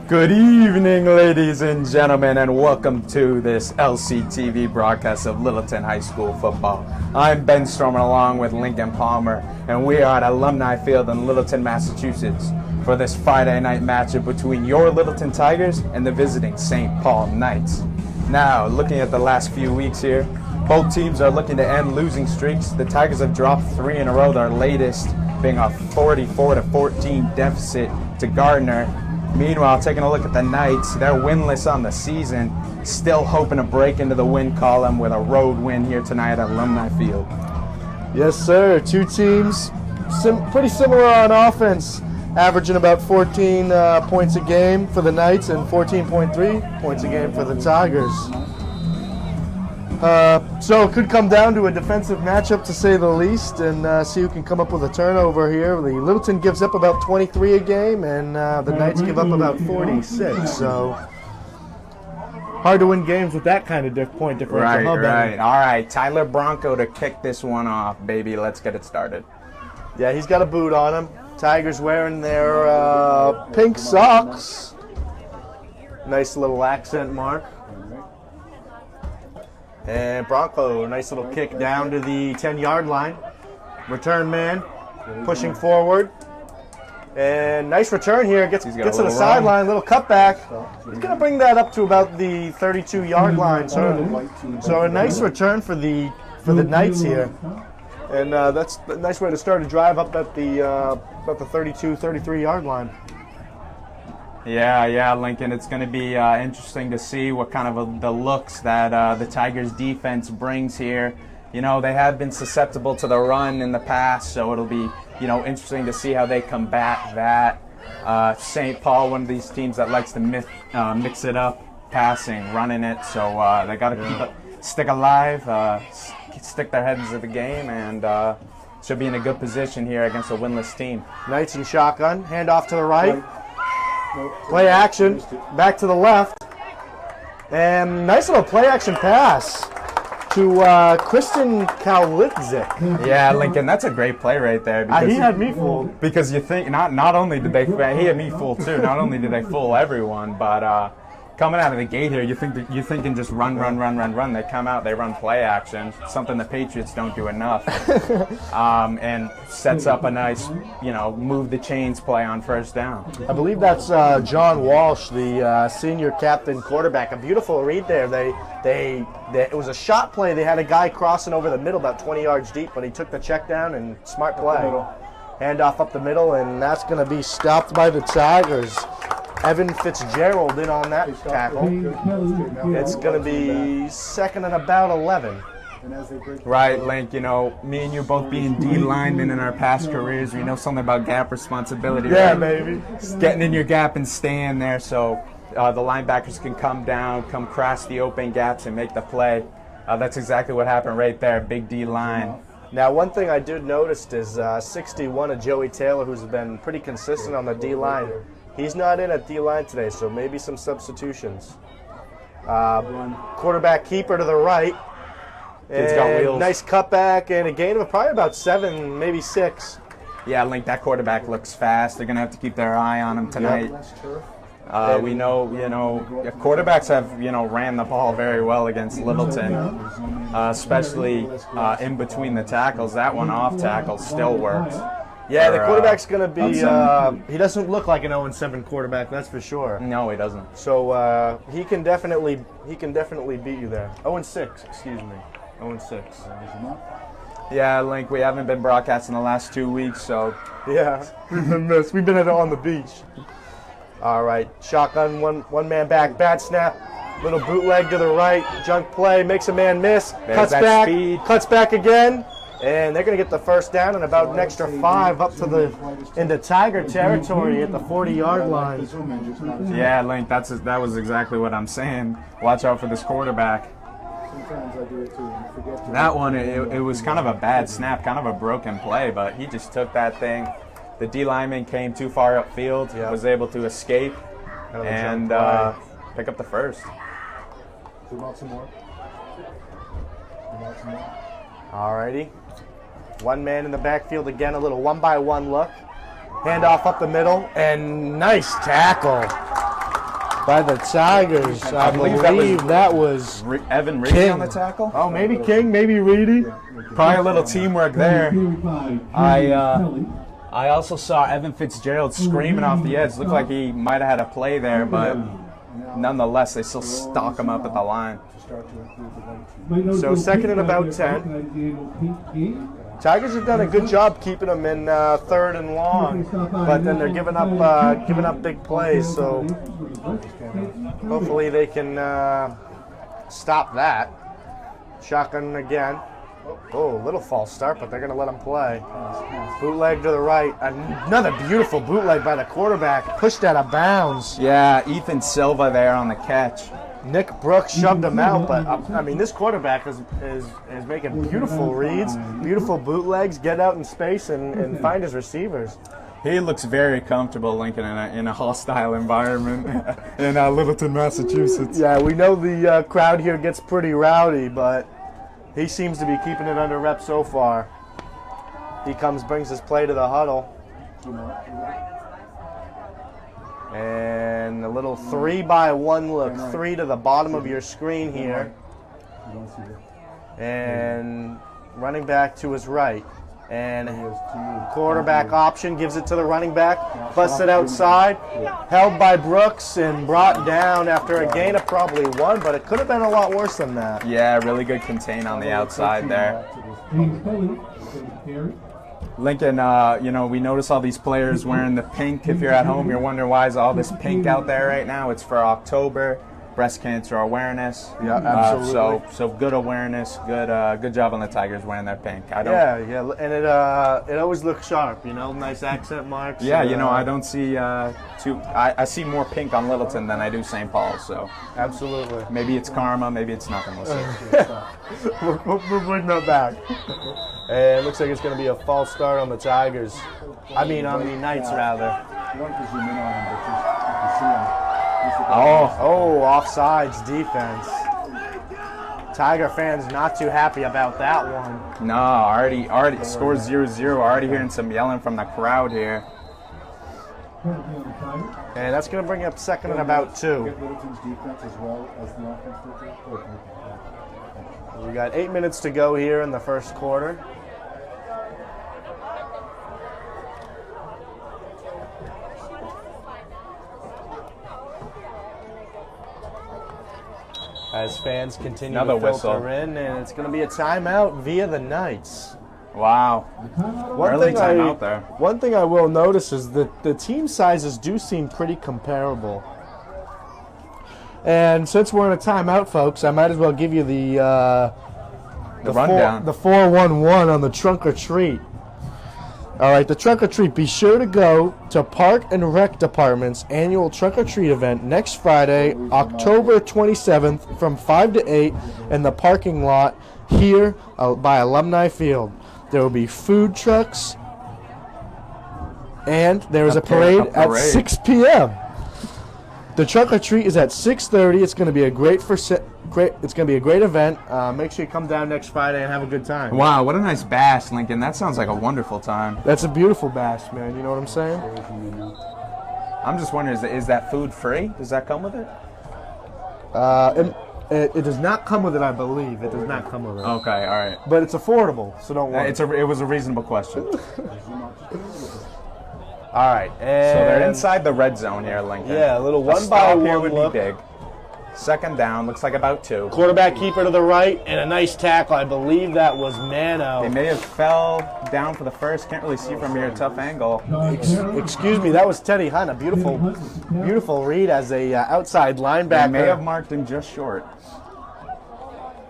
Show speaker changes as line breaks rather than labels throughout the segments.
Good evening, ladies and gentlemen, and welcome to this LCTV broadcast of Littleton High School football. I'm Ben Storman along with Lincoln Palmer, and we are at Alumni Field in Littleton, Massachusetts for this Friday night matchup between your Littleton Tigers and the visiting St. Paul Knights. Now, looking at the last few weeks here, both teams are looking to end losing streaks. The Tigers have dropped 3 in a row, their latest being a 44-14 deficit to Gardner. Meanwhile, taking a look at the Knights, they're winless on the season, still hoping to break into the win column with a road win here tonight at Alumni Field.
Yes, sir. Two teams pretty similar on offense, averaging about 14 points a game for the Knights and 14.3 points a game for the Tigers. So it could come down to a defensive matchup, to say the least, and see who can come up with a turnover here. The Littleton gives up about 23 a game, and the Knights give up about 46. So hard to win games with that kind of point differential.
Right. All right, Tyler Bronco to kick this one off, baby. Let's get it started.
Yeah, he's got a boot on him. Tigers wearing their pink socks. Nice little accent mark. And Bronco, nice little kick down to the 10-yard line. Return man, pushing forward. And nice return here. Gets to the sideline, little cutback. He's going to bring that up to about the 32-yard line. So a nice return for the Knights here. And that's a nice way to start a drive up at the about the 32, 33-yard line.
Yeah, Lincoln. It's going to be interesting to see what kind of the looks that the Tigers defense brings here. You know, they have been susceptible to the run in the past, so it'll be, interesting to see how they combat that. St. Paul, one of these teams that likes to mix it up, passing, running it, so they got to stick alive, stick their heads into the game, and should be in a good position here against a winless team.
Knights in shotgun, hand off to the right. Play action, back to the left, and nice little play action pass to Kristen Kalitzik.
Yeah, Lincoln, that's a great play right there.
He had me fooled.
Because you think not only did he had me fooled too. Not only did they fool everyone, but coming out of the gate here, you're thinking just run. They come out, they run play action, something the Patriots don't do enough, and sets up a nice, move the chains play on first down.
I believe that's John Walsh, the senior captain quarterback. A beautiful read there. It was a shot play. They had a guy crossing over the middle about 20 yards deep, but he took the check down and smart play. Handoff up the middle, and that's going to be stopped by the Tigers. Evan Fitzgerald in on that tackle. It's going to be second and about 11.
Right, Link, me and you both being D linemen in our past careers, we know something about gap responsibility.
Yeah,
right?
baby.
Just getting in your gap and staying there so the linebackers can come down, come cross the open gaps and make the play. That's exactly what happened right there, big D line.
Now, one thing I did notice is 61 of Joey Taylor, who's been pretty consistent on the D line. He's not in at D-line today, so maybe some substitutions. Quarterback keeper to the right.
Kid's got wheels. Nice
cutback and a gain of probably about 7, maybe 6.
Yeah, Link, that quarterback looks fast. They're going to have to keep their eye on him tonight. We know, quarterbacks have, ran the ball very well against Littleton, especially in between the tackles. That one off tackle still works.
Yeah, the quarterback's going to be, he doesn't look like an 0-7 quarterback, that's for sure.
No, he doesn't.
So he can definitely beat you there. 0-6, excuse me. 0-6.
Yeah, Link, we haven't been broadcasting the last 2 weeks, so.
Yeah, we've been missed. We've been on the beach. All right, shotgun, one man back, bad snap. Little bootleg to the right, junk play, makes a man miss, cuts back again. And they're going to get the first down and about an extra 5 up to into Tiger territory at the 40-yard line.
Yeah, Link, that was exactly what I'm saying. Watch out for this quarterback. That one, it was kind of a bad snap, kind of a broken play, but he just took that thing. The D lineman came too far upfield, was able to escape, and pick up the first.
Alrighty. One man in the backfield again, a little 1-by-1 look. Handoff up the middle, and nice tackle. by the Tigers. I believe that was
Evan Reedy
King
on the tackle.
Oh, maybe King, maybe Reedy.
Probably a little teamwork there. I also saw Evan Fitzgerald screaming off the edge. Looked like he might have had a play there, but nonetheless, they still stock him up at the line.
So second and about 10. Tigers have done a good job keeping them in third and long, but then they're giving up big plays. So hopefully they can stop that. Shotgun again. Oh, little false start, but they're going to let him play. Bootleg to the right. Another beautiful bootleg by the quarterback. Pushed out of bounds.
Yeah, Ethan Silva there on the catch.
Nick Brooks shoved him out, but I mean, this quarterback is making beautiful reads, beautiful bootlegs, get out in space and find his receivers.
He looks very comfortable, Lincoln, in a hostile environment in Littleton, Massachusetts.
Yeah, we know the crowd here gets pretty rowdy, but he seems to be keeping it under wraps so far. He brings his play to the huddle. And a little 3-by-1 look, 3 to the bottom of your screen here. And running back to his right. And quarterback option, gives it to the running back, busts it outside, held by Brooks and brought down after a gain of probably 1, but it could have been a lot worse than that.
Yeah, really good contain on the outside there. Lincoln, we notice all these players wearing the pink. If you're at home, you're wondering why is all this pink out there right now. It's for October, breast cancer awareness.
Yeah, absolutely.
So good awareness. Good job on the Tigers wearing their pink.
And it always looks sharp. Nice accent marks.
Yeah, I don't see I see more pink on Littleton than I do St. Paul's. So
absolutely.
Maybe it's karma. Maybe it's nothing. We'll see.
We'll bring that back. And it looks like it's going to be a false start on the Tigers. On the Knights, rather. Oh, offsides defense. Tiger fans not too happy about that one.
No, already scores 0-0. Already hearing some yelling from the crowd here.
And that's going to bring up second and about 2. We got 8 minutes to go here in the first quarter. As fans continue to filter in, and it's going to be a timeout via the Knights.
Wow. Early timeout there.
One thing I will notice is that the team sizes do seem pretty comparable. And since we're in a timeout, folks, I might as well give you the
rundown.
The 411 on the trunk or treat. All right, the trunk or treat. Be sure to go to Park and Rec Department's annual trunk or treat event next Friday, October 27th, from 5 to 8 in the parking lot here by Alumni Field. There will be food trucks, and there is a parade at 6 p.m. The trunk or treat is at 6:30. It's going to be a great event. Make sure you come down next Friday and have a good time.
Wow, what a nice bash, Lincoln. That sounds like a wonderful time.
That's a beautiful bash, man. You know what I'm saying?
I'm just wondering, is that food free? Does that come with it?
It does not come with it, I believe. It does not come with it.
Okay, all right.
But it's affordable, so don't worry.
It was a reasonable question.
All right, and
so they're inside the red zone here, Lincoln.
Yeah, a little 1-by-1
here would
look.
be big. Second down, looks like about 2.
Quarterback keeper to the right, and a nice tackle. I believe that was Mano.
They may have fell down for the first. Can't really see from here. Tough angle.
Excuse me, that was Teddy Hunt. A beautiful read as a outside linebacker.
They may have marked him just short.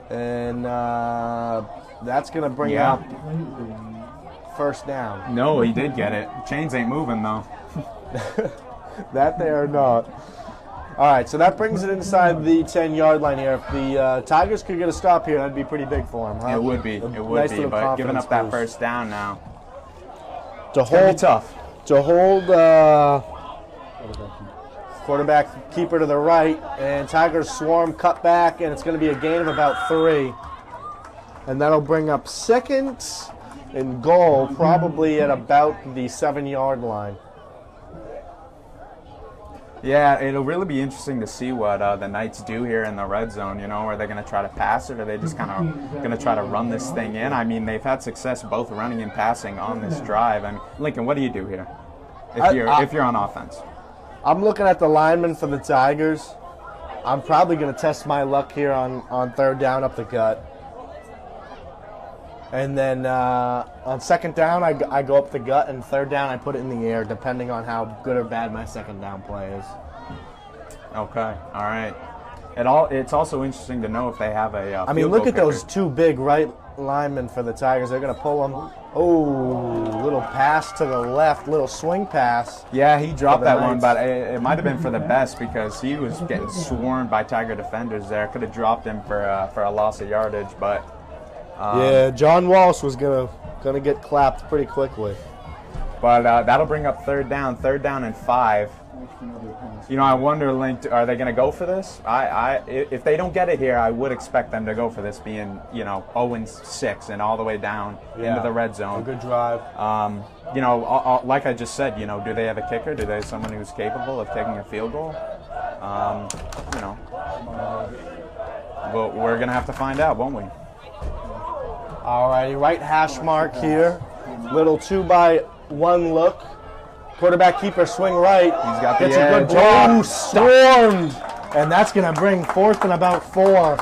And that's going to bring up first down.
No, he did get it. Chains ain't moving, though.
That they are not. All right, so that brings it inside the 10-yard line here. If the Tigers could get a stop here, that'd be pretty big for them. Huh?
It would be. But giving up that first down now.
It's gonna
be tough.
To hold quarterback keeper to the right, and Tigers swarm, cut back, and it's going to be a gain of about 3. And that'll bring up second and goal, probably at about the 7-yard line.
Yeah, it'll really be interesting to see what the Knights do here in the red zone. You know, are they going to try to pass it, or are they just kind of going to try to run this thing in? I mean, they've had success both running and passing on this drive. And Lincoln, what do you do here if you're on offense?
I'm looking at the lineman for the Tigers. I'm probably going to test my luck here on third down up the gut. And then on second down, I go up the gut, and third down, I put it in the air, depending on how good or bad my second down play is.
Okay, all right. It's also interesting to know if they have a
I mean, look at
kicker.
those two big right linemen for the Tigers. They're going to pull them. Oh, little pass to the left, little swing pass.
Yeah, he dropped that one,
Knights.
but it might have been for the best because he was getting swarmed by Tiger defenders there. Could have dropped him for a loss of yardage, but...
yeah, John Walsh was gonna get clapped pretty quickly.
But that'll bring up third down and 5. You know, I wonder, Link, are they going to go for this? If they don't get it here, I would expect them to go for this being, 0-6 and all the way down into the red zone.
A good drive.
Like I just said, do they have a kicker? Do they have someone who's capable of taking a field goal? But we're going to have to find out, won't we?
Alrighty, right hash mark here. Little 2-by-1 look. Quarterback keeper swing right.
He's got the
Gets a
edge.
good block. Stormed. And that's going to bring 4th and about 4.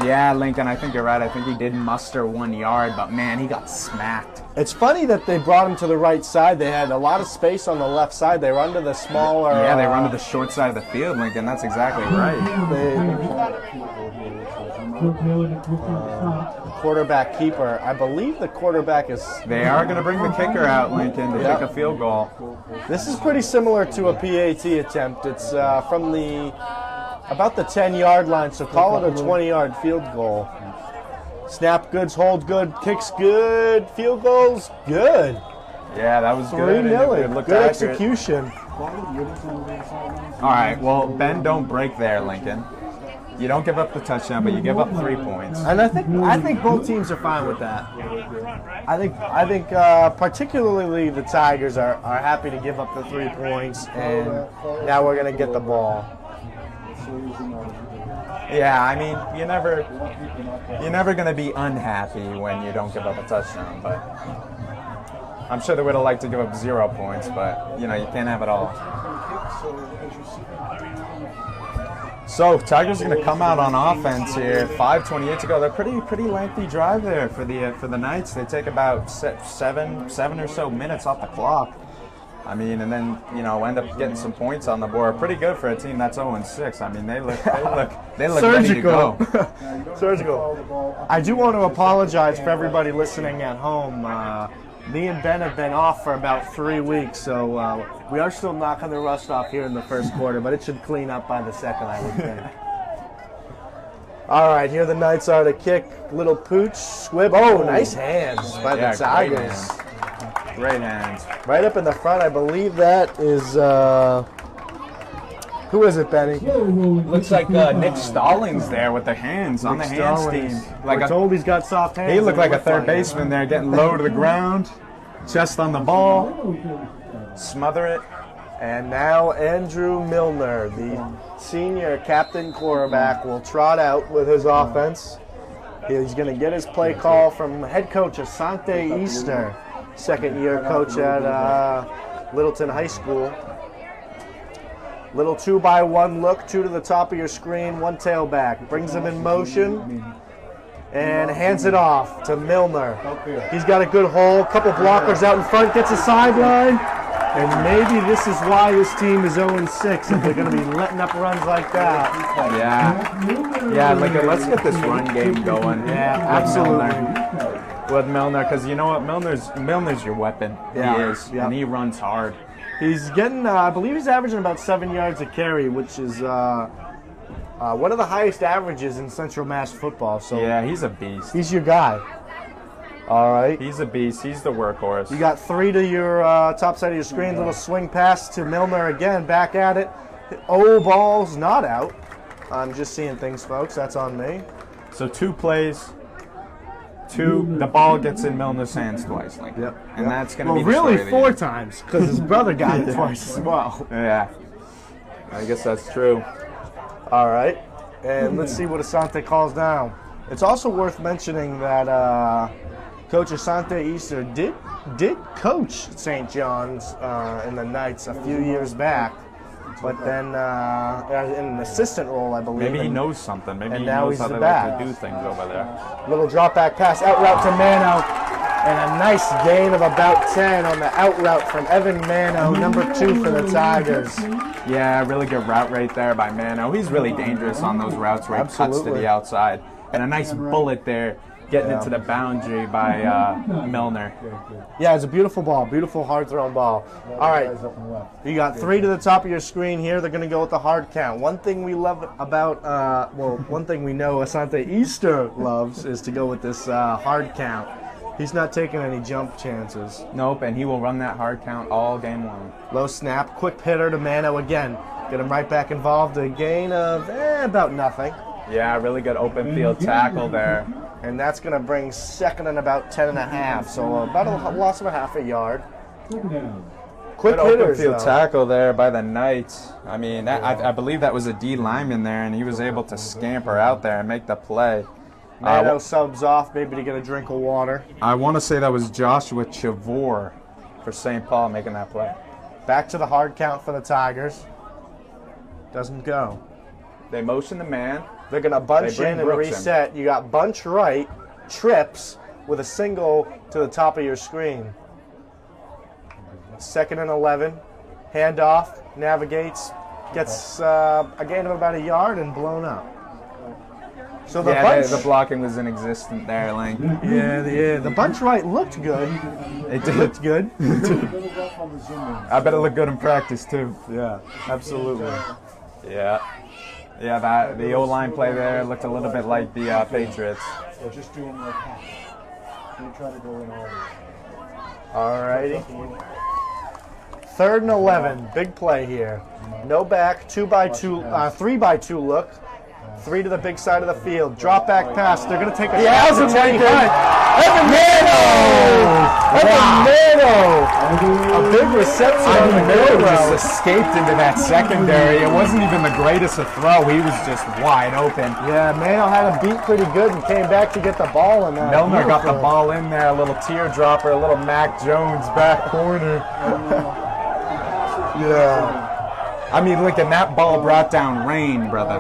Yeah, Lincoln, I think you're right. I think he did muster 1 yard, but man, he got smacked.
It's funny that they brought him to the right side. They had a lot of space on the left side. They run to the smaller...
Yeah, they run to the short side of the field, Lincoln. That's exactly right.
Quarterback keeper. I believe the quarterback is...
They are going to bring the kicker out, Lincoln, to kick a field goal.
This is pretty similar to a PAT attempt. It's from about the 10-yard line, so call it a 20-yard field goal. Snap goods, hold good, kicks good, field goals good.
Yeah, that was good.
3-0. Good execution.
All right, well, bend, don't break there, Lincoln. You don't give up the touchdown, but you give up 3 points.
And I think both teams are fine with that. I think particularly the Tigers are happy to give up the 3 points, and now we're gonna get the ball.
Yeah, I mean, you're never gonna be unhappy when you don't give up a touchdown, but I'm sure they would have liked to give up 0 points, but you can't have it all. So Tigers are going to come out on offense here. 5:28 to go. They're pretty lengthy drive there for the Knights. They take about seven or so minutes off the clock. I mean, and then end up getting some points on the board. Pretty good for a team that's 0-6. I mean, they look ready to go.
Surgical. I do want to apologize for everybody listening at home. Me and Ben have been off for about 3 weeks, so we are still knocking the rust off here in the first quarter, but it should clean up by the second, I would think. All right, here the Knights are to kick. Little pooch, squib. Oh, nice hands by the Tigers.
Great hands.
Right up in the front, I believe that is, who is it, Benny?
Looks like Nick Stallings there with the hands on the hand steam.
We're told he's got soft hands.
He looked like a third baseman there, getting low to the ground, chest on the ball, smother it.
And now Andrew Milner, the senior captain quarterback, will trot out with his offense. He's going to get his play call from head coach Asante Easter, second-year coach at Littleton High School. Little 2-by-1 look, 2 to the top of your screen, 1 tailback. Brings him in motion and hands it off to Milner. He's got a good hole, couple blockers out in front, gets a sideline. And maybe this is why this team is 0-6, if they're going to be letting up runs like that.
Yeah, let's get this run game going.
Yeah, absolutely.
With Milner, because you know what, Milner's your weapon.
Yeah.
He is, and he runs hard.
He's getting, I believe he's averaging about 7 yards a carry, which is one of the highest averages in Central Mass football. So
yeah, he's a beast.
He's your guy. All right.
He's a beast. He's the workhorse.
You got 3 to your top side of your screen. Little swing pass to Milner again. Back at it. Oh, ball's not out. I'm just seeing things, folks. That's on me.
So 2 plays. 2, the ball gets in Milner's hands twice, and that's going to be the
really
story
4 times because his brother got it twice as well.
Yeah. I guess that's true.
All right. And let's see what Asante calls down. It's also worth mentioning that Coach Asante Easter did coach St. John's in the Knights a few years back, but then in an assistant role, I believe.
Maybe he knows something. Maybe he
now
knows
he's
how
the
they
back.
like to do things over there.
Little drop back pass, out route to Mano, and a nice gain of about 10 on the out route from Evan Mano, number 2 for the Tigers.
Yeah, really good route right there by Mano. He's really dangerous on those routes where he cuts to
Absolutely.
the outside. And a nice bullet there, getting into the boundary by Milner.
Yeah, it's a beautiful ball, beautiful hard thrown ball. All right, you got 3 to the top of your screen here. They're going to go with the hard count. One thing we love about, one thing we know Asante Easter loves is to go with this hard count. He's not taking any jump chances.
Nope, and he will run that hard count all game long.
Low snap, quick hitter to Mano again. Get him right back involved. A gain of about nothing.
Yeah, really good open field tackle there.
And that's going to bring second and about 10.5. So about a loss of a half a yard. Quick
Good open
hitters,
field
though.
tackle there by the Knights. I mean, I believe that was a D lineman there, and he was able to scamper out there and make the play.
Mano subs off, maybe to get a drink of water.
I want to say that was Joshua Chavor for St. Paul making that play.
Back to the hard count for the Tigers. Doesn't go.
They motion the man.
They're going to bunch
They bring
in and
Brooks in.
reset. You got bunch right, trips with a single to the top of your screen. 2nd and 11. Handoff, navigates, gets a gain of about a yard and blown up. So the bunch,
the blocking was inexistent there, Link.
the bunch right looked good.
It did.
Looked good.
I bet it looked good in practice too.
Yeah, absolutely.
Yeah. Yeah, the O-line play there looked a little bit like the Patriots.
Just do them like that. Don't try to go in all
Alrighty. 3rd and 11, big play here. No back, 2x2, 3x2 look. 3 to the big side of the field. Drop back pass. They're going to take a shot.
him, Lincoln.
Evan Mano! A big reception on the
Miller
middle route.
just escaped into that secondary. It wasn't even the greatest of throw. He was just wide open.
Yeah, Mano had him beat pretty good and came back to get the ball in that.
Milner got the ball in there, a little teardropper, a little Mac Jones back corner.
Yeah.
I mean, Lincoln, that ball brought down rain, brother.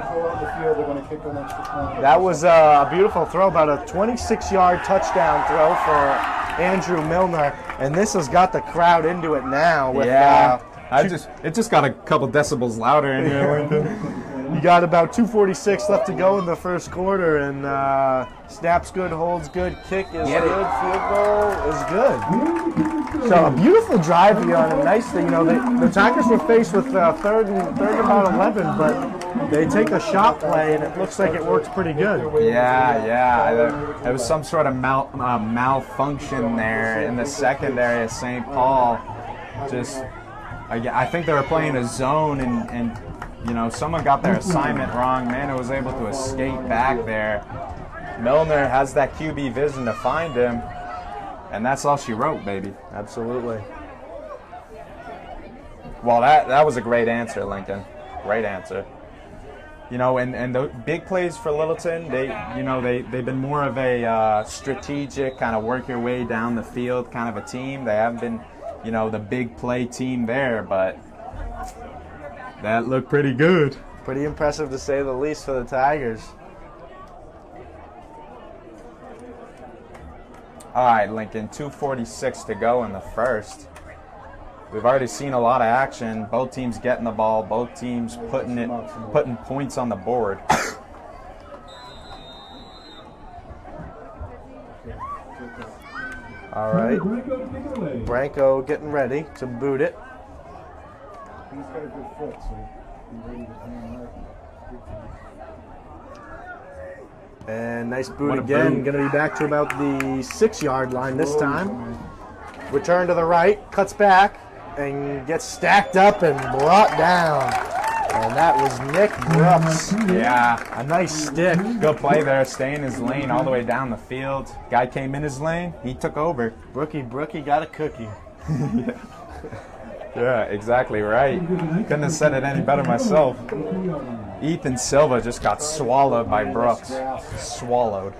They're going to kick an extra point.
That was a beautiful throw, about a 26-yard touchdown throw for Andrew Milner, and this has got the crowd into it now. With,
it just got a couple decibels louder in here, Lincoln.
you got about 2:46 left to go in the first quarter, and snaps good, holds good, kick is good, field goal is good. So a beautiful drive here on a nice thing. You know, the Tigers were faced with third and about 11, but they take a shot play, and it looks like it works pretty good.
Yeah. There was some sort of malfunction there in the secondary of St. Paul. I think they were playing a zone, and you know, someone got their assignment wrong. Mano was able to escape back there. Milner has that QB vision to find him, and that's all she wrote, baby.
Absolutely.
Well, that was a great answer, Lincoln. Great answer. You know, and the big plays for Littleton, they've been more of a strategic kind of work your way down the field kind of a team. They haven't been, you know, the big play team there, but that looked pretty good.
Pretty impressive to say the least for the Tigers.
All right, Lincoln, 2:46 to go in the first. We've already seen a lot of action. Both teams getting the ball. Both teams putting points on the board.
All right. Branco getting ready to boot it.
He's got a good foot, so he's ready to hang right.
And nice boot
What a
again.
boot.
Going to be back to about the 6-yard line this time. Return to the right, cuts back, and gets stacked up and brought down. And that was Nick Brooks.
Yeah,
A nice stick.
good play there, staying in his lane all the way down the field. Guy came in his lane, he took over.
Brookie got a cookie.
Yeah, exactly right. Couldn't have said it any better myself. Ethan Silva just got swallowed by Brooks. Swallowed.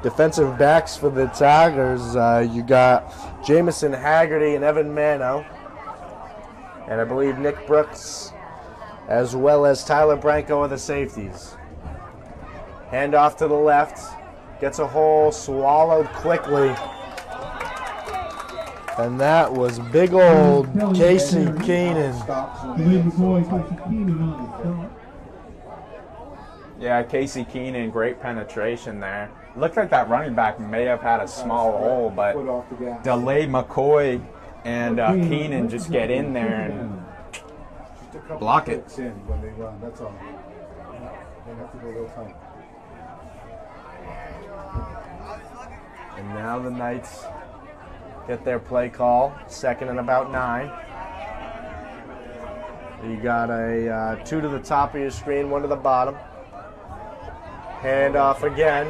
Defensive backs for the Tigers, you got Jamison Haggerty and Evan Mano. And I believe Nick Brooks, as well as Tyler Branco are the safeties. Hand off to the left. Gets a hole, swallowed quickly. And that was big old Casey Keenan.
Yeah, Casey Keenan, great penetration there. Looked like that running back may have had a small hole, but DeLay McCoy and Keenan just get in there and block it.
When they run, that's all. They have to go real tight.
And now the Knights get their play call, 2nd and about 9. You got a 2 to the top of your screen, 1 to the bottom. Hand off again,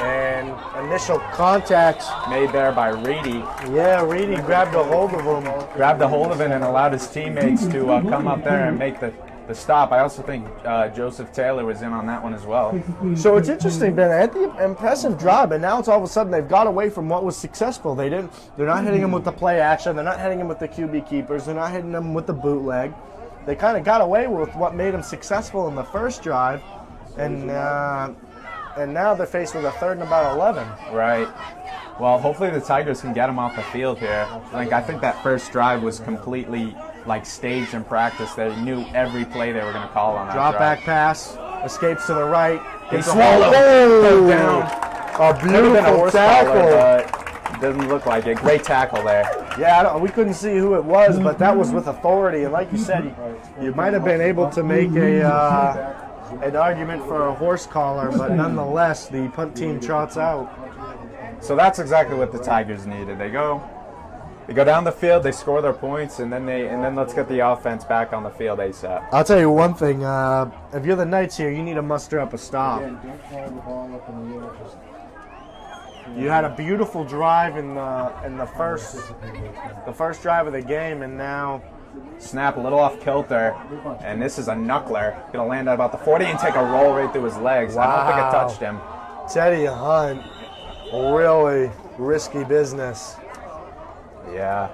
and initial contact.
Made there by Reedy.
Yeah, Reedy grabbed a hold of him.
Grabbed a hold of it and allowed his teammates to come up there and make the stop. I also think Joseph Taylor was in on that one as well.
So it's interesting, Ben. They had the impressive drive, and now it's all of a sudden they've got away from what was successful. They're not hitting him with the play action. They're not hitting him with the QB keepers. They're not hitting him with the bootleg. They kind of got away with what made them successful in the first drive, and now they're faced with a 3rd and about 11.
Right. Well, hopefully the Tigers can get him off the field here. I think that first drive was completely staged in practice. They knew every play they were going to call on that
Drop
drive.
back pass, escapes to the right.
He swallowed.
Oh,
Down.
a
Could have been a
beautiful
horse
tackle.
collar, but doesn't look like it. Great tackle there.
Yeah, we couldn't see who it was, but that was with authority. And like you said, you might have been able to make an argument for a horse collar, but nonetheless, the punt team trots out.
So that's exactly what the Tigers needed. They go down the field, they score their points, and then let's get the offense back on the field ASAP.
I'll tell you one thing. If you're the Knights here, you need to muster up a stop.
Again, don't call the ball up in the air. Just
You had a beautiful drive in the first drive of the game, and now
Snap a little off kilter, and this is a knuckler. Gonna land at about the 40 and take a roll right through his legs. I don't think it
Wow.
touched him.
Teddy Hunt, really risky business.
Yeah.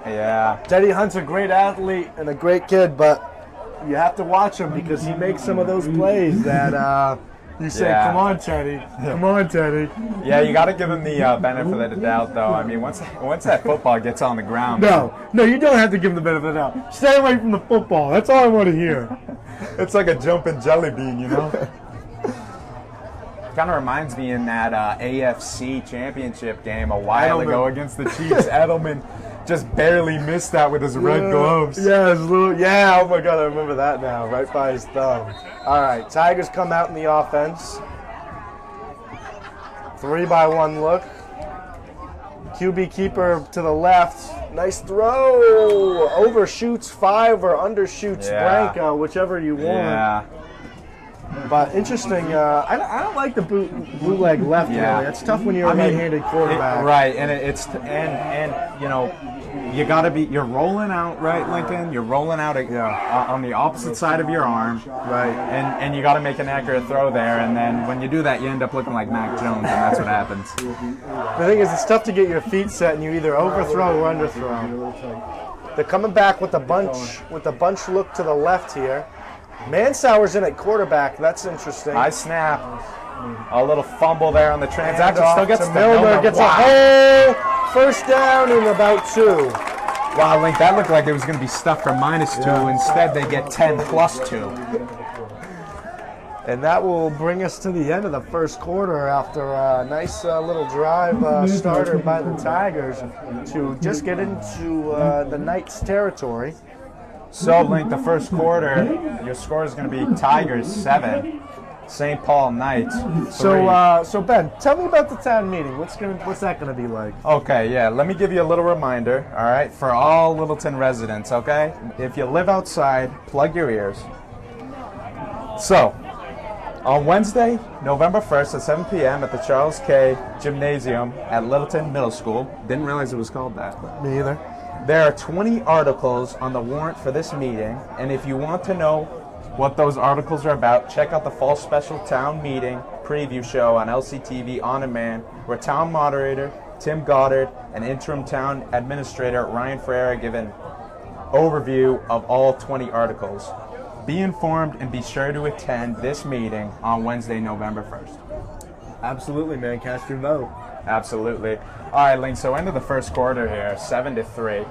Yeah.
Teddy Hunt's a great athlete and a great kid, but you have to watch him because he makes some of those plays that you say,
Yeah.
come on, Teddy. Come on, Teddy.
Yeah, you got to give him the benefit of the doubt, though. I mean, once that football gets on the ground,
No, you don't have to give him the benefit of the doubt. Stay away from the football. That's all I want to hear.
it's like a jumping jelly bean, you know? Kind of reminds me in that AFC championship game a while ago against the Chiefs. Edelman just barely missed that with his red gloves.
Yeah, oh my God, I remember that now, right by his thumb. All right, Tigers come out in the offense. 3-by-1 look. QB keeper to the left. Nice throw. Overshoots 5 or undershoots Branco, whichever you want.
Yeah.
But interesting. I don't like the bootleg left.
Yeah.
Really, it's tough when you're a right-handed quarterback.
Right, and you know, you're rolling out, right, Lincoln? You're rolling out on the opposite side of your arm,
Right.
and you got to make an accurate throw there, and then when you do that, you end up looking like Mac Jones, and that's what happens.
The thing is, it's tough to get your feet set, and you either overthrow or underthrow. They're coming back with the bunch look to the left here. Mansauer's in at quarterback. That's interesting.
High snap. A little fumble there on the transaction.
Handoff
Still gets
to
to
Milner. Gets a hole. First down in about 2.
Wow, Link, that looked like it was going to be stuffed for -2. Instead, they get 10 plus 2.
And that will bring us to the end of the first quarter after a nice little drive starter by the Tigers to just get into the Knights' territory.
So, Link, the first quarter, your score is going to be Tigers 7, St. Paul Knights 3.
So Ben, tell me about the town meeting. What's that gonna be like?
Okay, yeah, let me give you a little reminder, all right, for all Littleton residents, okay? If you live outside, plug your ears. So, On Wednesday, November 1st at 7 p.m. at the Charles K. Gymnasium at Littleton Middle School. Didn't realize it was called that.
Me either.
There are 20 articles on the warrant for this meeting, and if you want to know what those articles are about, check out the Fall Special Town Meeting preview show on LCTV On Demand, where Town Moderator Tim Goddard and Interim Town Administrator Ryan Ferreira give an overview of all 20 articles. Be informed and be sure to attend this meeting on Wednesday, November 1st.
Absolutely, man. Cast your vote.
Absolutely. All right, Link, so end of the first quarter here, 7-3.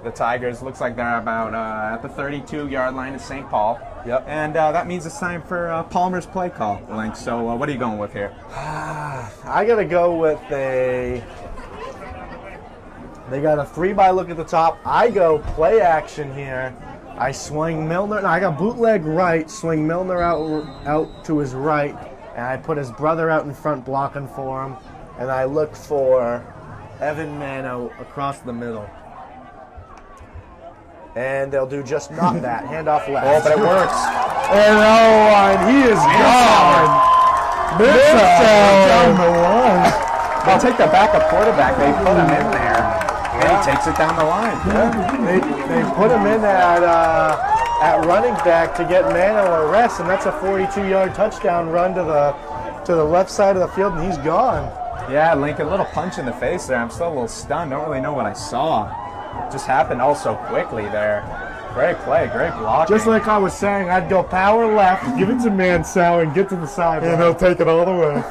The Tigers, looks like they're about at the 32-yard line in St. Paul.
Yep.
And that means it's time for Palmer's play call, Link. So what are you going with here?
I got to go with they got a 3-by look at the top. I go play action here. I swing Milner. No, I got bootleg right, swing Milner out to his right, and I put his brother out in front blocking for him, and I look for Evan Mano across the middle. And they'll do just not that. Handoff left.
Oh, but it works.
And he is gone.
Down the line. They'll take the backup quarterback. They put him in there, and he takes it down the line.
Yeah. They put him in at running back to get Mano a rest, and that's a 42-yard touchdown run to the left side of the field, and he's gone.
Yeah, Link, a little punch in the face there. I'm still a little stunned. Don't really know what I saw. It just happened all so quickly there. Great play, great blocking.
Just like I was saying, I'd go power left, give it to Mansell, and get to the side.
And he'll take it all the way.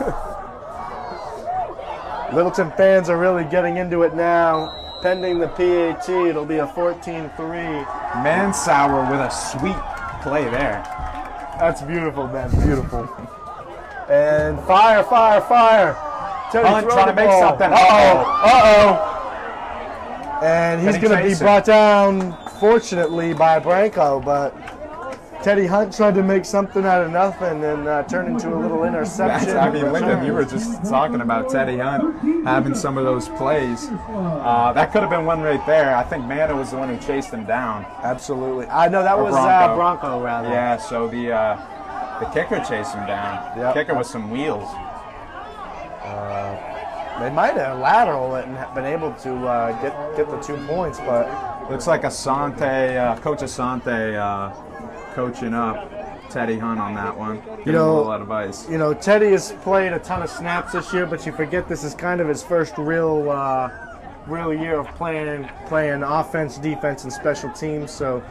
Littleton fans are really getting into it now. Pending the PAT, it'll be a 14-3.
Mansauer with a sweet play there.
That's beautiful, man. Beautiful. And fire.
Hunt trying to make something.
Uh-oh. And he's going to be
chase it?
brought down, fortunately, by Branco, but Teddy Hunt tried to make something out of nothing and turned into a little interception.
I mean, Lincoln, you were just talking about Teddy Hunt having some of those plays. That could have been one right there. I think Mano was the one who chased him down.
Absolutely. I know that was Bronco, rather.
Yeah, so the kicker chased him down.
Yep.
Kicker with some wheels.
They might have lateral it and been able to get the 2 points, but
Looks like Asante, Coach Asante coaching up Teddy Hunt on that one. Giving him a little advice.
You know, Teddy has played a ton of snaps this year, but you forget this is kind of his first real year of playing offense, defense, and special teams. So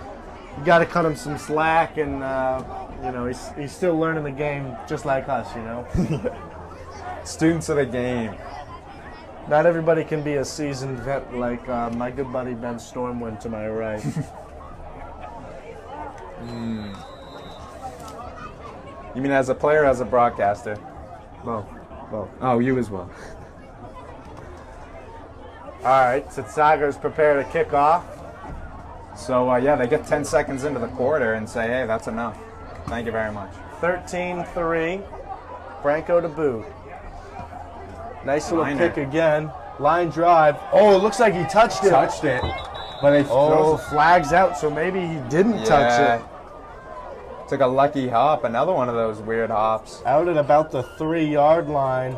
you got to cut him some slack, and you know, he's still learning the game just like us. You know,
Students of the game.
not everybody can be a seasoned vet like my good buddy Ben Stormwind to my right.
You mean as a player or as a broadcaster?
Both.
Oh, you as well.
All right, so Tigers prepare to kick off.
So, yeah, they get 10 seconds into the quarter and say, hey, that's enough. Thank you very much.
13-3, Branco to boot. Nice little
Liner.
kick again. Line drive. Oh, it looks like he touched it.
Touched it. But they
Oh, flags out, so maybe he didn't touch it.
Took a lucky hop, another one of those weird hops.
Out at about the 3-yard line.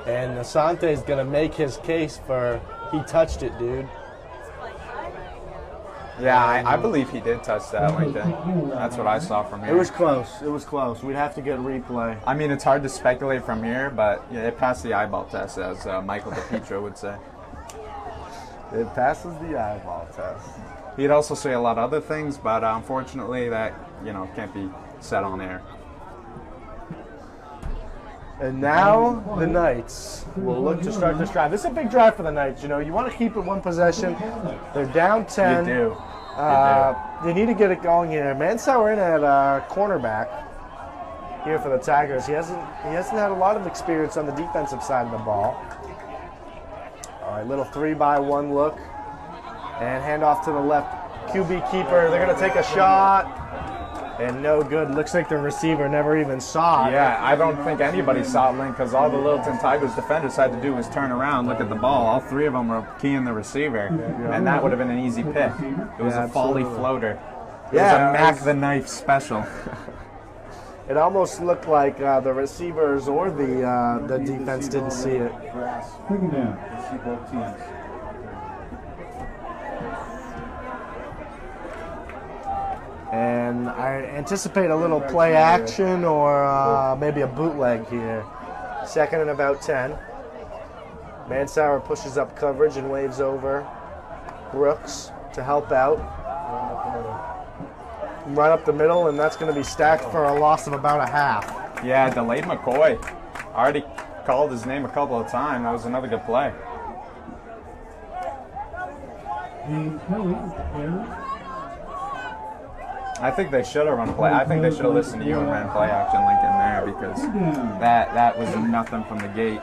And Asante's going to make his case for he touched it, dude.
Yeah, I believe he did touch that like that. That's what I saw from here.
It was close. It was close. We'd have to get replay.
I mean, it's hard to speculate from here, but yeah, it passed the eyeball test, as Michael DePietro would say.
It passes the eyeball test.
He'd also say a lot of other things, but unfortunately that, can't be said on air.
And now the Knights will look to start this drive. This is a big drive for the Knights. You know, you want to keep it one possession. They're down 10.
You do.
They need to get it going here. Mansauer in at cornerback here for the Tigers. He hasn't had a lot of experience on the defensive side of the ball. All right, little 3-by-1 look. And handoff to the left. QB keeper. They're going to take a shot. And no good. Looks like the receiver never even saw it.
Yeah, I don't think anybody saw it, Link, because all the Littleton Tigers defenders had to do was turn around, look at the ball. All three of them were keying the receiver, and that would have been an easy pick. It was a Foley floater. It was a Mac the Knife special.
It almost looked like the receivers or the defense didn't see it.
Grass. Second down. Let's see both teams.
And I anticipate a little play action or maybe a bootleg here. Second and about 10. Mansauer pushes up coverage and waves over Brooks to help out. Right up the middle, and that's going to be stacked for a loss of about a half.
Yeah, delayed McCoy. Already called his name a couple of times. That was another good play. I think they should have run play. I think they should have listened to you and ran play action Lincoln there because that was nothing from the gate.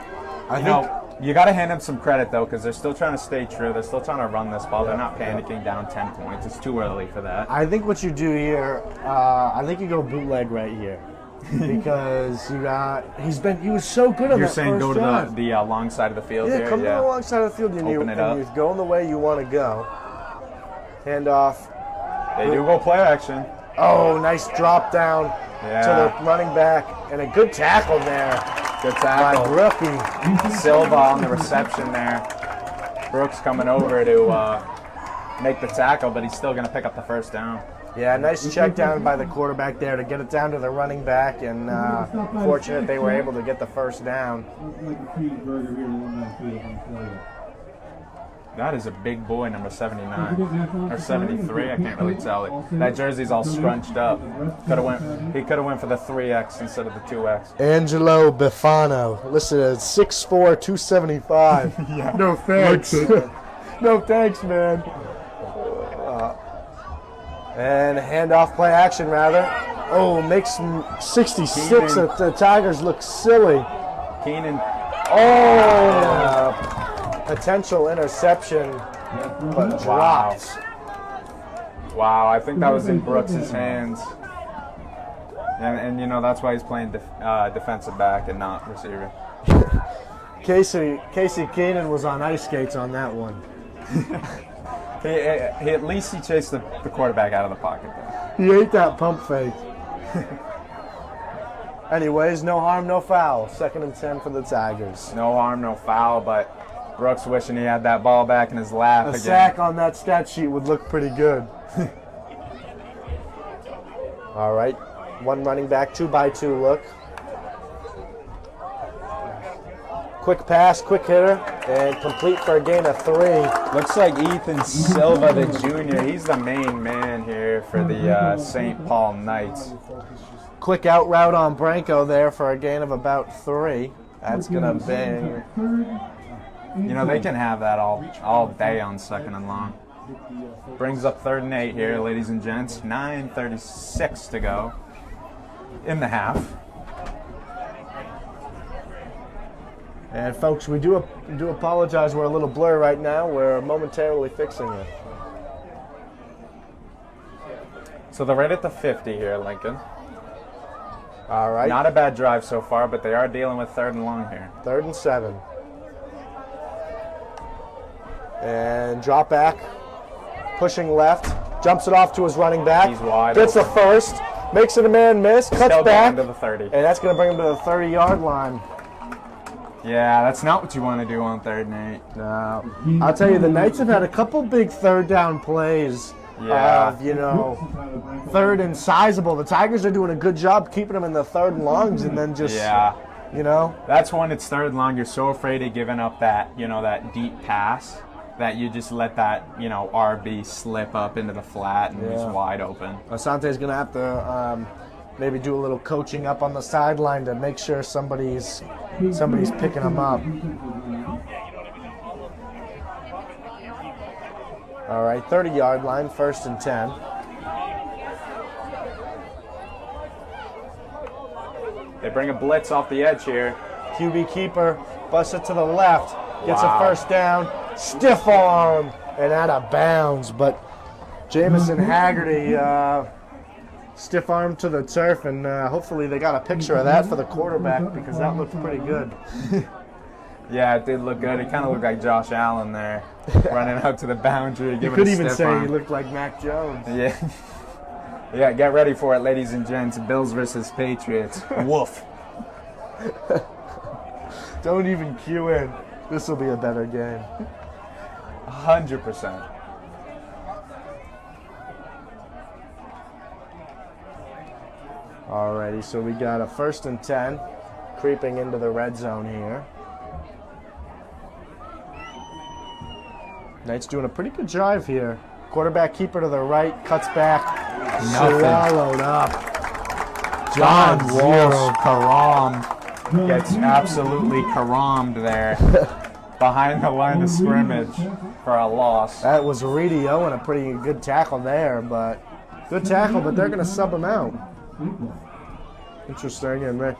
You got to hand them some credit though because they're still trying to stay true. They're still trying to run this ball. They're not panicking down 10 points. It's too early for that.
I think what you do here, I think you go bootleg right here because he was so good on
You're
that
saying
first
go to
drive.
the long side of the field here?
Come to the long side of the field and
Open it up.
you're going the way you want to go. Hand off.
They do go play action.
Oh, nice drop down to the running back and a good tackle there.
Good tackle.
By rookie.
Silva on the reception there. Brooks coming over to make the tackle, but he's still going to pick up the first down.
Yeah, nice check down by the quarterback there to get it down to the running back, and fortunate they were able to get the first down.
That is a big boy, number 79 or 73. I can't really tell. That jersey's all scrunched up. He could have went for the 3X instead of the 2X.
Angelo Befano, listed as 6'4", 275.
Yeah.
No thanks. No thanks, man. And handoff play action, rather. Oh, makes 66. The Tigers look silly.
Keenan.
Oh! Potential interception, but dropped.
Wow, I think that was in Brooks' hands. And you know, that's why he's playing defensive back and not receiver.
Casey Keenan was on ice skates on that one.
At least he chased the quarterback out of the pocket, though.
He ate that pump fake. Anyways, no harm, no foul. 2nd and 10 for the Tigers.
No harm, no foul, but Brooks wishing he had that ball back in his lap again.
A sack on that stat sheet would look pretty good. All right, one running back, 2-by-2 look. Quick pass, quick hitter, and complete for a gain of 3.
Looks like Ethan Silva, the junior. He's the main man here for the St. Paul Knights.
Quick out route on Branco there for a gain of about 3. That's going to bang.
You know, they can have that all day on 2nd and long. Brings up 3rd and 8 here, ladies and gents. 9:36 to go in the half.
And folks, we do apologize. We're a little blurry right now. We're momentarily fixing it.
So they're right at the 50 here, Lincoln.
All right.
Not a bad drive so far, but they are dealing with 3rd and long here.
3rd and 7. And drop back, pushing left, jumps it off to his running back.
He's wide.
Gets the first, makes it a man miss, cuts
Still
back,
going to the 30.
and that's going to bring him to the 30-yard line.
Yeah, that's not what you want to do on 3rd and 8.
No, I'll tell you, the Knights have had a couple big 3rd down plays.
Yeah.
Of, 3rd and sizable. The Tigers are doing a good job keeping them in the 3rd and longs, and then just
That's when it's 3rd and long. You're so afraid of giving up that that deep pass that you just let that RB slip up into the flat and he's wide open.
Asante's going to have to maybe do a little coaching up on the sideline to make sure somebody's picking him up. All right, 30-yard line, 1st and 10.
They bring a blitz off the edge here.
QB keeper busts it to the left, gets a first down, stiff arm, and out of bounds. But Jamison Haggerty stiff arm to the turf, and hopefully they got a picture of that for the quarterback because that looked pretty good.
Yeah, it did look good. It kind of looked like Josh Allen there, running out to the boundary.
You could even say he looked like Mac Jones.
Yeah. Yeah, get ready for it, ladies and gents. Bills versus Patriots. Woof.
Don't even cue in. This will be a better game.
100%.
Alrighty, so we got a 1st and 10 creeping into the red zone here. Knight's doing a pretty good drive here. Quarterback keeper to the right, cuts back, swallowed up.
John
Zero.
Walsh Karam gets absolutely Karam'd there behind the line of scrimmage for a loss.
That was Reedy Owen, a pretty good tackle there, but they're going to sub him out. Interesting, and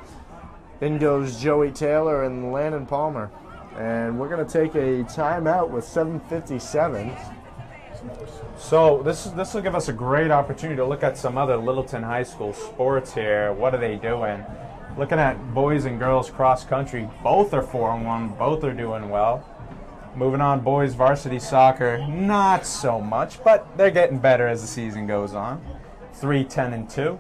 in goes Joey Taylor and Landon Palmer. And we're going to take a timeout with 7:57.
So this will give us a great opportunity to look at some other Littleton High School sports here. What are they doing? Looking at boys and girls cross country, both are 4-1, both are doing well. Moving on, boys varsity soccer, not so much, but they're getting better as the season goes on. 3-10-2.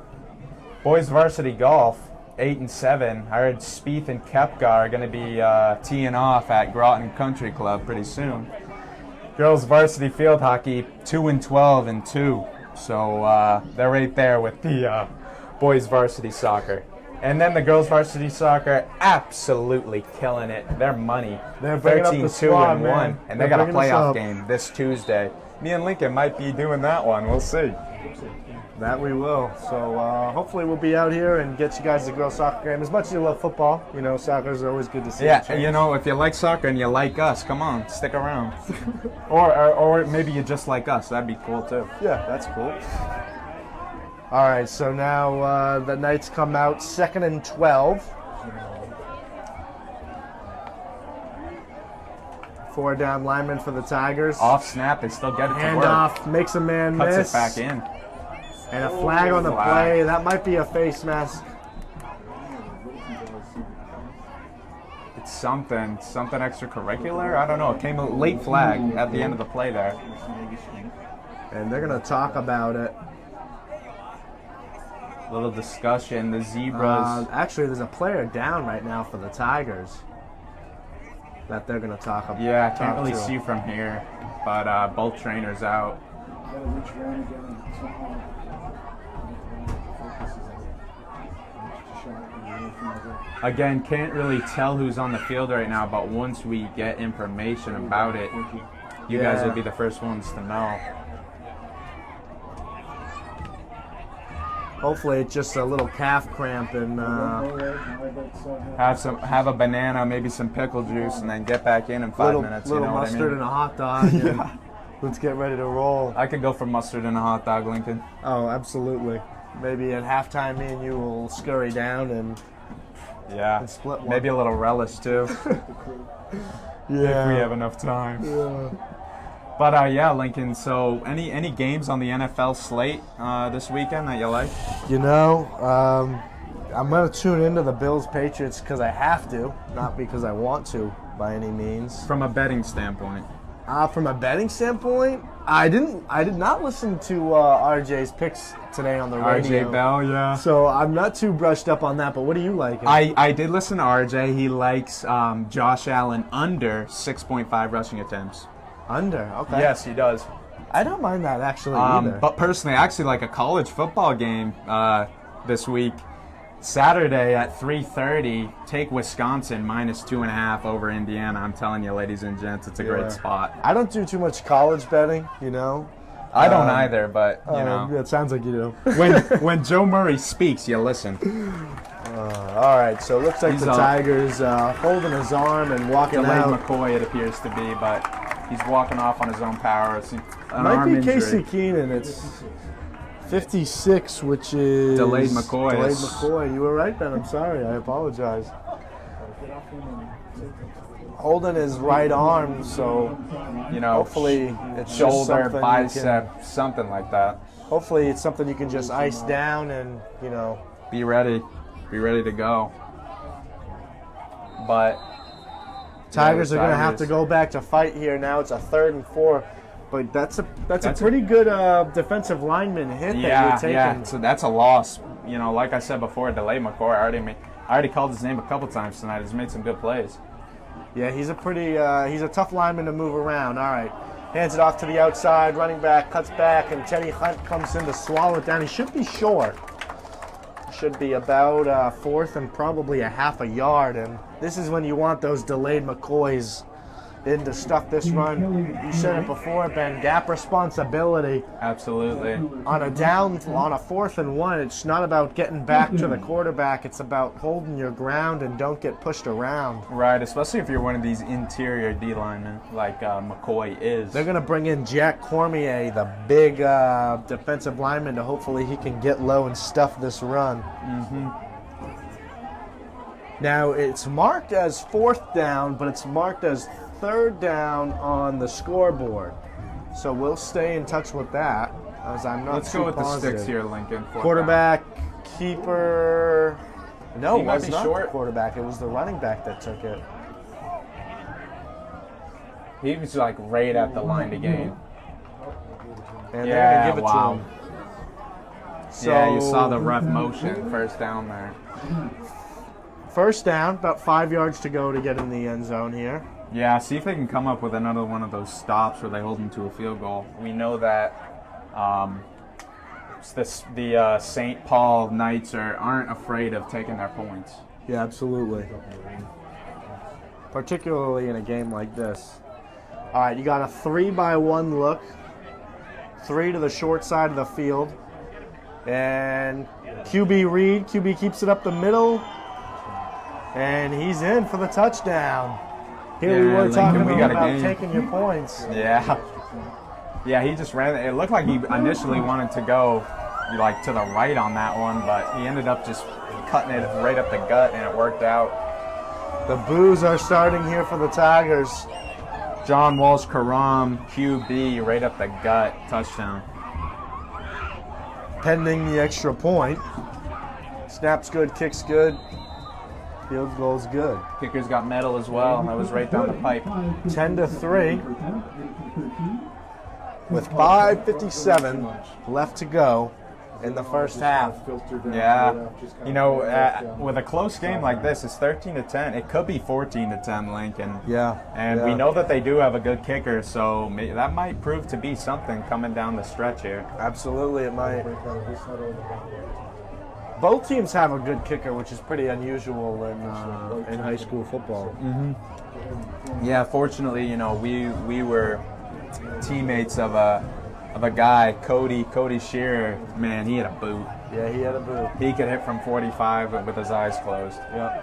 Boys varsity golf, 8-7. I heard Spieth and Kepka are going to be teeing off at Groton Country Club pretty soon. Girls varsity field hockey, 2-12-2. So they're right there with the boys varsity soccer. And then the girls varsity soccer, absolutely killing it. They're money.
They're bringing up the squad,
13-2-1,
man.
and they got a
They're bringing us
playoff
up.
game this Tuesday. Me and Lincoln might be doing that one. We'll see.
That we will. So hopefully we'll be out here and get you guys the girls soccer game. As much as you love football, you know, soccer is always good to see.
Yeah, you know, if you like soccer and you like us, come on, stick around. or maybe you just like us. That'd be cool too.
Yeah, that's cool. All right, so now the Knights come out 2nd and 12. 4 down linemen for the Tigers.
Off snap, they still get it to
Hand
work.
off, makes a man
Cuts
miss.
it back in.
And a flag on the
Flag.
play. That might be a face mask.
It's something extracurricular. I don't know. It came a late flag at the end of the play there.
And they're going to talk about it.
Little discussion. The Zebras.
Actually, there's a player down right now for the Tigers that they're going to talk about.
Yeah, I can't really
to.
see from here, but both trainers out. Again, can't really tell who's on the field right now, but once we get information about it, you guys will be the first ones to know.
Hopefully it's just a little calf cramp and
Have a banana, maybe some pickle juice, and then get back in 5 minutes.
little
you know
mustard
what I mean?
and a hot dog. And let's get ready to roll.
I could go for mustard and a hot dog, Lincoln.
Oh, absolutely. Maybe at halftime, me and you will scurry down and
Yeah,
split one.
maybe a little relish too, if we have enough time.
Yeah.
But yeah, Lincoln. So any games on the NFL slate this weekend that you like?
You know, I'm going to tune into the Bills-Patriots because I have to, not because I want to by any means.
From a betting standpoint.
From a betting standpoint, I did not listen to RJ's picks today on the radio.
RJ Bell, yeah.
So I'm not too brushed up on that, but what do you like?
I did listen to RJ. He likes Josh Allen under 6.5 rushing attempts.
Under, okay.
Yes, he does.
I don't mind that actually either.
But personally, I actually like a college football game this week. Saturday at 3:30, take Wisconsin -2.5 over Indiana. I'm telling you, ladies and gents, it's a great spot.
I don't do too much college betting, you know.
I don't either, but you know,
It sounds like you do.
when Joe Murray speaks, you listen.
All right, so it looks like
He's
the Tigers holding his arm and walking
Delayed
out.
McCoy, it appears to be, but he's walking off on his own power. It's an
Might
arm
be
injury.
Casey Keenan. It's 56, which is
Delayed McCoy.
Delayed McCoy. You were right, Ben. I'm sorry. I apologize. Holding his right arm, so
You know,
hopefully it's just
shoulder,
something
bicep, something like that.
hopefully it's something you can just ice down and, you know.
Be ready to go. But
Tigers are going to have
Tigers.
to go back to fight here now. It's a 3rd and 4. but that's a pretty good defensive lineman hit that you're taking.
Yeah, so that's a loss. You know, like I said before, Delay McCoy, I already called his name a couple times tonight. He's made some good plays.
Yeah, he's a tough lineman to move around. All right, hands it off to the outside, running back, cuts back, and Teddy Hunt comes in to swallow it down. He should be short. Should be about fourth and probably a half a yard, and this is when you want those delayed McCoys in to stuff this run. You said it before, Ben, gap responsibility.
Absolutely.
On a 4th and 1, it's not about getting back to the quarterback. It's about holding your ground and don't get pushed around.
Right, especially if you're one of these interior D linemen like McCoy is.
They're going to bring in Jack Cormier, the big defensive lineman, to hopefully he can get low and stuff this run. Now, it's marked as 4th down, but it's marked as 3rd down on the scoreboard. So we'll stay in touch with that, as I'm not
Let's
too
go with
positive.
the sticks here, Lincoln.
Quarterback, keeper. No,
He
it
might
was
be
not
short.
the quarterback. It was the running back that took it.
He was like right at the line to gain.
And they're
Yeah,
going to give it
wow.
to him. So,
Yeah, you saw the ref motion, first down there.
first down, about 5 yards to go to get in the end zone here.
Yeah, see if they can come up with another one of those stops where they hold them to a field goal. We know that the St. Paul Knights aren't afraid of taking their points.
Yeah, absolutely. Particularly in a game like this. All right, you got a 3-by-1 look. 3 to the short side of the field. And QB read. QB keeps it up the middle. And he's in for the touchdown. Here we
Yeah,
were talking
Lincoln, we got a
about
game.
taking your points.
Yeah. Yeah, he just ran. It looked like he initially wanted to go like to the right on that one, but he ended up just cutting it right up the gut, and it worked out.
The boos are starting here for the Tigers.
John Walsh Karam, QB, right up the gut, touchdown.
Pending the extra point. Snap's good, kick's good. Field goal's good.
Kicker's got medal as well. That was right down the pipe.
10-3. With 5:57 left to go in the first half.
Yeah, you know, with a close game like this, it's 13-10. It could be 14-10, Lincoln.
Yeah.
And we know that they do have a good kicker, so that might prove to be something coming down the stretch here.
Absolutely, it might. Both teams have a good kicker, which is pretty unusual in high school football.
Yeah, fortunately, you know, we were teammates of a guy, Cody Shearer. Man, he had a boot.
Yeah, he had a boot.
He could hit from 45 with his eyes closed.
Yeah.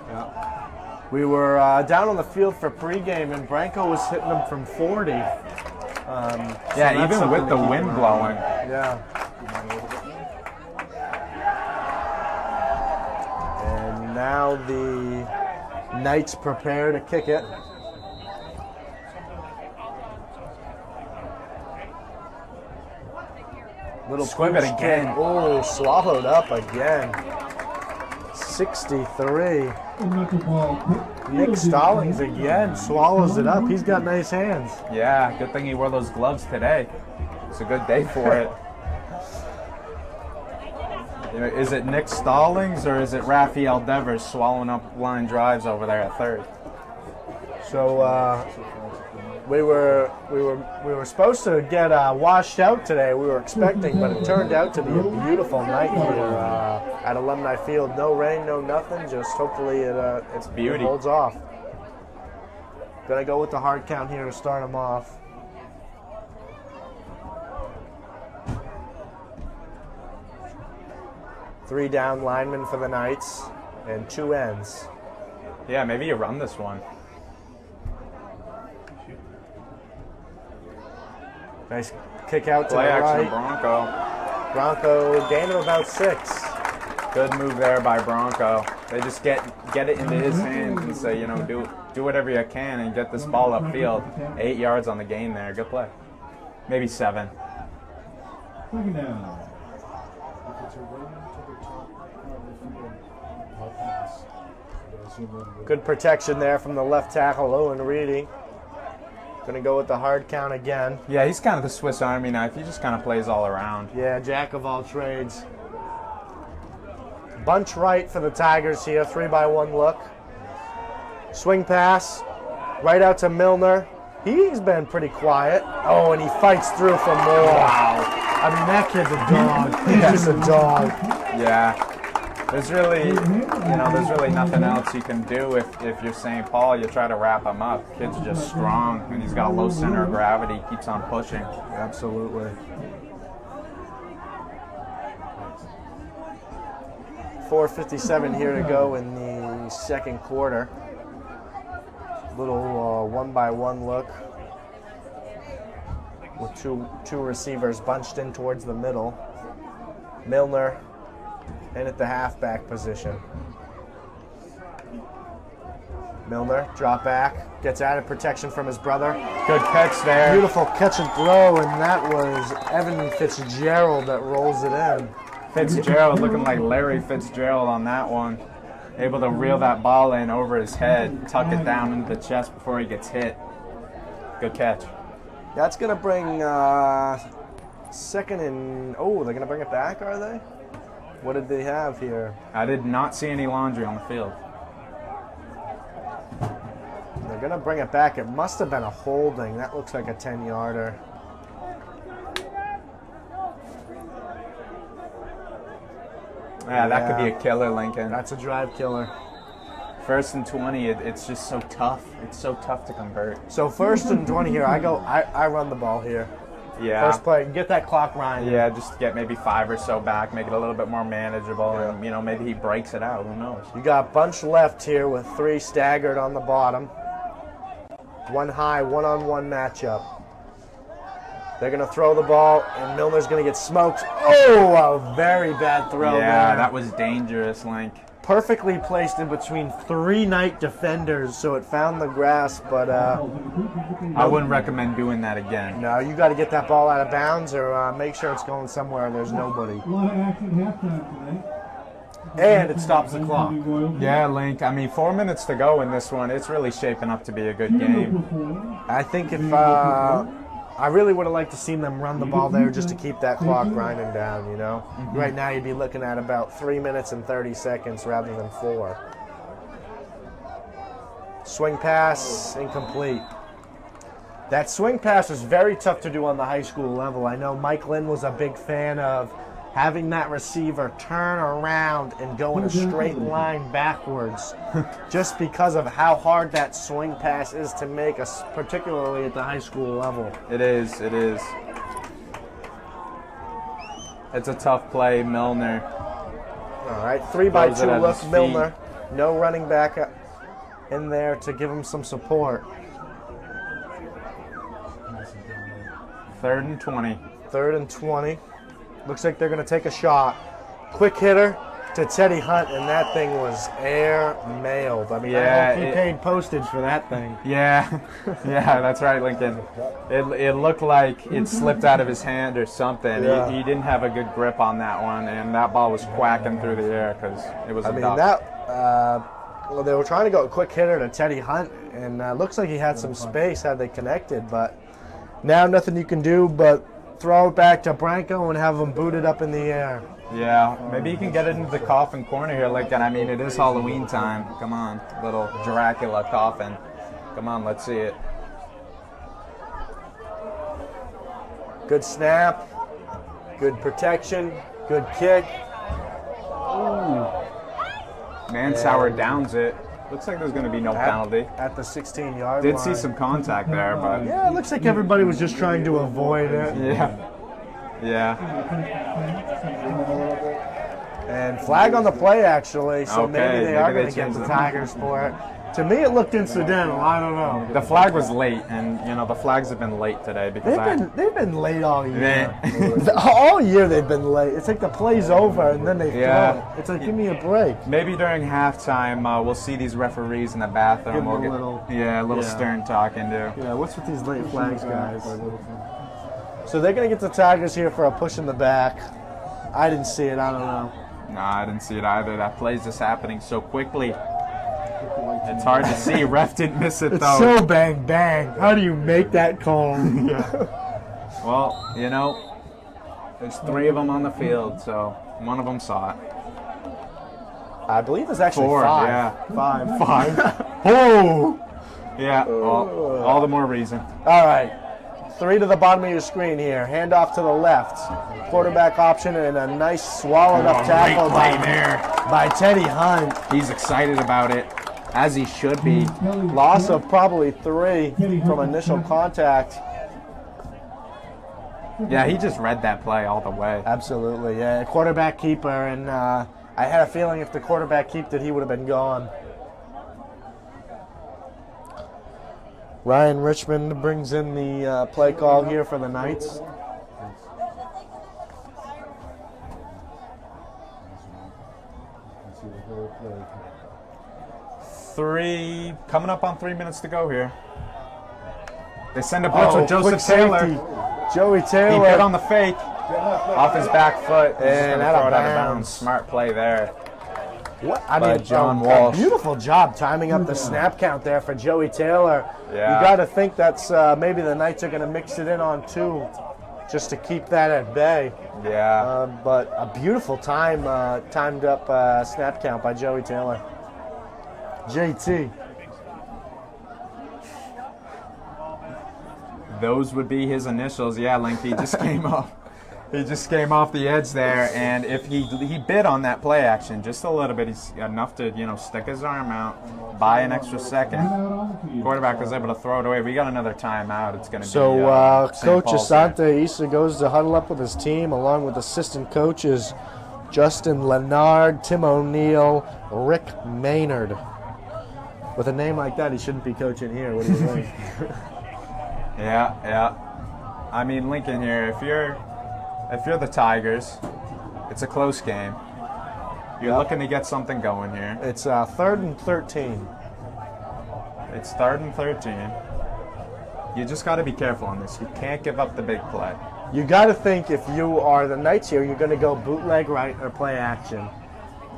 We were down on the field for pregame, and Branko was hitting them from 40.
Yeah, even with the wind blowing.
Yeah. And now the Knights prepare to kick it. Little
Squib it
punch
again.
kick. Oh, swallowed up again. 63. Nick Stallings again swallows it up. He's got nice hands.
Yeah, good thing he wore those gloves today. It's a good day for it. You know, is it Nick Stallings or is it Raphael Devers swallowing up line drives over there at third?
So we were supposed to get washed out today. We were expecting, but it turned out to be a beautiful night here at Alumni Field. No rain, no nothing. Just hopefully it
beauty.
holds off. Gonna go with the hard count here to start them off. Three down linemen for the Knights and 2 ends.
Yeah, maybe you run this one.
Nice kick out to
Play
the
action,
right.
Bronco.
Bronco gain of about 6.
Good move there by Bronco. They just get it into his hands and say, you know, do whatever you can and get this ball upfield. 8 yards on the gain there. Good play. Maybe 7.
Second down. If it's a run to the top part of the field, pass.
Good protection there from the left tackle, Owen Reedy. Going to go with the hard count again.
Yeah, he's kind of the Swiss Army knife. He just kind of plays all around.
Yeah, jack of all trades. Bunch right for the Tigers here, 3-by-1 look. Swing pass, right out to Milner. He's been pretty quiet. Oh, and he fights through for more. Wow. I mean, that kid's a dog. He's just a dog.
Yeah. There's really nothing else you can do if you're St. Paul. You try to wrap him up. Kid's just strong, and he's got a low center of gravity. He keeps on pushing.
Absolutely. 4:57 here to go in the second quarter. Little 1-by-1 look with two receivers bunched in towards the middle. Milner in at the halfback position. Milner, drop back, gets added protection from his brother.
Good catch there.
Beautiful catch and throw, and that was Evan Fitzgerald that rolls it in.
Fitzgerald looking like Larry Fitzgerald on that one. Able to reel that ball in over his head, tuck it down into the chest before he gets hit. Good catch.
That's going to bring second and... Oh, they're going to bring it back, are they? What did they have here?
I did not see any laundry on the field.
They're going to bring it back. It must have been a holding. That looks like a 10-yarder.
Yeah, that could be a killer, Lincoln.
That's a drive killer.
1st and 20, it's just so tough. It's so tough to convert.
So 1st and 20 here, I run the ball here.
Yeah.
First play, get that clock running.
Yeah, just get maybe 5 or so back, make it a little bit more manageable, and maybe he breaks it out. Who knows?
You got a bunch left here with 3 staggered on the bottom. 1 high, 1-on-1 matchup. They're going to throw the ball, and Milner's going to get smoked. Oh, a very bad throw there.
Yeah, that was dangerous, Link.
Perfectly placed in between 3 night defenders, so it found the grass, but...
I wouldn't recommend doing that again.
No, you got to get that ball out of bounds or make sure it's going somewhere and there's nobody.
A lot of action halftime tonight.
And it stops the clock.
Yeah, Link. I mean, 4 minutes to go in this one. It's really shaping up to be a good game.
I think if... I really would have liked to see them run the ball there just to keep that clock grinding down, you know? Mm-hmm. Right now you'd be looking at about 3 minutes and 30 seconds rather than 4. Swing pass, incomplete. That swing pass is very tough to do on the high school level. I know Mike Lynn was a big fan of having that receiver turn around and go in a straight line backwards just because of how hard that swing pass is to make, particularly at the high school level.
It is. It's a tough play, Milner.
All right, 3-by-2 look, Milner. No running back in there to give him some support.
3rd and 20.
3rd and 20. Looks like they're going to take a shot. Quick hitter to Teddy Hunt, and that thing was air-mailed. I mean, I hope he paid postage for that thing.
Yeah, yeah, that's right, Lincoln. It looked like it slipped out of his hand or something.
Yeah.
He didn't have a good grip on that one, and that ball was quacking through the air because it was a duck.
Well, they were trying to go a quick hitter to Teddy Hunt, and looks like he had some space had they connected, but now nothing you can do but throw it back to Branco and have him booted up in the air.
Yeah, maybe you can get it into the coffin corner here, Lincoln. I mean, it is Halloween time. Come on, little Dracula coffin. Come on, let's see it.
Good snap, good protection, good kick. Ooh.
Mansauer downs it. Looks like there's going to be no penalty.
At the 16-yard line.
Did see some contact there, but...
Yeah, it looks like everybody was just trying to avoid it.
Yeah.
And flag on the play, actually, so
Okay,
maybe they are going to get
changed
the
it.
Tigers for it. To me, it looked incidental. I don't know.
The flag was late, and, the flags have been late today because
They've been late all year. All year they've been late. It's like the play's over, and then they throw it. It's like, give me a break.
Maybe during halftime, we'll see these referees in the bathroom.
Give them
We'll
a
a little stern talking to.
Yeah, what's with these late flags, guys? So they're going to get the Tigers here for a push in the back. I didn't see it. I don't know.
No, I didn't see it either. That play's just happening so quickly. It's hard to see. Ref didn't miss it,
It's
though.
so bang bang. How do you make that call?
Well, you know, there's 3 of them on the field, so one of them saw it.
I believe it's actually
4,
5.
yeah.
5. Oh!
Yeah, well, all the more reason.
All right. 3 to the bottom of your screen here. Hand off to the left. Quarterback option and a nice swallowed up tackle by Teddy Hunt.
He's excited about it, as he should be.
Loss of probably 3 from initial contact.
Yeah, he just read that play all the way.
Absolutely, yeah. Quarterback keeper, and I had a feeling if the quarterback keeped it, he would have been gone. Ryan Richmond brings in the play call here for the Knights.
Coming up on 3 minutes to go here. They send a blitz with Joseph
quick
Taylor.
safety. Joey
He
Taylor.
bit on the fake off his back foot
And out of bounds.
bounds. Smart play there.
What? I
by
mean,
John
a
Walsh.
beautiful job timing up the snap count there for Joey Taylor.
Yeah.
You got to think that's maybe the Knights are going to mix it in on 2 just to keep that at bay.
Yeah.
But a beautiful timed up snap count by Joey Taylor. JT.
Those would be his initials. Yeah, Link, he just came off. He just came off the edge there, and if he bit on that play action just a little bit, he's enough to stick his arm out, buy an extra second. Quarterback was able to throw it away. We got another timeout. It's going to be St.
Coach
Paul's there.
Asante Issa goes to huddle up with his team along with assistant coaches Justin Leonard, Tim O'Neill, Rick Maynard. With a name like that, he shouldn't be coaching here. What do you think?
Yeah. I mean, Lincoln here, if you're the Tigers, it's a close game. You're looking to get something going here.
It's 3rd and 13.
It's 3rd and 13. You just got to be careful on this. You can't give up the big play.
You got to think if you are the Knights here, you're going to go bootleg right or play action.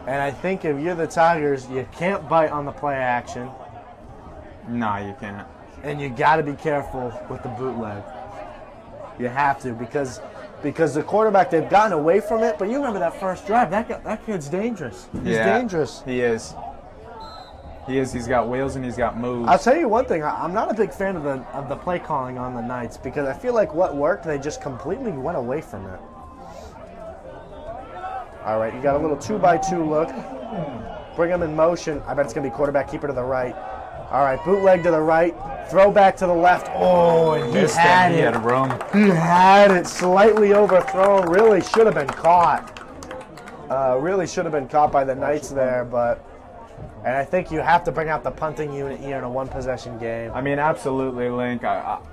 And I think if you're the Tigers, you can't bite on the play action,
No, you can't.
and you got to be careful with the bootleg. You have to because the quarterback, they've gotten away from it. But you remember that first drive? That kid's dangerous. He's dangerous.
He is. He's got wheels and he's got moves.
I'll tell you one thing. I'm not a big fan of the play calling on the Knights because I feel like what worked, they just completely went away from it. All right, you got a little 2x2 look. Bring him in motion. I bet it's going to be quarterback keeper to the right. All right, bootleg to the right. Throw back to the left. Oh, and he had
He
it.
had room.
He had it slightly overthrown. Really should have been caught. Really should have been caught by the Knights there, but... And I think you have to bring out the punting unit here in a one-possession game.
I mean, absolutely, Link.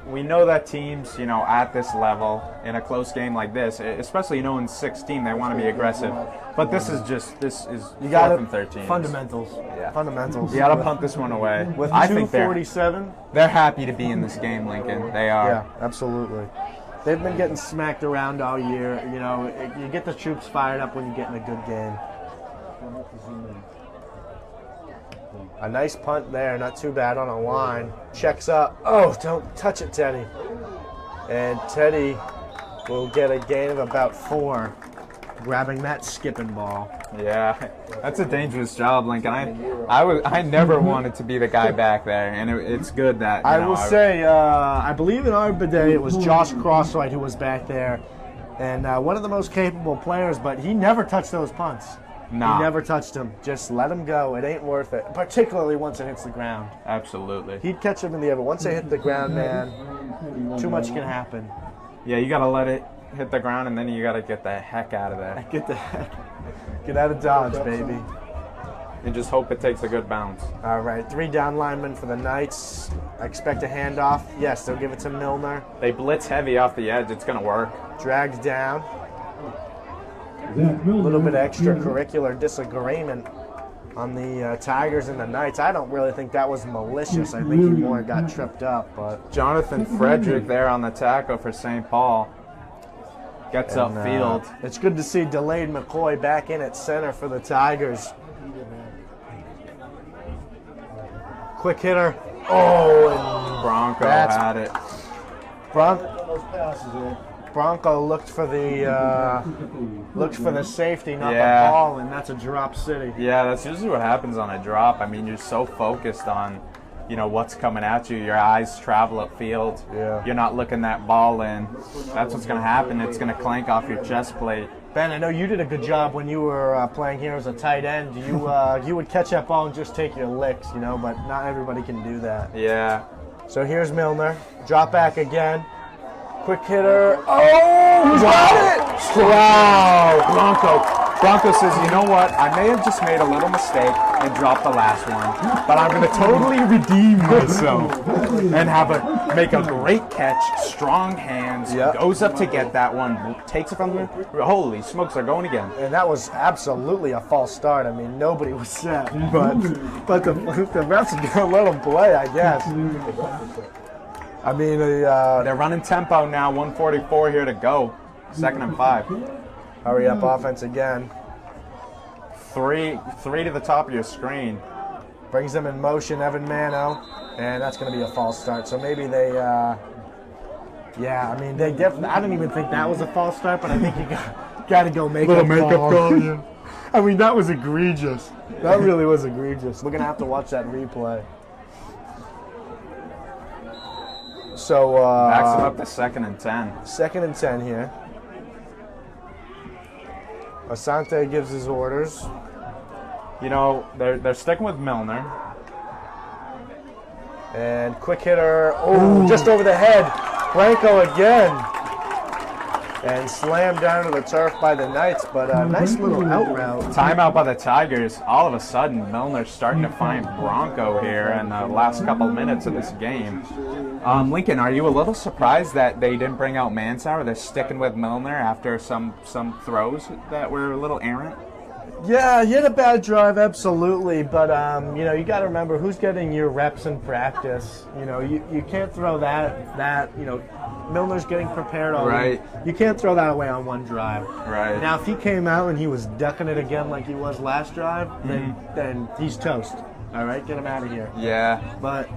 We know that teams, at this level, in a close game like this, especially, in 16, they want to be aggressive. But this is 4th and 13.
Fundamentals.
Yeah.
Fundamentals.
You got to punt this one away.
With
I think
2:47.
they're happy to be in this game, Lincoln. They are.
Yeah, absolutely. They've been getting smacked around all year. You get the troops fired up when you get in a good game. A nice punt there, not too bad on a line. Checks up. Oh, don't touch it, Teddy. And Teddy will get a gain of about 4, grabbing that skipping ball.
Yeah, that's a dangerous job, Lincoln. I never wanted to be the guy back there, and it's good that
I will say, I believe in our bidet it was Josh Crosswhite who was back there, and one of the most capable players, but he never touched those punts.
Nah.
He never touched him. Just let him go. It ain't worth it, particularly once it hits the ground.
Absolutely.
He'd catch him in the air, but once they hit the ground, man, too much can happen.
Yeah, you got to let it hit the ground, and then you got to get the heck out of there.
Get out of Dodge, baby.
And just hope it takes a good bounce.
All right, 3 down linemen for the Knights. I expect a handoff. Yes, they'll give it to Milner.
They blitz heavy off the edge. It's going to work.
Drags down. A little bit of extracurricular disagreement on the Tigers and the Knights. I don't really think that was malicious. I think he more got tripped up. But
Jonathan Frederick there on the tackle for St. Paul. Gets upfield.
It's good to see Delayed McCoy back in at center for the Tigers. Quick hitter. Oh, and
Bronco
That's-
had it.
Those passes in.
Bronco looked for the safety, not
Yeah.
the ball, and that's a drop city.
Yeah, that's usually what happens on a drop. I mean, you're so focused on, what's coming at you. Your eyes travel upfield.
Yeah.
You're not looking that ball in. That's what's going to happen. It's going to clank off your chest plate.
Ben, I know you did a good job when you were playing here as a tight end. You would catch that ball and just take your licks, but not everybody can do that.
Yeah.
So here's Milner. Drop back again. Quick hitter. Oh, he's got it!
Wow. Bronco says, you know what? I may have just made a little mistake and dropped the last one, but I'm going to totally redeem myself and make a great catch, strong hands,
Yep.
goes up to get that one, takes it from the... Holy smokes, they're going again.
And that was absolutely a false start. I mean, nobody was set, but the refs are going to let him play, I guess. I mean,
They're running tempo now, 144 here to go. 2nd and 5.
hurry up offense again.
Three to the top of your screen.
Brings them in motion, Evan Mano, and that's going to be a false start. So maybe they, they definitely. I don't even think that was a false start, but I think you got to go make
Little
a
makeup
call.
call.
I mean, that was egregious. That really was egregious. We're going to have to watch that replay. So
Backs him up to 2nd and 10.
2nd and 10 here. Asante gives his orders.
They're sticking with Milner.
And quick hitter, just over the head. Blanco again. And slammed down to the turf by the Knights, but a nice little out route.
Timeout by the Tigers. All of a sudden, Milner's starting to find Bronco here in the last couple minutes of this game. Lincoln, are you a little surprised that they didn't bring out Mansour? They're sticking with Milner after some throws that were a little errant?
Yeah, he had a bad drive, absolutely. But, you got to remember who's getting your reps in practice. You can't throw that, Milner's getting prepared already.
Right.
You can't throw that away on one drive.
Right.
Now, if he came out and he was ducking it again like he was last drive, then he's toast. All right, get him out of here.
Yeah.
But,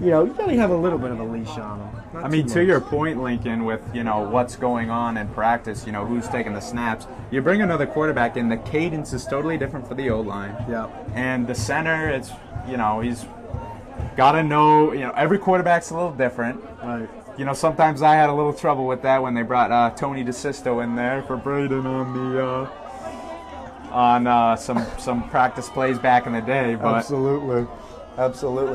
you got to have a little bit of a leash on him. Not
I mean,
too
to
much.
your point, Lincoln, with, what's going on in practice, who's taking the snaps, you bring another quarterback in, the cadence is totally different for the O-line.
Yeah.
And the center, it's, he's got to know, every quarterback's a little different.
Right.
Sometimes I had a little trouble with that when they brought Tony DeSisto in there for Braden on some practice plays back in the day. But
Absolutely.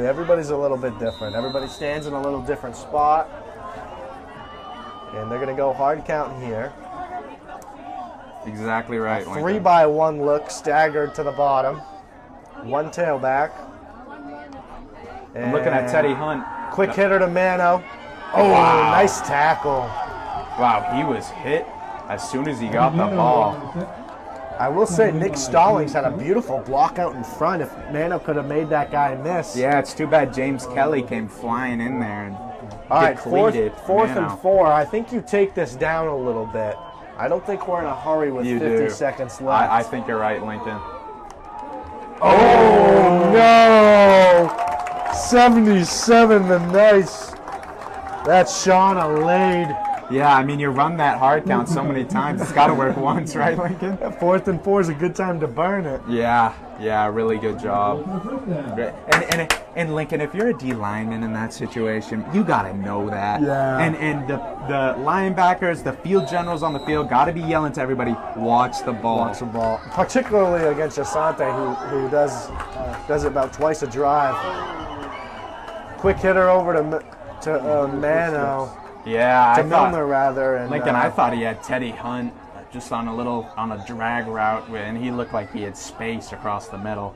Everybody's a little bit different. Everybody stands in a little different spot. And they're going to go hard counting here.
exactly right, Lincoln.
3-by-1 look, staggered to the bottom. One tailback.
I'm looking at Teddy Hunt.
Quick hitter to Mano. Oh,
Wow.
nice tackle.
Wow, he was hit as soon as he got the ball.
I will say Nick Stallings had a beautiful block out in front. If Mano could have made that guy miss.
Yeah, it's too bad James Kelly came flying in there and
All right, fourth
Mano.
and 4. I think you take this down a little bit. I don't think we're in a hurry with
You
50
do.
seconds left.
I think you're right, Lincoln.
Oh, no! 77 the Knights. That's Shauna Lade.
Yeah, I mean, you run that hard count so many times. It's got to work once, right, Lincoln?
4th and 4 is a good time to burn it.
Yeah, really good job. And Lincoln, if you're a D lineman in that situation, you got to know that.
Yeah.
And the linebackers, the field generals on the field, got to be yelling to everybody, watch the ball.
Watch the ball. Particularly against Asante, who does it about twice a drive. Quick hitter over to Mano.
Yeah,
To Milner, rather. And,
Lincoln, I thought he had Teddy Hunt just on a drag route, and he looked like he had space across the middle.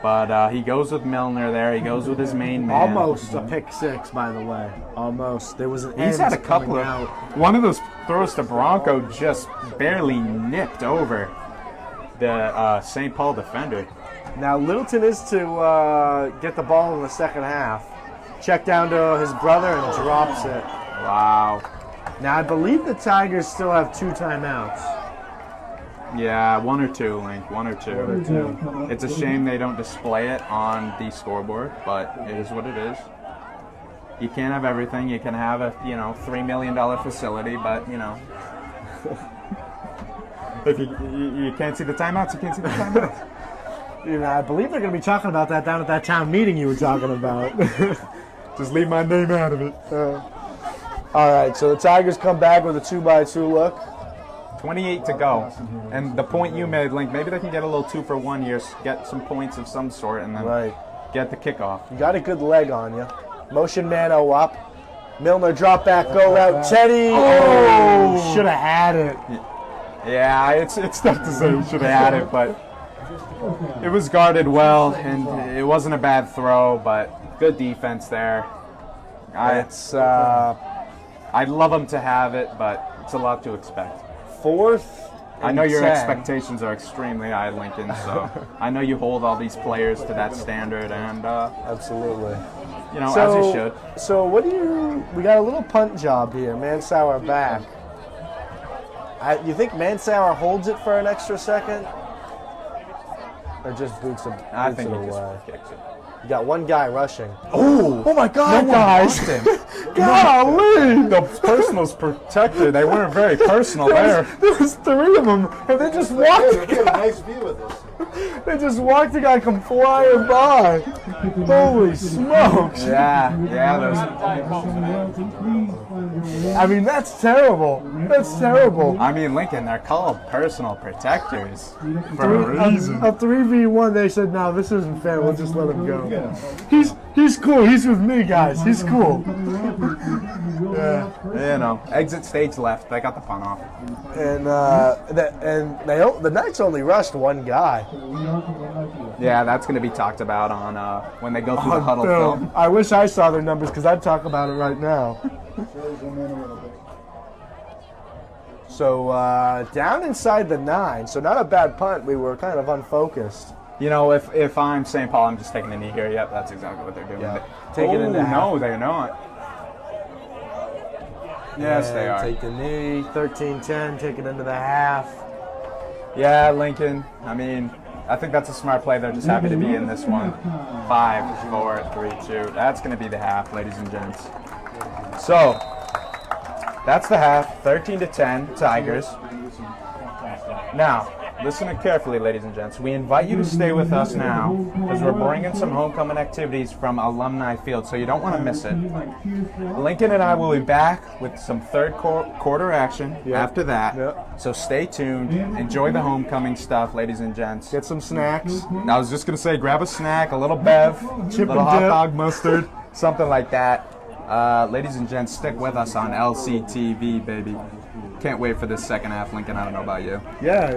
But he goes with Milner there. He goes with his main man.
Almost a pick six, by the way. Almost. There was an
He's
end
had a couple
coming
of.
out.
One of those throws to Bronco just barely nipped over the St. Paul defender.
Now Littleton is to get the ball in the second half. Check down to his brother and drops it.
Wow.
Now I believe the Tigers still have 2 timeouts.
Yeah, one or two, Link. One or two. It's a shame they don't display it on the scoreboard, but it is what it is. You can't have everything. You can have a $3 million facility, but if you can't see the timeouts, you can't see the timeouts.
I believe they're going to be talking about that down at that town meeting you were talking about.
Just leave my name out of it.
All right, so the Tigers come back with a 2-by-2 look.
28 to go. And the point you made, Link, maybe they can get a little 2-for-1 here, get some points of some sort, and then get the kickoff.
You got a good leg on you. Motion man up. Milner drop back, go route. Teddy. Oh, should have had it.
Yeah, it's tough to say we should have had it, but it was guarded well, and it wasn't a bad throw, but good defense there. I'd love them to have it, but it's a lot to expect.
4th.
I know your
10.
expectations are extremely high, Lincoln, so I know you hold all these players to that standard, and
absolutely.
As you should.
So we got a little punt job here. Mansauer back. You think Mansauer holds it for an extra second? Or just boots it away?
I think he just kicks it.
You got one guy rushing.
Oh
my God,
no
guys!
Golly! The personal's protected. They weren't very personal there.
There was 3 of them, and they just walked.
We get a nice view of this.
They just watched the guy come flying by. Holy smokes!
Yeah.
I mean, that's terrible. That's terrible.
I mean, Lincoln, they're called personal protectors for a reason.
A 3v1, they said, no, this isn't fair. We'll just let him go. He's cool. He's with me, guys. He's cool.
Exit stage left. They got the punt off.
And the Knights only rushed one guy.
Yeah, that's going to be talked about on when they go through the huddle film.
I wish I saw their numbers because I'd talk about it right now. So down inside the 9, so not a bad punt. We were kind of unfocused.
If I'm St. Paul, I'm just taking a knee here. Yep, that's exactly what they're doing.
Yeah. Take it into half.
No, they're not. Yes, they are.
Take the knee, 13-10, take it into the half.
Yeah, Lincoln. I mean, I think that's a smart play. They're just happy to be in this one. 5, 4, 3, 2. That's going to be the half, ladies and gents. So, that's the half. 13-10, Tigers. Now, listen carefully, ladies and gents. We invite you to stay with us now because we're bringing some homecoming activities from Alumni Field, so you don't want to miss it. Lincoln and I will be back with some third quarter action after that.
Yep.
So stay tuned. Enjoy the homecoming stuff, ladies and gents.
Get some snacks.
I was just going to say, grab a snack, a little bev, little hot dog mustard, something like that. Ladies and gents, stick with us on LCTV, baby. Can't wait for this second half, Lincoln. I don't know about you.
Yeah,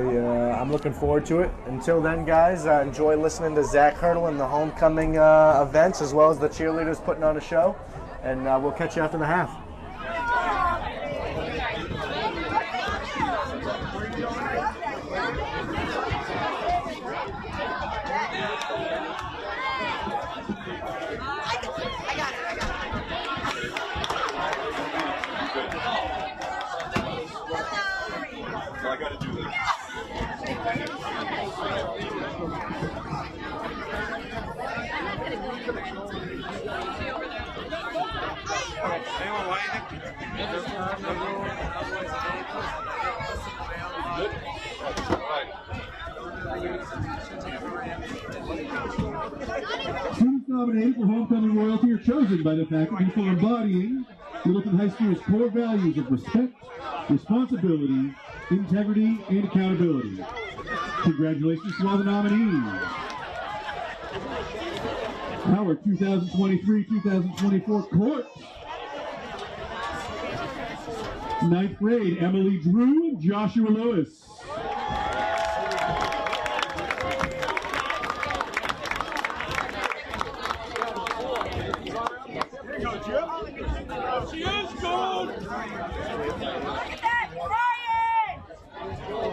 I'm looking forward to it. Until then, guys, enjoy listening to Zach Hurdle and the homecoming events, as well as the cheerleaders putting on a show. And we'll catch you after the half.
I got to do this.
Students nominated for homecoming royalty are chosen by the faculty for embodying Littleton High School's core values of respect, responsibility, integrity, and accountability. Congratulations to all the nominees. Our 2023-2024 court. 9th grade, Emily Drew and Joshua Lewis.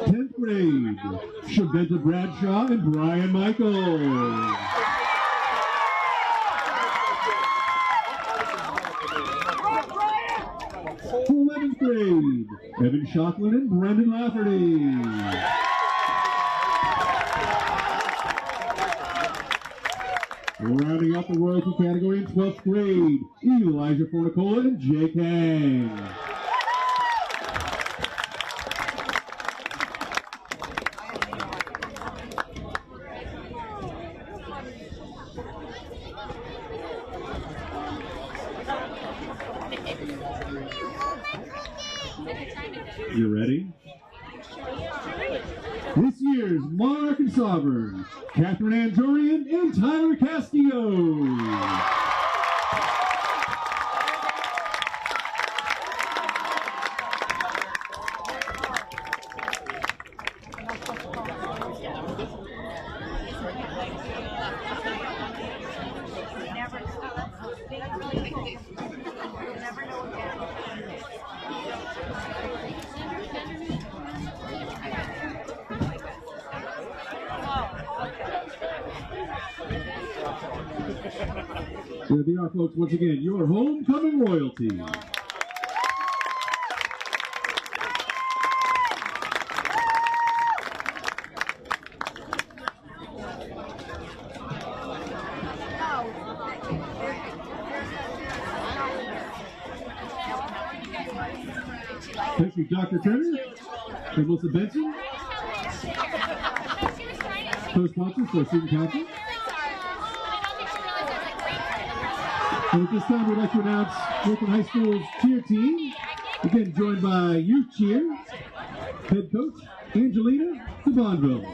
10th grade, Shaventa Bradshaw and Brian Michaels. 11th grade, Evan Shocklin and Brendan Lafferty. Rounding out the royalty category in 12th grade, Elijah Fornicola and Jay Kang. You ready? This year's Monarch and Sovereign, Catherine Andorian and Tyler Castillo. Here they are, folks, once again, your homecoming royalty. Thank you, Dr. Turner and Melissa Benson, co-sponsors for Student Council. And at this time, we'd like to announce Wilton High School's cheer team. Again, joined by youth cheer, head coach Angelina DeBonville.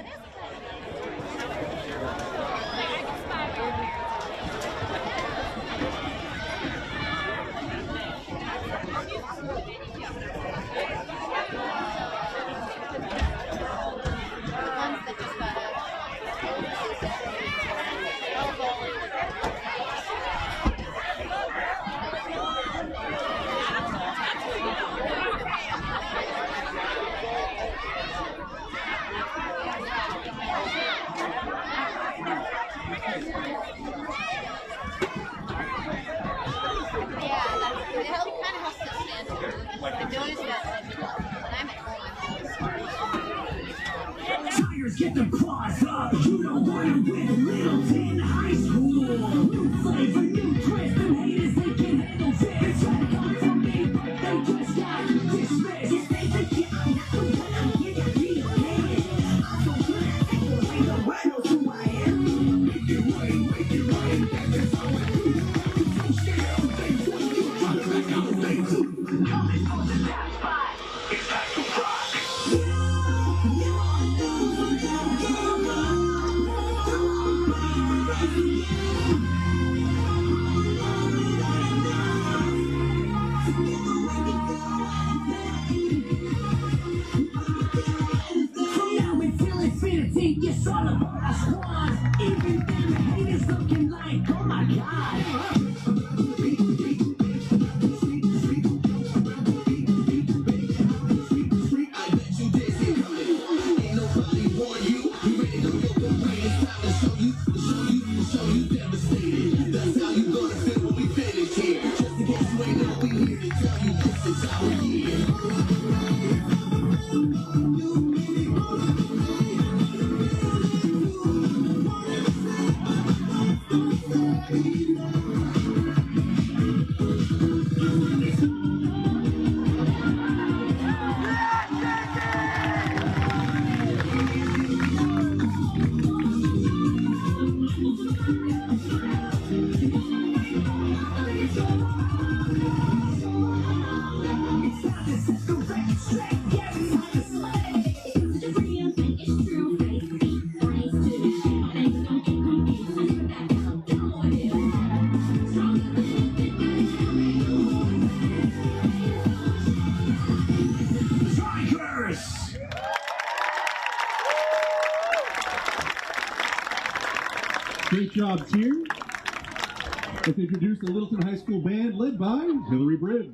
Tigers get the claws up. You don't want to win Littleton High School. New flavor, new twist. Them haters, they can handle this. Try to come for me, but they just got dismissed. Yes, they think yeah, I'm not the one. I'm here to be a man. I'm so good at that, but ain't nobody knows who I am. Make it rain, that's how I do. Don't stay out, they want you. Try to make out, they do. Coming for the last spot. It's time to rock. It's all about our squad. Even them haters looking like, oh my God. I bet you did see coming. Ain't nobody warn you. You ready to go the way? It's time to show you devastated. That's how you gonna feel when we finish here. Just in case you ain't know, we here to tell you this is our year.
Great job, cheer. Let's introduce the Littleton High School band led by Hillary Bridge.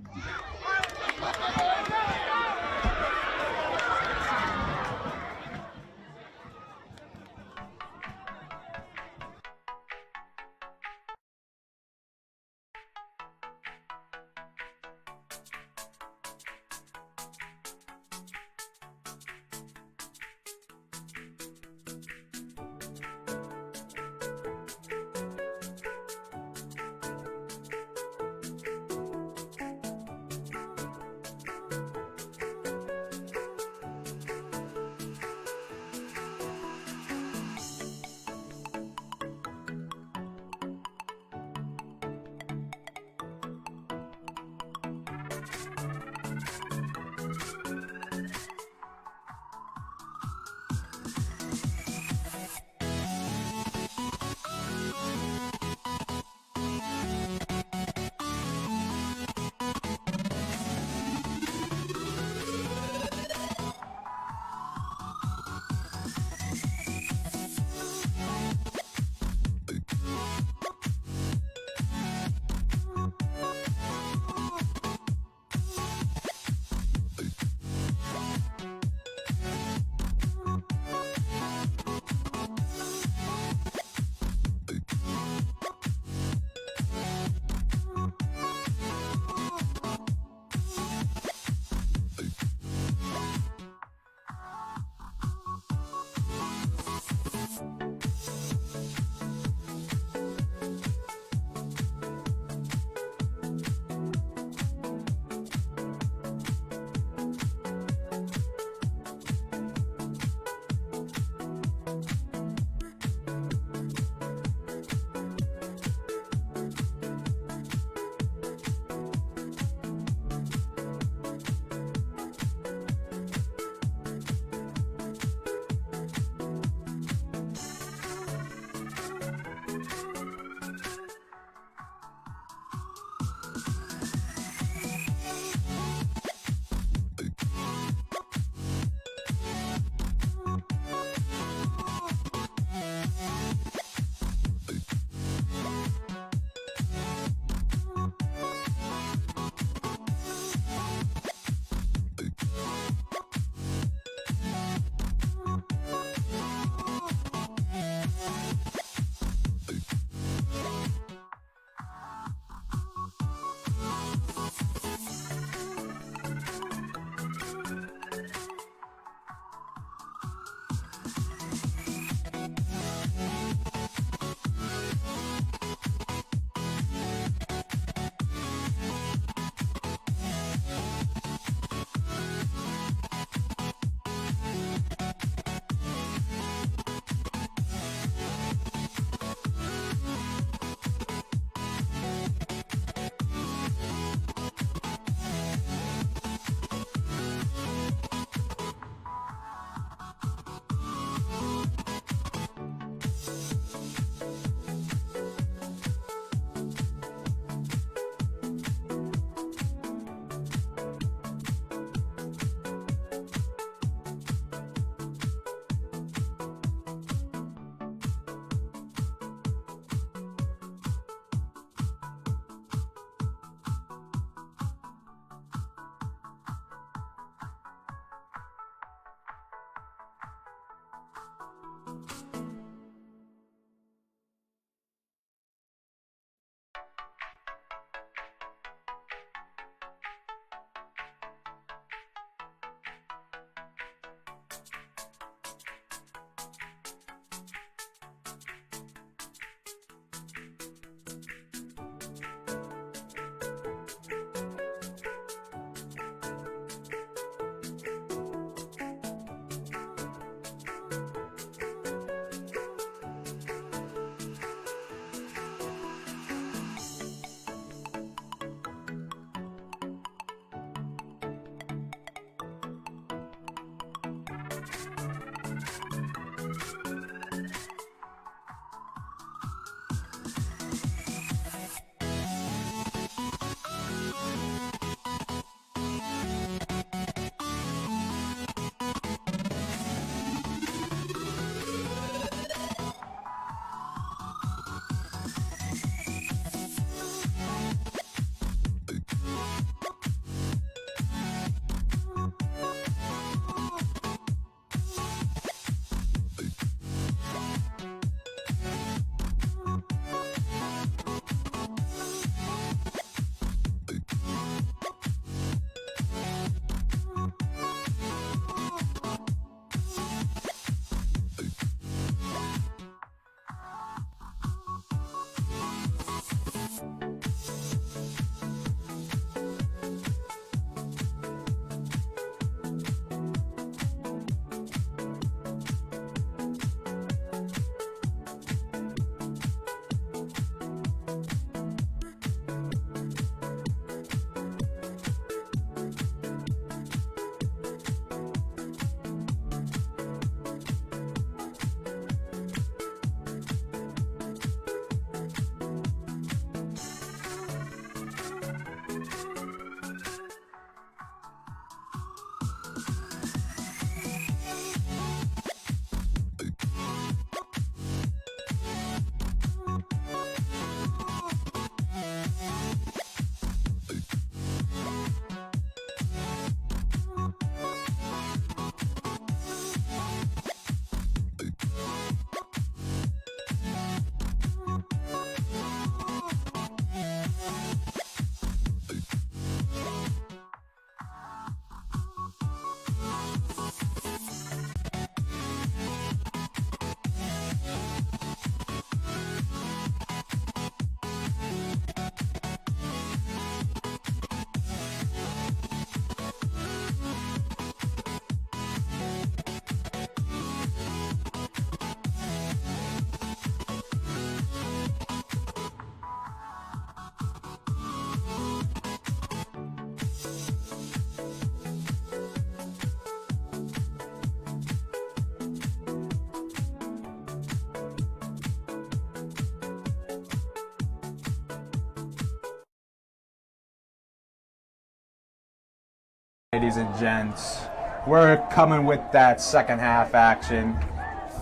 Ladies and gents, we're coming with that second half action.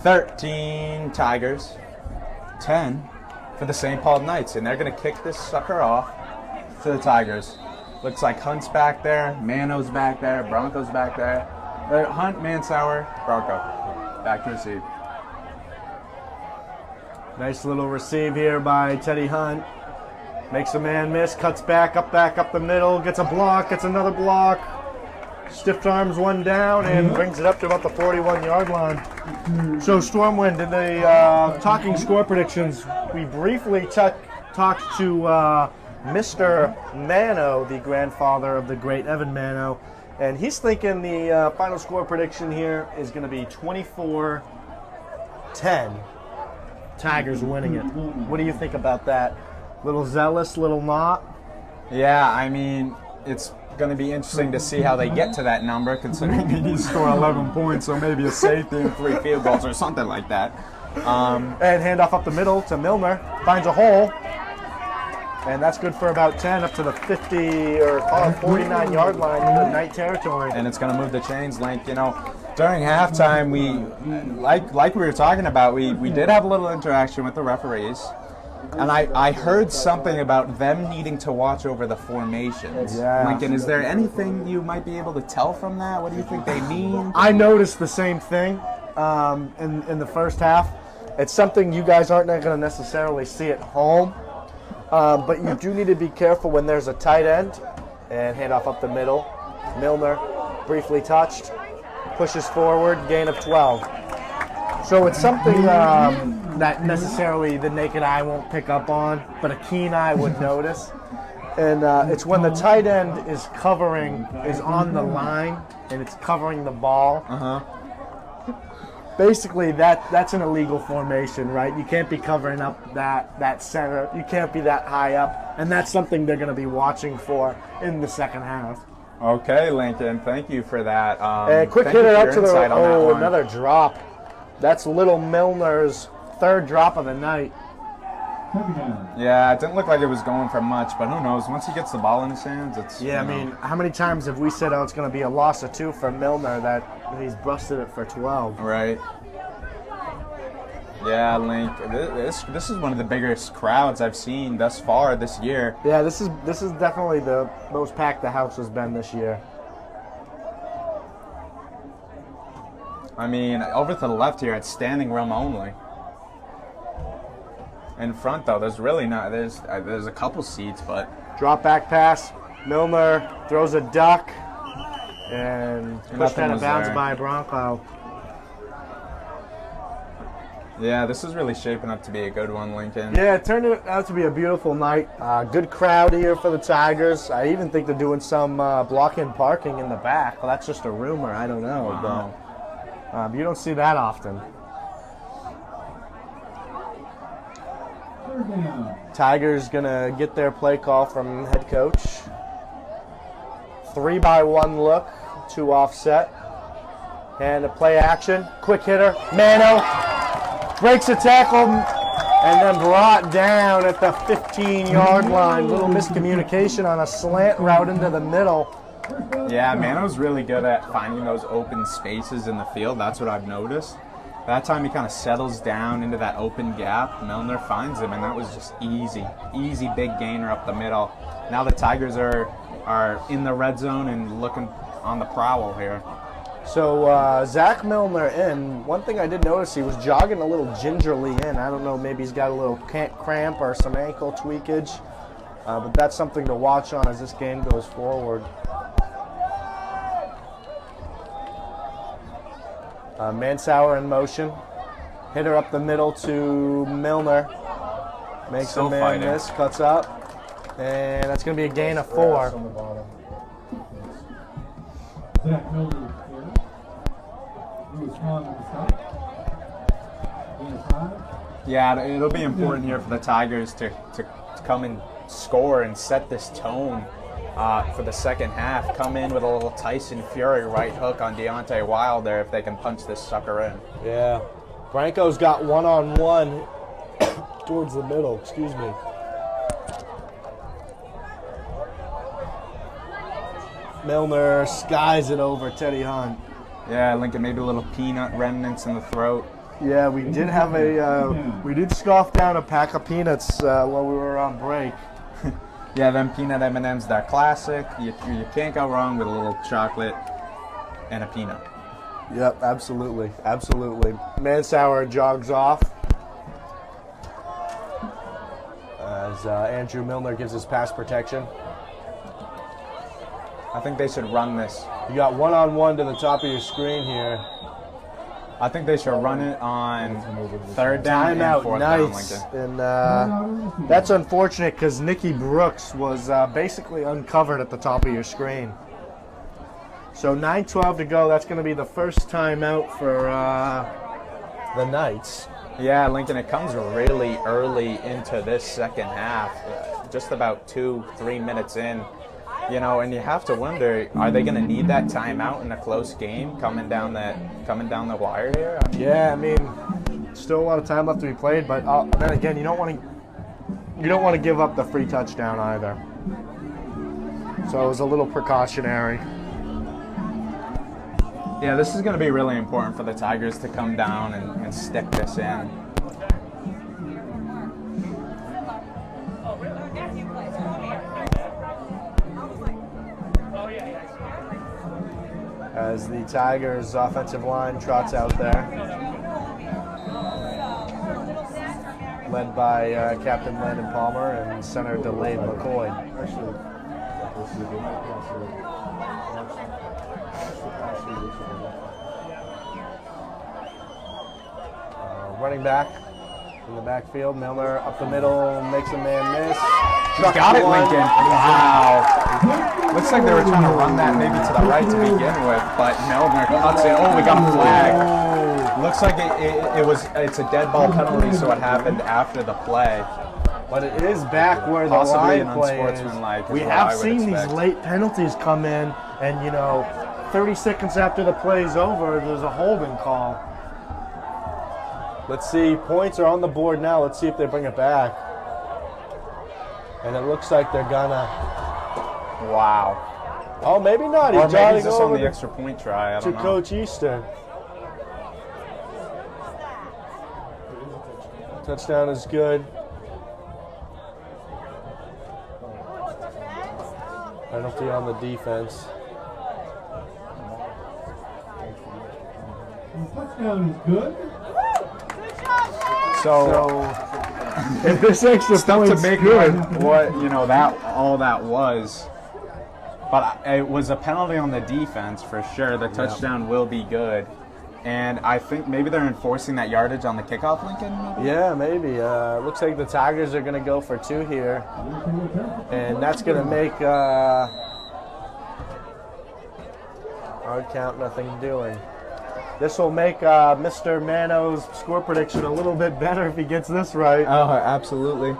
13 Tigers, 10 for the St. Paul Knights, and they're going to kick this sucker off to the Tigers. Looks like Hunt's back there, Mano's back there, Bronco's back there. Hunt, Mansauer, Bronco. Back to receive.
Nice little receive here by Teddy Hunt. Makes a man miss, cuts back up the middle, gets a block, gets another block. Stiff arms one down and brings it up to about the 41-yard line. So Stormwind, in the talking score predictions, we briefly talked to Mr. Mano, the grandfather of the great Evan Mano, and he's thinking the final score prediction here is going to be 24-10. Tigers winning it. What do you think about that? Little zealous, little not?
Yeah, I mean, it's going to be interesting to see how they get to that number, considering they need to score 11 points, so maybe a safety and 3 field goals or something like that.
And handoff up the middle to Milner, finds a hole, and that's good for about 10 up to the 50 or 49-yard line into Knight territory.
And it's going to move the chains, Link. You know, during halftime, we, like we were talking about, we did have a little interaction with the referees. And I heard something about them needing to watch over the formations.
Yeah.
Lincoln, is there anything you might be able to tell from that? What do you think they mean?
I noticed the same thing in the first half. It's something you guys aren't going to necessarily see at home, but you do need to be careful when there's a tight end and handoff up the middle. Milner, briefly touched, pushes forward, gain of 12. So it's something that necessarily the naked eye won't pick up on, but a keen eye would notice. And it's when the tight end is on the line and it's covering the ball. Basically, that's an illegal formation, right? You can't be covering up that center. You can't be that high up, and that's something they're going to be watching for in the second half.
Okay, Lincoln, thank you for that.
And quick
thank you
hitter
for
up
your
to the
insight on that
oh,
one.
another drop. That's Little Milner's third drop of the night.
Second down.
Yeah, it didn't look like it was going for much, but who knows? Once he gets the ball in his hands, it's
Yeah, I
you know.
mean, how many times have we said, oh, it's going to be a loss of 2 for Milner, that he's busted it for 12?
Right. Yeah, Link. This is one of the biggest crowds I've seen thus far this year.
Yeah, this is definitely the most packed the house has been this year.
I mean, over to the left here, it's standing room only. In front, though, there's really not. There's a couple seats, but
Drop back pass. Milner throws a duck and pushed
Nothing
out of
was
bounds
there.
by Bronco.
yeah, this is really shaping up to be a good one, Lincoln.
Yeah, it turned out to be a beautiful night. Good crowd here for the Tigers. I even think they're doing some block-in parking in the back. Well, that's just a rumor. I don't know.
Wow.
But you don't see that often.
Third down.
Tigers gonna get their play call from head coach. 3-by-1 look, 2 offset. And a play action. Quick hitter. Mano breaks a tackle and then brought down at the 15-yard line. Little miscommunication on a slant route into the middle.
Yeah, Mano's really good at finding those open spaces in the field. That's what I've noticed. That time he kind of settles down into that open gap. Milner finds him, and that was just easy big gainer up the middle. Now the Tigers are in the red zone and looking on the prowl here.
So Zach Milner in. One thing I did notice, he was jogging a little gingerly in. I don't know, maybe he's got a little cramp or some ankle tweakage. But that's something to watch on as this game goes forward. Mansauer in motion. Hitter up the middle to Milner. Makes
Still
a man
fighting.
miss, cuts up. And that's going to be a gain of 4.
On the bottom.
Zach Milner is clear. Lewis Hahn with the stop. Gain of 5.
Yeah, it'll be important here for the Tigers to come and score and set this tone for the second half. Come in with a little Tyson Fury right hook on Deontay Wilder if they can punch this sucker in.
Yeah. Franco's got one-on-one towards the middle, excuse me. Milner skies it over Teddy Hunt.
Yeah, Lincoln, maybe a little peanut remnants in the throat.
Yeah, we did have we did scoff down a pack of peanuts while we were on break.
Yeah, them peanut M&Ms, they're classic. You can't go wrong with a little chocolate and a peanut.
Yep, absolutely, absolutely. Mansauer jogs off as Andrew Milner gives his pass protection.
I think they should run this.
You got one-on-one to the top of your screen here.
I think they should run it on third down and
Timeout,
fourth down,
Knights.
Lincoln.
And that's unfortunate because Nicky Brooks was basically uncovered at the top of your screen. So 9:12 to go. That's going to be the first timeout for the Knights.
Yeah, Lincoln, it comes really early into this second half, just about 2-3 minutes in. You know, and you have to wonder, are they going to need that timeout in a close game coming down the wire here? I mean,
Yeah, I mean, still a lot of time left to be played, but then again, you don't want to give up the free touchdown either. So it was a little precautionary.
yeah, this is going to be really important for the Tigers to come down and stick this in.
As the Tigers' offensive line trots out there, led by Captain Landon Palmer and center Delayed McCoy.
Actually, this is a good
Running back in the backfield, Milner up the middle, makes a man miss.
Got it,
one.
Lincoln. Wow. Looks like they were trying to run that maybe to the right to begin with, but Milner cuts it. Oh, we got a flag. Looks like it's a dead ball penalty, so it happened after the play.
But it is back where the
Possibly
line
an
play is.
unsportsmanlike is
We
what I
have
would
seen these
expect.
late penalties come in, and 30 seconds after the play's over, there's a holding call. Let's see, points are on the board now. Let's see if they bring it back. And it looks like they're gonna.
Wow.
Oh, maybe not.
Or
He's
maybe
jotting
he's just on
over
the extra point try. I
to
don't know.
Coach Easton. Touchdown is good. Penalty on the defense.
Touchdown is good.
So
If this extra
it's tough to
point's
make
good,
what that all that was. But it was a penalty on the defense for sure. The touchdown will be good. And I think maybe they're enforcing that yardage on the kickoff, Lincoln? Maybe?
yeah, maybe. Looks like the Tigers are going to go for 2 here. And that's going to make hard count, nothing doing. This will make Mr. Mano's score prediction a little bit better if he gets this right.
Oh, absolutely.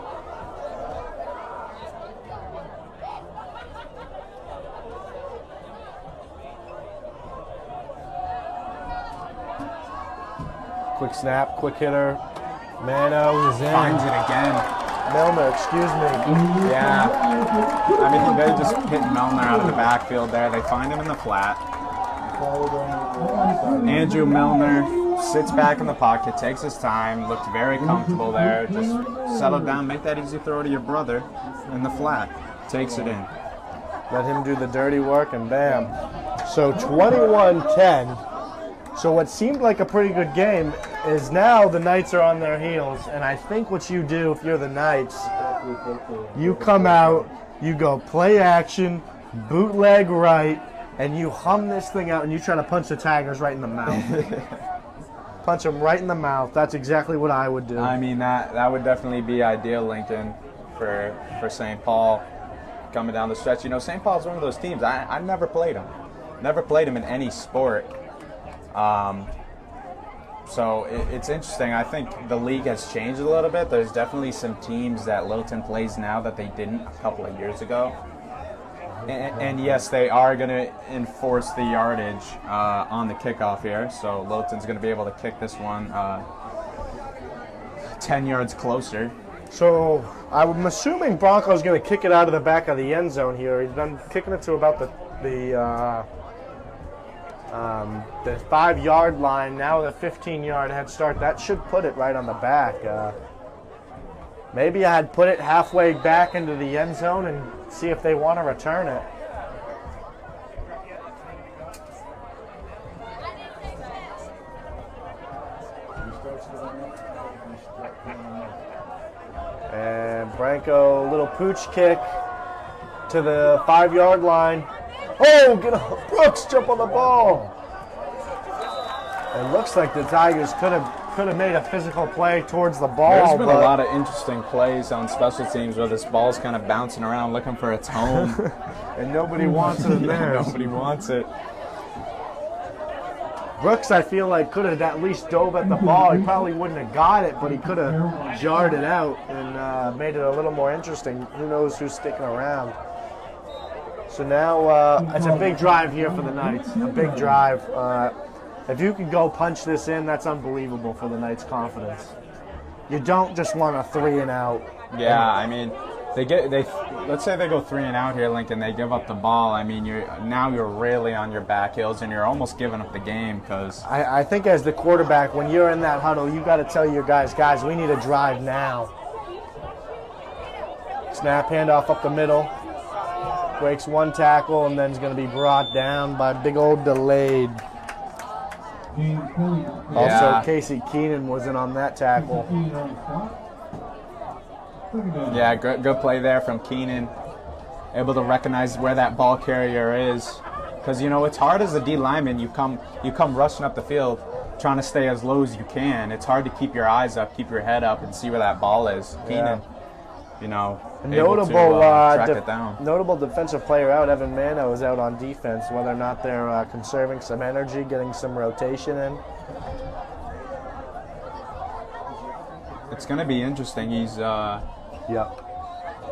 Quick snap, quick hitter. Mano is in.
Finds it again.
Milner, excuse me.
Yeah. I mean, they just hit Milner out of the backfield there. They find him in the flat. Andrew Milner sits back in the pocket, takes his time, looked very comfortable there. Just settle down, make that easy throw to your brother in the flat. Takes it in.
Let him do the dirty work, and bam. So 21-10. So what seemed like a pretty good game is now the Knights are on their heels. And I think what you do if you're the Knights, you come out, you go play action, bootleg right, and you hum this thing out and you try to punch the Tigers right in the mouth. Punch them right in the mouth. That's exactly what I would do.
I mean, that would definitely be ideal, Lincoln, for St. Paul coming down the stretch. You know, St. Paul's one of those teams. I never played them. Never played them in any sport. So it's interesting. I think the league has changed a little bit. There's definitely some teams that Littleton plays now that they didn't a couple of years ago. And yes, they are going to enforce the yardage on the kickoff here. So Littleton's going to be able to kick this one 10 yards closer.
So I'm assuming Bronco's going to kick it out of the back of the end zone here. He's been kicking it to about the 5-yard line. Now with a 15-yard head start, that should put it right on the back. Maybe I'd put it halfway back into the end zone and see if they want to return it. And Branco, little pooch kick to the 5-yard line. Oh, get up. Brooks, jump on the ball. It looks like the Tigers could have made a physical play towards the ball.
There's been
but
a lot of interesting plays on special teams where this ball's kind of bouncing around looking for its home.
and nobody wants it in there.
Nobody wants it.
Brooks, I feel like, could have at least dove at the ball. He probably wouldn't have got it, but he could have jarred it out and made it a little more interesting. Who knows who's sticking around. So now it's a big drive here for the Knights. A big drive. If you can go punch this in, that's unbelievable for the Knights' confidence. You don't just want a 3 and out.
Yeah, I mean, let's say they go 3 and out here, Lincoln. They give up the ball. I mean, you're really on your back heels, and you're almost giving up the game because
I think as the quarterback, when you're in that huddle, you got to tell your guys, we need a drive now. Snap handoff up the middle. Breaks one tackle and then is going to be brought down by big old delayed. Also, Casey Keenan wasn't on that tackle.
Yeah, good play there from Keenan. Able to recognize where that ball carrier is. Because, you know, it's hard as a D lineman. You come rushing up the field trying to stay as low as you can. It's hard to keep your eyes up, keep your head up, and see where that ball is. Keenan, you know, able to track it down.
Notable defensive player out, Evan Mano, is out on defense. Whether or not they're conserving some energy, getting some rotation in.
It's going to be interesting.
Yep.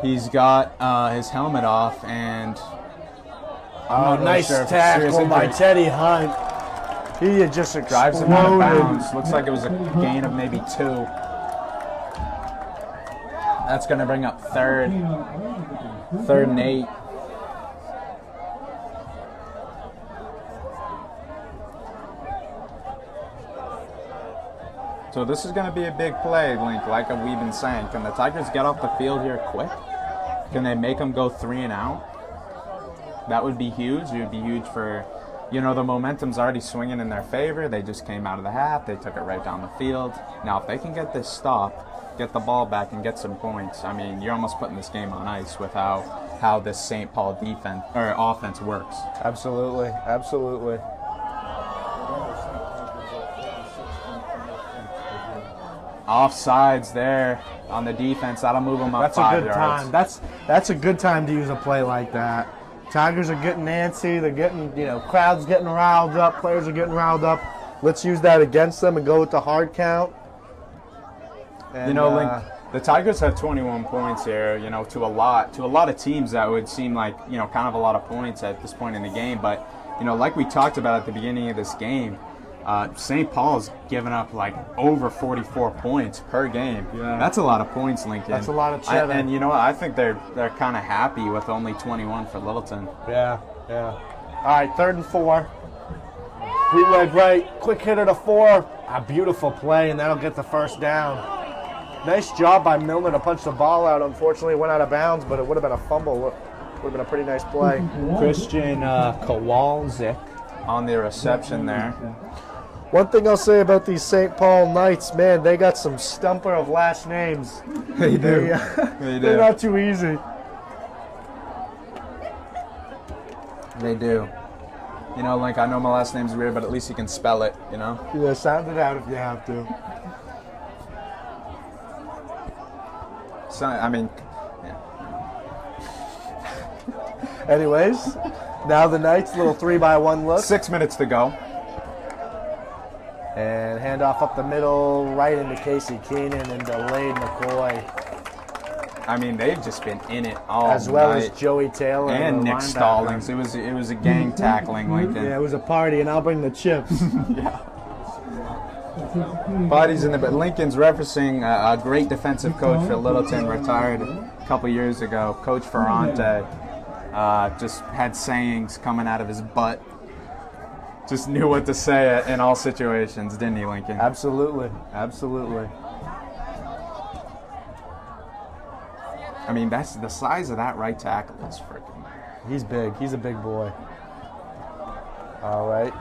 He's got his helmet off, and I'm not really
nice
sure if it's serious
tackle by
injury.
Teddy Hunt. He had just
Drives him out of
exploded.
bounds. Looks like it was a gain of maybe 2. That's going to bring up third and 8. So this is going to be a big play, Link, like we've been saying. Can the Tigers get off the field here quick? Can they make them go 3 and out? That would be huge. It would be huge for, the momentum's already swinging in their favor. They just came out of the half. They took it right down the field. Now, if they can get this stop, get the ball back, and get some points, I mean, you're almost putting this game on ice with how this St. Paul defense or offense works.
Absolutely. Absolutely.
Offsides there on the defense. That'll move them up
That's
5
a good
yards.
time. That's a good time to use a play like that. Tigers are getting antsy. They're getting, crowds getting riled up. Players are getting riled up. Let's use that against them and go with the hard count. And,
Link, the Tigers have 21 points here. To a lot of teams that would seem like kind of a lot of points at this point in the game. But like we talked about at the beginning of this game, St. Paul's given up like over 44 points per game.
Yeah.
That's a lot of points, Lincoln.
That's a lot of cheddar.
And you know what? I think they're kind of happy with only 21 for Littleton.
Yeah. All right, 3rd and 4. Bootleg right, quick hitter to 4. A beautiful play, and that'll get the first down. Nice job by Milner to punch the ball out. Unfortunately, it went out of bounds, but it would have been a fumble. Would have been a pretty nice play.
Christian Kowalczyk on the reception there.
One thing I'll say about these St. Paul Knights, man, they got some stumper of last names.
They do.
They're not too easy.
They do. Like, I know my last name's weird, but at least you can spell it,
Yeah, sound it out if you have to.
So, I mean,
Anyways, now the Knights, little 3-by-1 look.
6 minutes to go.
And handoff up the middle, right into Casey Keenan and delayed McCoy.
I mean, they've just been in it all
As well
night.
as Joey Taylor
And
the
Nick
linebacker.
Stallings. It was a gang tackling, Lincoln.
Yeah, it was a party, and I'll bring the chips.
Bodies in the but Lincoln's referencing a great defensive coach for Littleton, retired a couple years ago. Coach Ferrante just had sayings coming out of his butt. Just knew what to say in all situations, didn't he, Lincoln?
Absolutely. Absolutely.
I mean, that's the size of that right tackle is freaking.
He's big. He's a big boy. All right.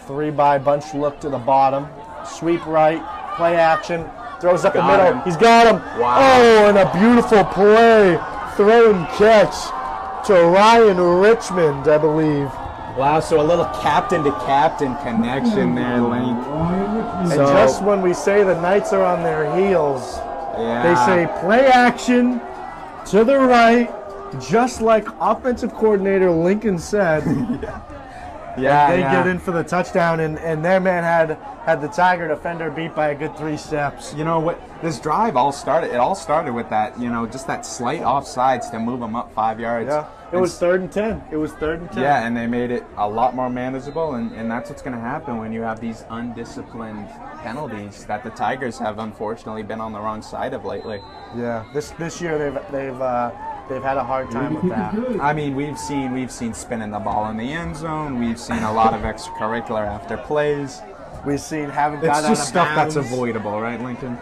3-by bunch look to the bottom. Sweep right. Play action. Throws up the
Got
middle.
him.
He's got him.
Wow.
Oh, and a beautiful play. Throw and catch to Ryan Richmond, I believe.
Wow, so a little captain-to-captain connection there, Link.
And
So-
just when we say the Knights are on their heels,
Yeah.
they say play action to the right, just like offensive coordinator Lincoln said.
yeah,
They
yeah.
get in for the touchdown, and their man had the Tiger defender beat by a good 3 steps.
You know what? This drive all started with that, just that slight offsides to move them up 5 yards.
Yeah, it was 3rd and 10. It was 3rd and 10.
Yeah, and they made it a lot more manageable, and that's what's going to happen when you have these undisciplined penalties that the Tigers have unfortunately been on the wrong side of lately.
Yeah. This year they've had a hard time with that.
I mean, we've seen spinning the ball in the end zone. We've seen a lot of extracurricular after plays.
We've seen haven't
It's
got out
just
of
stuff that's
bounds.
avoidable, right, Lincoln?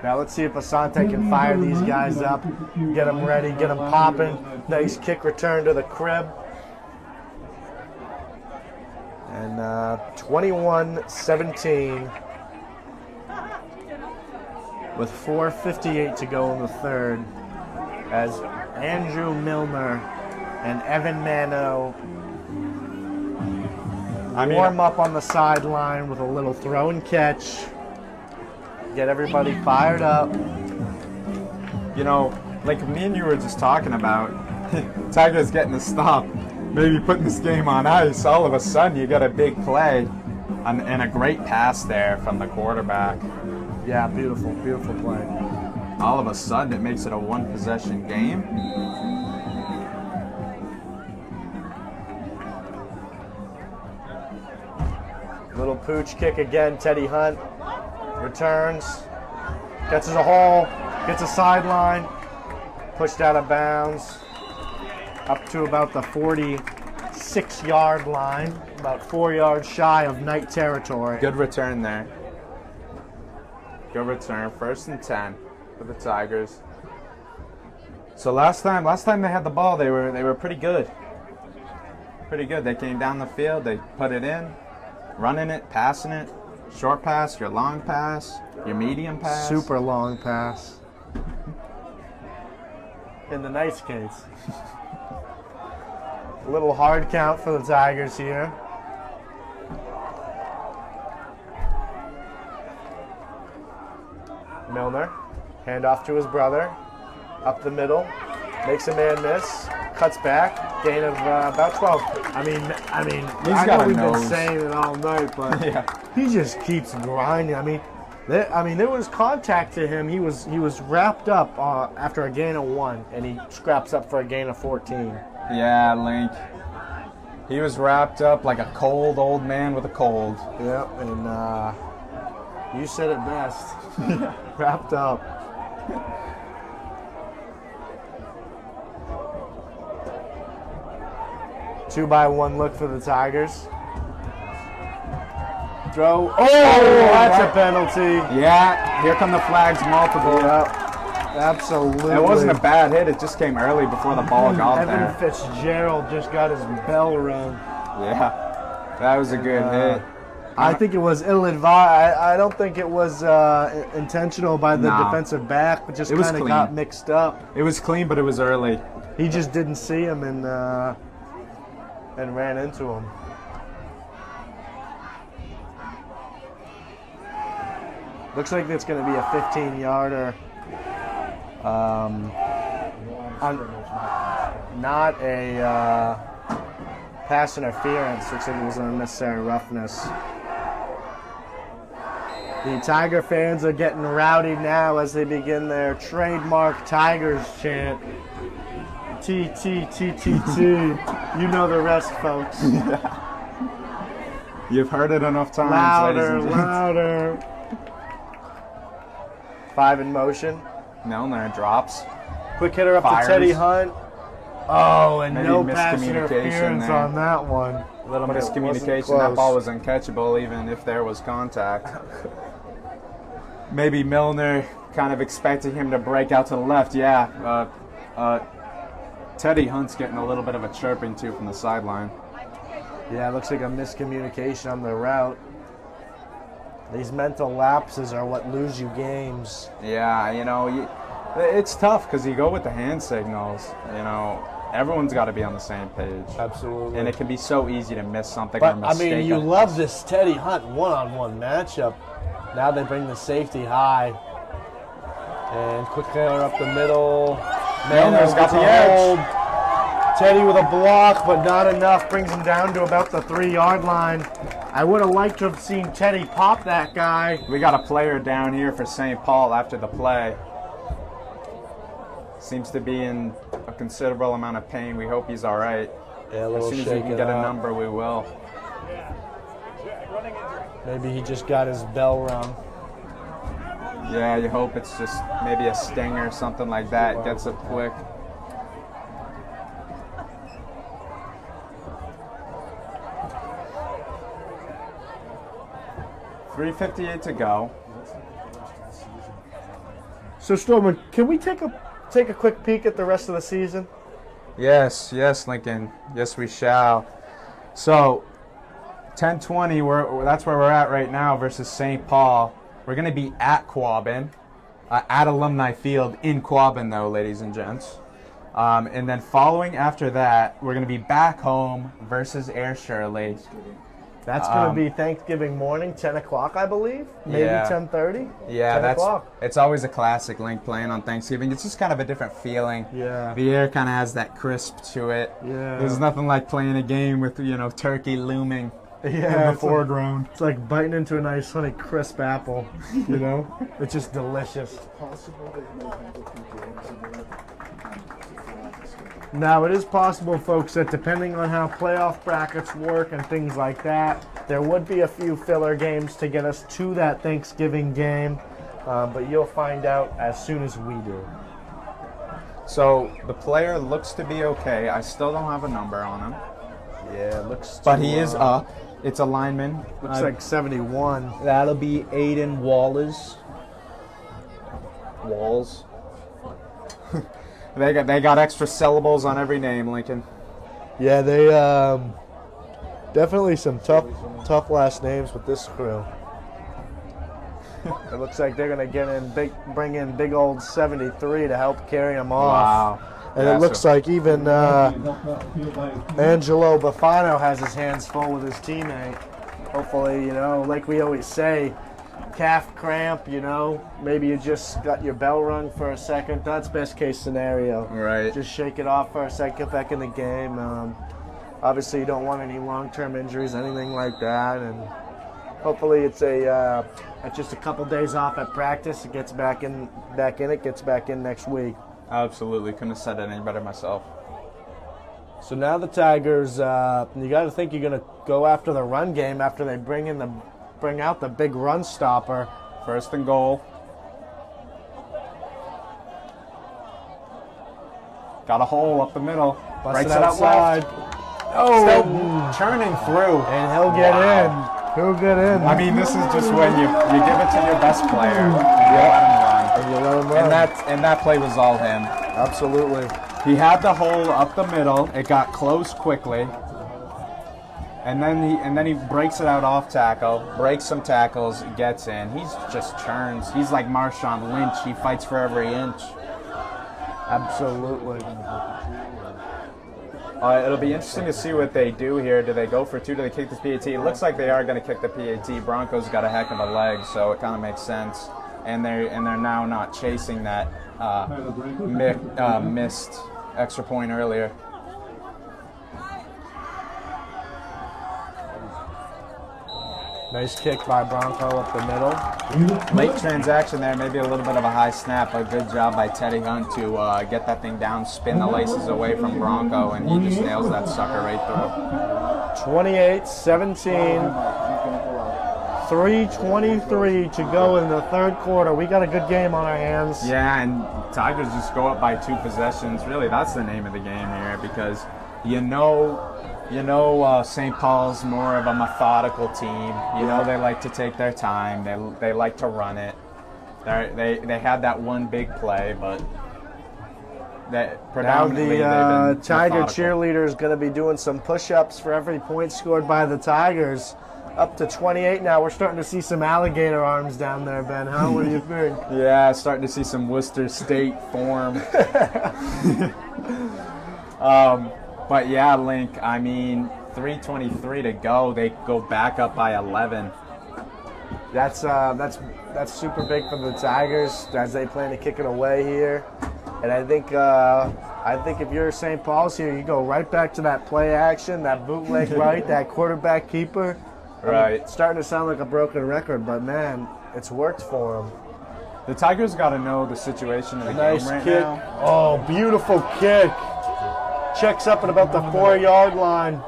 Now let's see if Asante can fire these guys up, get them ready, get them popping. Nice kick return to the crib. And 21-17 with 4:58 to go in the third as Andrew Milner and Evan Mano warm up on the sideline with a little throw and catch. Get everybody fired up.
Like me and you were just talking about, Tigers getting a stop, maybe putting this game on ice. All of a sudden, you got a big play and a great pass there from the quarterback.
Yeah, beautiful, beautiful play.
All of a sudden, it makes it a one-possession game.
Little pooch kick again. Teddy Hunt returns, gets in a hole, gets a sideline, pushed out of bounds, up to about the 46-yard line, about 4 yards shy of night territory.
Good return there. Good return. 1st and 10 for the Tigers. So last time they had the ball, they were pretty good. Pretty good. They came down the field. They put it in, running it, passing it, short pass, your long pass, your medium pass.
Super long pass. In the nice case. A little hard count for the Tigers here. Milner, handoff to his brother, up the middle, makes a man miss, cuts back, gain of about 12. I mean,
He's
I
got
know
a
we've
nose.
been saying it all night, but
Yeah.
he just keeps grinding. There was contact to him. He was wrapped up after a gain of 1, and he scraps up for a gain of 14.
Yeah, Link. He was wrapped up like a cold old man with a cold.
Yep, and you said it best. Wrapped up. Two by one look for the Tigers. Throw. Oh, that's a penalty.
Yeah, here come the flags, multiple.
Yep, absolutely.
It wasn't a bad hit. It just came early before the ball got
Evan
there.
Fitzgerald just got his bell rung.
Yeah, that was a good hit.
I think it was ill-advised. I don't think it was intentional by the
No.
defensive back, but just
It was
kind of
clean.
got mixed up.
It was clean, but it was early.
He just didn't see him and ran into him. Looks like it's going to be a 15-yarder. Not a pass interference. Looks like it was an unnecessary roughness. The Tiger fans are getting rowdy now as they begin their trademark Tigers chant. T, T, T, T, T. You know the rest, folks.
You've heard it enough times.
Louder,
ladies and gents.
louder. 5 in motion.
Milner drops.
Quick hitter up
Fires.
to Teddy Hunt. Oh, and
Maybe
no pass
miscommunication
interference
there.
on that one.
Little
But it wasn't
miscommunication.
close.
That ball was uncatchable, even if there was contact. Maybe Milner kind of expecting him to break out to the left. Yeah. Teddy Hunt's getting a little bit of a chirping too from the sideline.
Yeah, it looks like a miscommunication on the route. These mental lapses are what lose you games.
Yeah, it's tough because you go with the hand signals. Everyone's got to be on the same page.
Absolutely.
And it can be so easy to miss something or
But,
mistake.
you love this Teddy Hunt one-on-one matchup. Now they bring the safety high. And quick hitter up the middle.
Milner's got
gets
the
a
edge.
hold. Teddy with a block, but not enough. Brings him down to about the 3-yard line. I would have liked to have seen Teddy pop that guy.
We got a player down here for St. Paul after the play. Seems to be in a considerable amount of pain. We hope he's all right.
Yeah, a
As
little
soon as we
shaken
can get a
up.
number, we will.
Maybe he just got his bell rung.
Yeah, you hope it's just maybe a stinger or something like that. Gets it quick. .358 to go.
So Storman, can we take a quick peek at the rest of the season?
Yes, Lincoln. Yes, we shall. So, 10-20, that's where we're at right now versus St. Paul. We're going to be at Quabbin, at Alumni Field in Quabbin, though, ladies and gents. And then following after that, we're going to be back home versus Air Shirley.
That's going to be Thanksgiving morning, 10 o'clock, I believe. Maybe
Yeah.
10:30.
Yeah,
10 o'clock.
it's always a classic Link playing on Thanksgiving. It's just kind of a different feeling.
Yeah.
The air kind of has that crisp to it.
Yeah.
There's nothing like playing a game with, turkey looming
Yeah,
in the
it's like,
foreground.
it's like biting into a nice, honey, crisp apple. You know, it's just delicious.
Possible they may have a few games in there.
Now, it is possible, folks, that depending on how playoff brackets work and things like that, there would be a few filler games to get us to that Thanksgiving game. But you'll find out as soon as we do.
So the player looks to be okay. I still don't have a number on him,
Yeah, it looks.
but he is up. It's a lineman.
Looks like 71.
That'll be Aiden Walls. They got extra syllables on every name, Lincoln.
Yeah, they definitely some tough last names with this crew. It looks like they're gonna bring in big old 73 to help carry them off.
Wow.
And it looks like even Angelo Bafano has his hands full with his teammate. Hopefully, like we always say, calf cramp, maybe you just got your bell rung for a second. That's best case scenario.
Right.
Just shake it off for a second, get back in the game. Obviously, you don't want any long-term injuries, anything like that. And hopefully, it's just a couple days off at practice. It gets back in. It gets back in next week.
Absolutely. Couldn't have said it any better myself.
So now the Tigers, you got to think you're going to go after the run game after they bring out the big run stopper.
First and goal. Got a hole up the middle.
Busted
Breaks it out left.
Oh,
Still churning through.
and he'll get in. He'll get in.
I mean, this is just when you give it to your best player. You let him run.
And you let him run.
And that play was all him.
Absolutely.
He had the hole up the middle. It got close quickly. And then he breaks it out off tackle, breaks some tackles, gets in. He's just churns. He's like Marshawn Lynch. He fights for every inch.
Absolutely.
It'll be interesting to see what they do here. Do they go for two? Do they kick this PAT? It looks like they are going to kick the PAT. Broncos got a heck of a leg, so it kind of makes sense. And they're now not chasing that missed extra point earlier.
Nice kick by Bronco up the middle.
Late transaction there, maybe a little bit of a high snap, but good job by Teddy Hunt to get that thing down, spin the laces away from Bronco, and he just nails that sucker right through.
28-17. 3:23 to go in the third quarter. We got a good game on our hands.
Yeah, and Tigers just go up by 2 possessions. Really, that's the name of the game here because St. Paul's more of a methodical team. They like to take their time. They like to run it. They had that one big play, but
Now
predominantly
the
they've been
Tiger
methodical.
cheerleader is going to be doing some push-ups for every point scored by the Tigers. Up to 28 now. We're starting to see some alligator arms down there, Ben. What do you think?
Yeah, starting to see some Worcester State form. But yeah, Link, I mean, 3:23 to go. They go back up by 11.
That's super big for the Tigers as they plan to kick it away here. And I think if you're St. Paul's here, you go right back to that play action, that bootleg right, that quarterback keeper.
Right.
It's starting to sound like a broken record, but man, it's worked for them.
The Tigers got to know the situation of the
Nice
game right
kick.
now.
Oh, beautiful kick. Checks up at about the 4-yard line.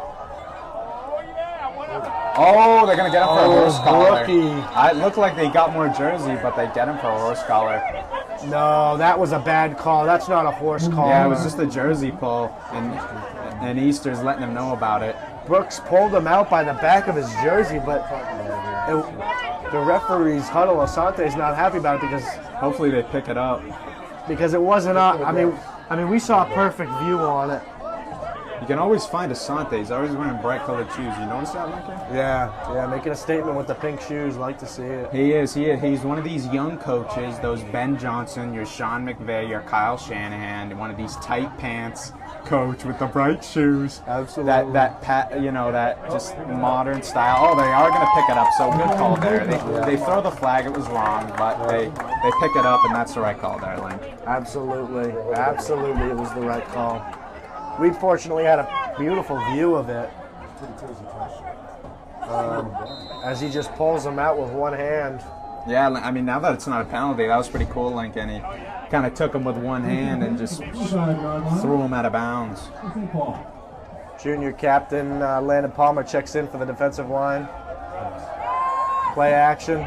Oh, they're going to get him for a horse collar.
rookie.
It looked like they got more jersey, but they get him for a horse collar.
No, that was a bad call. That's not a horse call.
Yeah, it was just a jersey pull, and Easter's letting him know about it.
Brooks pulled him out by the back of his jersey, but the referee's huddle, Asante's not happy about it
Hopefully they pick it up.
because it wasn't. I mean, we saw a perfect view on it.
You can always find Asante. He's always wearing bright colored shoes. You notice that, Lincoln?
Yeah, making a statement with the pink shoes. Like to see it.
He is. He's one of these young coaches, those Ben Johnson, your Sean McVay, your Kyle Shanahan, one of these tight pants coach with the bright shoes.
Absolutely.
That just modern style. Oh, they are going to pick it up, so good call there. They throw the flag, it was wrong, but they pick it up, and that's the right call there, Link.
Absolutely, it was the right call. We fortunately had a beautiful view of it. As he just pulls him out with one hand.
Yeah, I mean, now that it's not a penalty, that was pretty cool, Lincoln. He kind of took him with one hand and just threw him out of bounds.
Junior captain Landon Palmer checks in for the defensive line. Play action.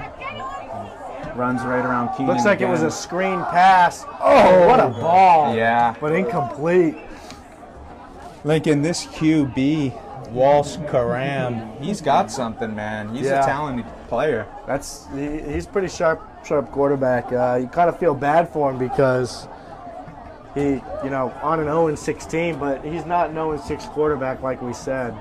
Runs right around Keenan.
Looks like
again.
it was a screen pass. Oh, what a ball.
Yeah.
But incomplete.
Lincoln, this QB, Walsh Karam, he's got something, man. He's
Yeah.
a talented player.
He's pretty sharp quarterback. You kind of feel bad for him because he, on an 0-16, but he's not an 0-6 quarterback like we said.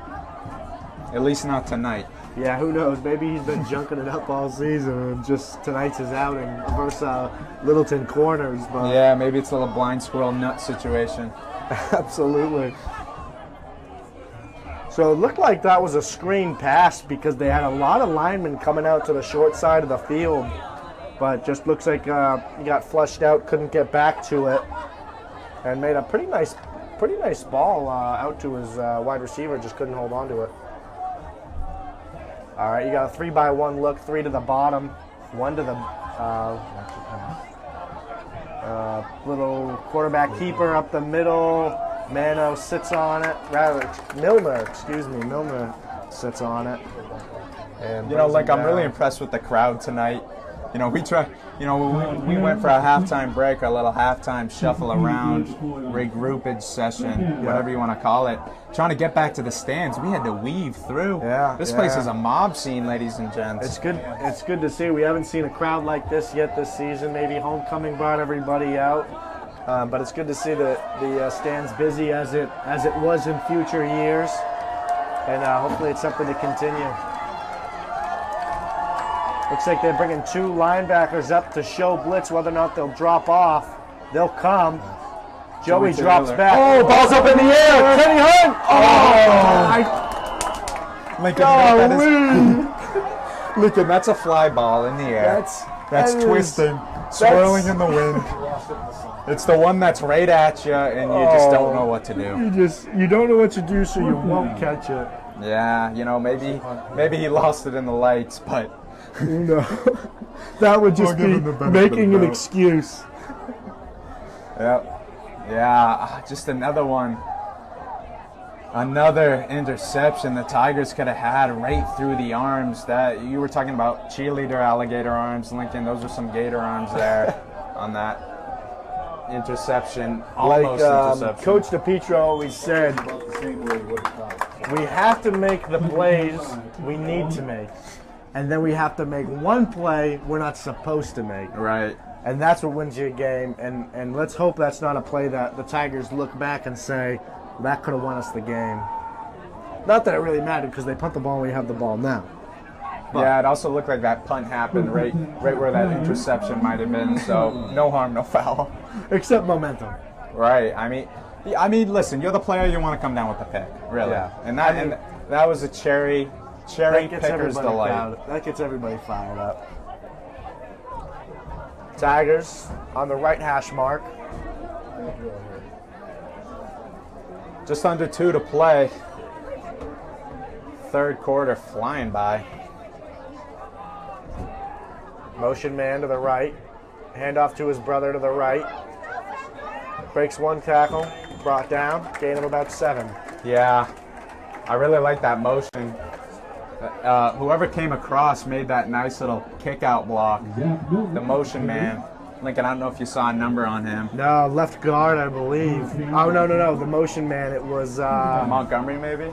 At least not tonight.
Yeah, who knows? Maybe he's been junking it up all season, and just tonight's his outing versus Littleton Corners. But
Yeah, maybe it's a little blind squirrel nut situation.
absolutely. So it looked like that was a screen pass because they had a lot of linemen coming out to the short side of the field, but just looks like he got flushed out, couldn't get back to it, and made a pretty nice ball out to his wide receiver, just couldn't hold on to it. All right, you got a 3-by-1 look, 3 to the bottom, 1 to the little quarterback keeper up the middle. Mano sits on it. Milner sits on it. And
I'm really impressed with the crowd tonight. We went for a halftime break, our little halftime shuffle around, regroupage session, whatever you want to call it. Trying to get back to the stands, we had to weave through. This place is a mob scene, ladies and gents.
It's good. It's good to see. We haven't seen a crowd like this yet this season. Maybe homecoming brought everybody out, but it's good to see the stands busy as it was in future years, and hopefully it's something to continue. Looks like they're bringing 2 linebackers up to show blitz whether or not they'll drop off. They'll come. Joey drops back. Oh, ball's up in the air. Kenny Hunt.
Lincoln, that's a fly ball in the air. That's twisting, swirling in the wind. It's the one that's right at you, and you just don't know what to do.
You don't know what to do, so you won't catch it.
Yeah, maybe he lost it in the lights, but
That would just be making an excuse.
Yeah, just another one. Another interception the Tigers could have had right through the arms. That you were talking about cheerleader alligator arms, Lincoln. Those are some gator arms there on that interception. Almost interception.
Coach DePietro always said, we have to make the plays we need to make. And then we have to make one play we're not supposed to make.
Right.
And that's what wins you a game. And let's hope that's not a play that the Tigers look back and say, that could have won us the game. Not that it really mattered because they punt the ball and we have the ball now. But
yeah, it also looked like that punt happened right where that interception might have been. So no harm, no foul.
Except momentum.
Right. I mean, listen, you're the player. You want to come down with the pick, really.
Yeah.
And that was a cherry picker's delight.
That gets everybody fired up. Tigers on the right hash mark.
Just under 2 to play. Third quarter flying by.
Motion man to the right. Handoff to his brother to the right. Breaks one tackle. Brought down. Gain of about 7.
Yeah. I really like that motion. Whoever came across made that nice little kick-out block. The motion man. Lincoln, I don't know if you saw a number on him.
No, left guard, I believe. Oh, no. The motion man, it was...
Montgomery, maybe?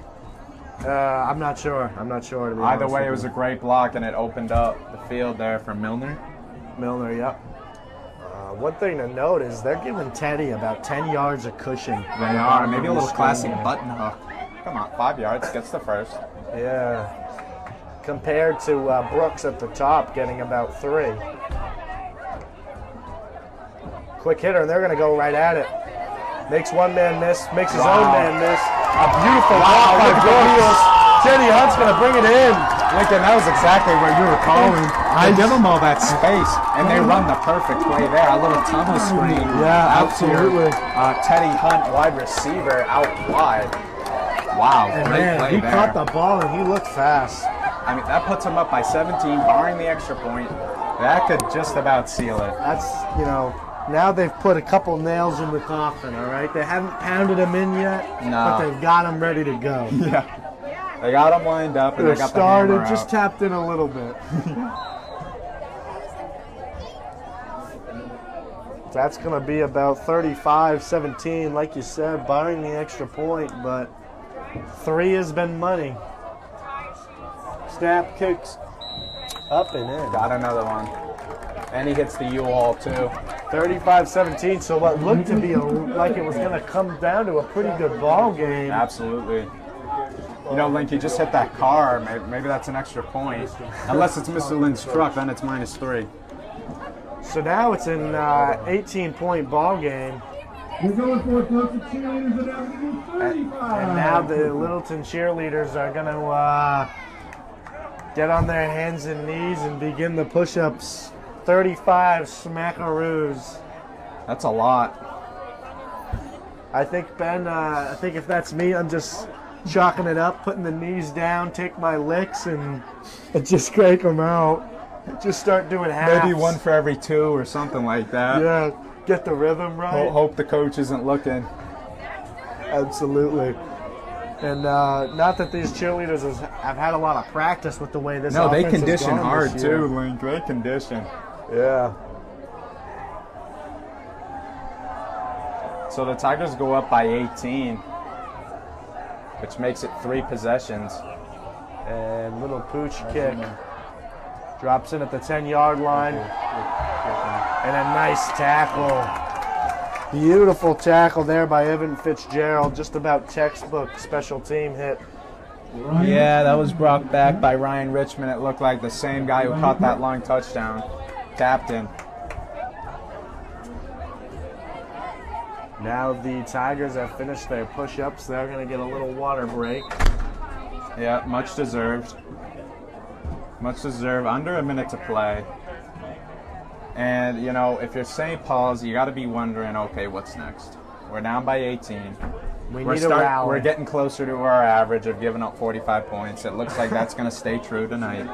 I'm not sure. To be
Either
honest
way,
with
it was
you.
a great block, and it opened up the field there for Milner.
Milner, yep. One thing to note is they're giving Teddy about 10 yards of cushion.
They are. Maybe a little classic button hook. Come on, 5 yards. Gets the first.
Yeah. Compared to Brooks at the top getting about 3. Quick hitter, and they're going to go right at it. Makes one man miss, makes his own man miss. A beautiful block by Brooks. Teddy Hunt's going to bring it in.
Lincoln, that was exactly what you were calling. They give them all that space, and they run the perfect play there. A little tunnel screen
Yeah,
out
absolutely.
to your Teddy Hunt wide receiver out wide. Wow,
And
great
man,
play
he
there.
caught the ball and he looked fast.
I mean, that puts him up by 17, barring the extra point. That could just about seal it.
That's, now they've put a couple nails in the coffin, all right? They haven't pounded him in yet,
No.
but they've got him ready to go.
Yeah. They got him lined up and
They're
they got the hammer
started,
out.
just tapped in a little bit. That's going to be about 35-17, like you said, barring the extra point, but 3 has been money. Snap, kicks, up and in.
Got another one. And he hits the U-Haul too.
35-17, so what looked to be like it was going to come down to a pretty good ball game.
Absolutely. Link, you just hit that car. Maybe that's an extra point. Unless it's Mr. Lynn's truck, then it's -3.
So now it's an 18-point ball game.
We're going for it, folks. The cheerleaders are now going to do 35.
And now the Littleton cheerleaders are going to get on their hands and knees and begin the push-ups. 35 smackaroos.
That's a lot.
I think, Ben, if that's me, I'm just chalking it up, putting the knees down, take my licks, and just crank them out. Just start doing halves.
Maybe 1 for every 2 or something like that.
Yeah, get the rhythm right.
Hope the coach isn't looking.
Absolutely. And not that these cheerleaders have had a lot of practice with the way this
No, they
offense has
condition
gone
hard
this year.
too, Link. They condition.
Yeah.
So the Tigers go up by 18, which makes it 3 possessions.
And little pooch kick. Drops in at the 10-yard line. And a nice tackle. Beautiful tackle there by Evan Fitzgerald. Just about textbook special team hit.
Yeah, that was brought back by Ryan Richmond. It looked like the same guy who caught that long touchdown. Captain.
Now the Tigers have finished their push-ups. They're going to get a little water break.
Yeah, much deserved. Much deserved. Under a minute to play. And, if you're St. Paul's, you got to be wondering, okay, what's next? We're down by 18.
We need a rally.
We're getting closer to our average of giving up 45 points. It looks like that's going to stay true tonight.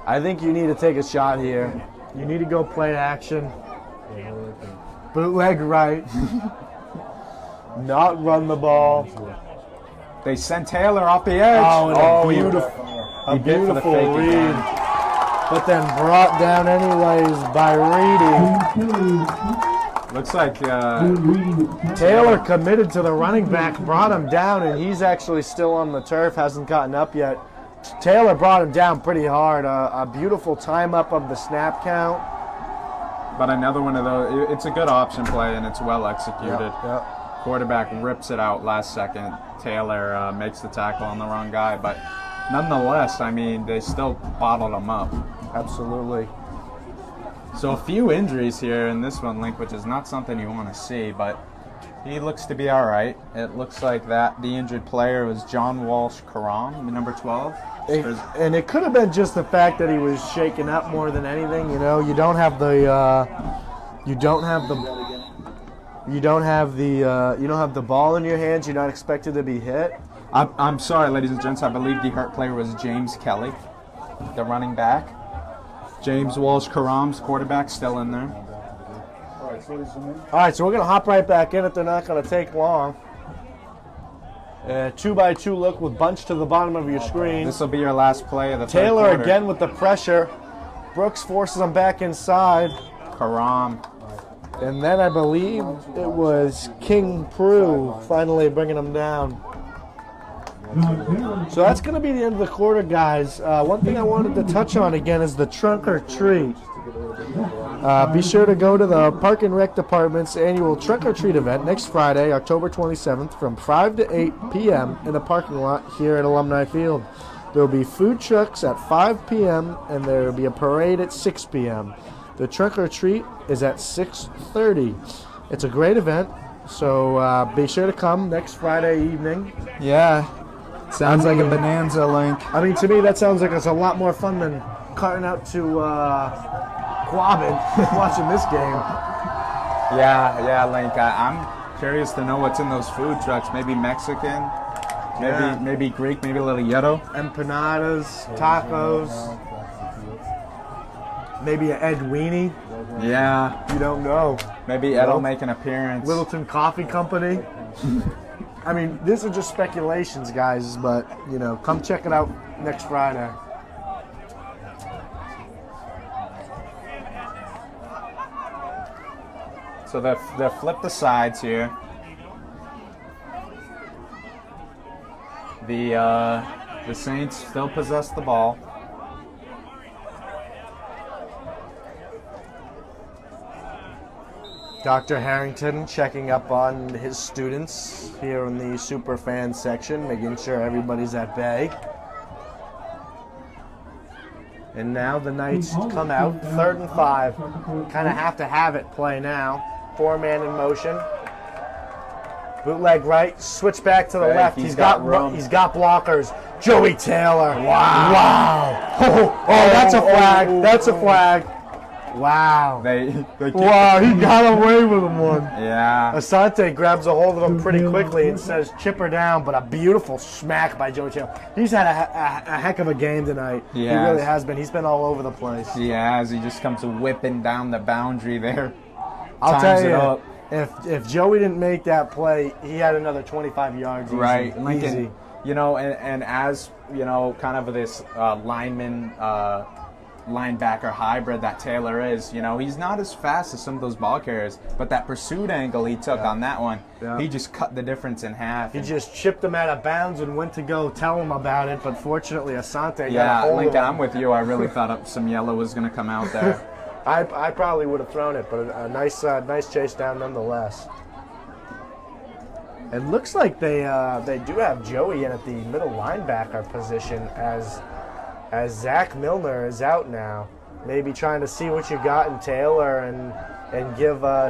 I think you need to take a shot here. You need to go play action. Bootleg right. Not run the ball.
They sent Taylor off the edge.
Oh, and a
he-
beautiful,
he did for the
beautiful
fake
read.
again.
But then brought down anyways by reading.
Looks like
Taylor committed to the running back, brought him down, and he's actually still on the turf, hasn't gotten up yet. Taylor brought him down pretty hard. A beautiful time up of the snap count.
but another one of those. It's a good option play and it's well executed.
Yep.
Quarterback rips it out last second. Taylor makes the tackle on the wrong guy, but nonetheless, I mean, they still bottled him up.
Absolutely.
So a few injuries here in this one, Link, which is not something you want to see, but he looks to be all right. It looks like that the injured player was John Walsh Karam, number 12.
And it could have been just the fact that he was shaken up more than anything. You know, you don't have the ball in your hands. You're not expected to be hit.
I'm sorry, ladies and gents. I believe the hurt player was James Kelly, the running back. James Walsh Karam's quarterback still in there.
All right, so we're going to hop right back in it. They're not going to take long. 2x2 look with bunch to the bottom of your screen.
This will be your last play of the third
Taylor
quarter.
again with the pressure. Brooks forces him back inside.
Karam.
And then I believe it was King Prue finally bringing him down. So that's going to be the end of the quarter, guys. One thing I wanted to touch on again is the trunk or treat. Be sure to go to the Park and Rec Department's annual trunk or treat event next Friday, October 27th, from 5 to 8 p.m. in the parking lot here at Alumni Field. There will be food trucks at 5 p.m. and there will be a parade at 6 p.m. The trunk or treat is at 6:30. It's a great event, so be sure to come next Friday evening.
Yeah. Sounds like a bonanza, Link.
I mean, to me, that sounds like it's a lot more fun than carting out to Quabbin watching this game.
Yeah, Link. Curious to know what's in those food trucks. Maybe Mexican,
Yeah.
maybe Greek, maybe a little Yellow.
Empanadas, tacos, maybe an Ed Weenie.
Yeah,
You don't know.
maybe Ed'll make an appearance.
Littleton Coffee Company. I mean, these are just speculations, guys, but, you know, come check it out next Friday.
So they'll flip the sides here. The Saints still possess the ball.
Dr. Harrington checking up on his students here in the super fan section, making sure everybody's at bay. And now the Knights come out, 3rd and 5. Kind of have to have it play now. 4-man in motion. Bootleg right, switch back to the
Fake,
left.
he's got room.
He's got blockers. Joey Taylor. Wow. Oh, that's a flag. That's a flag. Wow.
They keep
Wow, he got away with him one.
Yeah.
Asante grabs a hold of him pretty quickly and says, chip her down, but a beautiful smack by Joey Taylor. He's had a heck of a game tonight. He really has been. He's been all over the place.
Yeah, as he just comes whipping down the boundary there.
I'll
Times
tell
it
you,
up.
if Joey didn't make that play, he had another 25 yards easy.
Right, Lincoln.
Easy.
You know, and as you know, kind of this linebacker hybrid that Taylor is, you know, he's not as fast as some of those ball carriers, but that pursuit angle he took on that one, he just cut the difference in half.
He just chipped him out of bounds and went to go tell him about it, but fortunately Asante got a hold
Lincoln,
of him.
I'm with you. I really thought some yellow was going to come out there.
I probably would have thrown it, but a nice chase down nonetheless. It looks like they do have Joey in at the middle linebacker position as Zach Milner is out now. Maybe trying to see what you got in Taylor and give a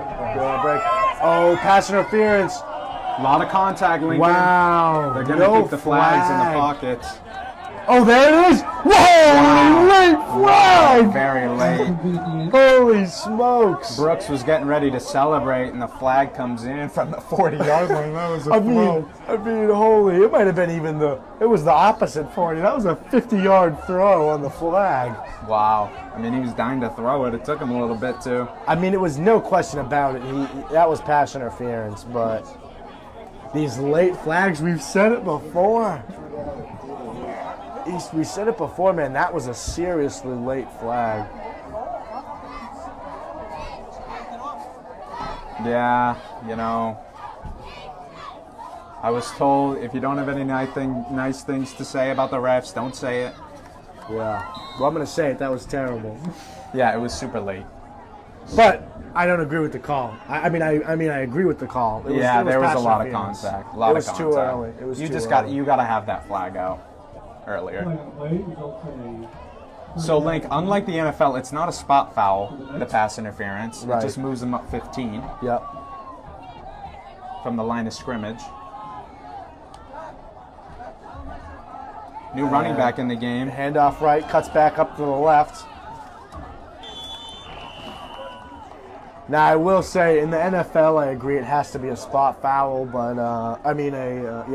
break. Oh, pass interference.
A lot of contact, Lincoln.
Wow.
They're going to keep the flags in the pockets.
Oh, there it is. Whoa, late flag.
Very late.
Holy smokes.
Brooks was getting ready to celebrate, and the flag comes in from the 40-yard line. That was a
I
throw.
mean, holy, it might have been it was the opposite 40. That was a 50-yard throw on the flag.
Wow. I mean, he was dying to throw it. It took him a little bit, too.
I mean, it was no question about it. That was pass interference, but these late flags, we've said it before. We said it before, man. That was a seriously late flag.
Yeah, you know, I was told if you don't have any nice things to say about the refs, don't say it.
Yeah. Well, I'm going to say it. That was terrible.
Yeah, it was super late.
But I don't agree with the call. I mean, I agree with the call. It was
There was
pass
a lot of
interference.
contact.
It was too early. It was
you
too
just
early.
you got to have that flag out earlier. So, Link, unlike the NFL, it's not a spot foul, the pass interference.
Right.
It just moves them up 15
Yep.
from the line of scrimmage. New running back in the game.
Handoff right, cuts back up to the left. Now, I will say, in the NFL, I agree it has to be a spot foul, but,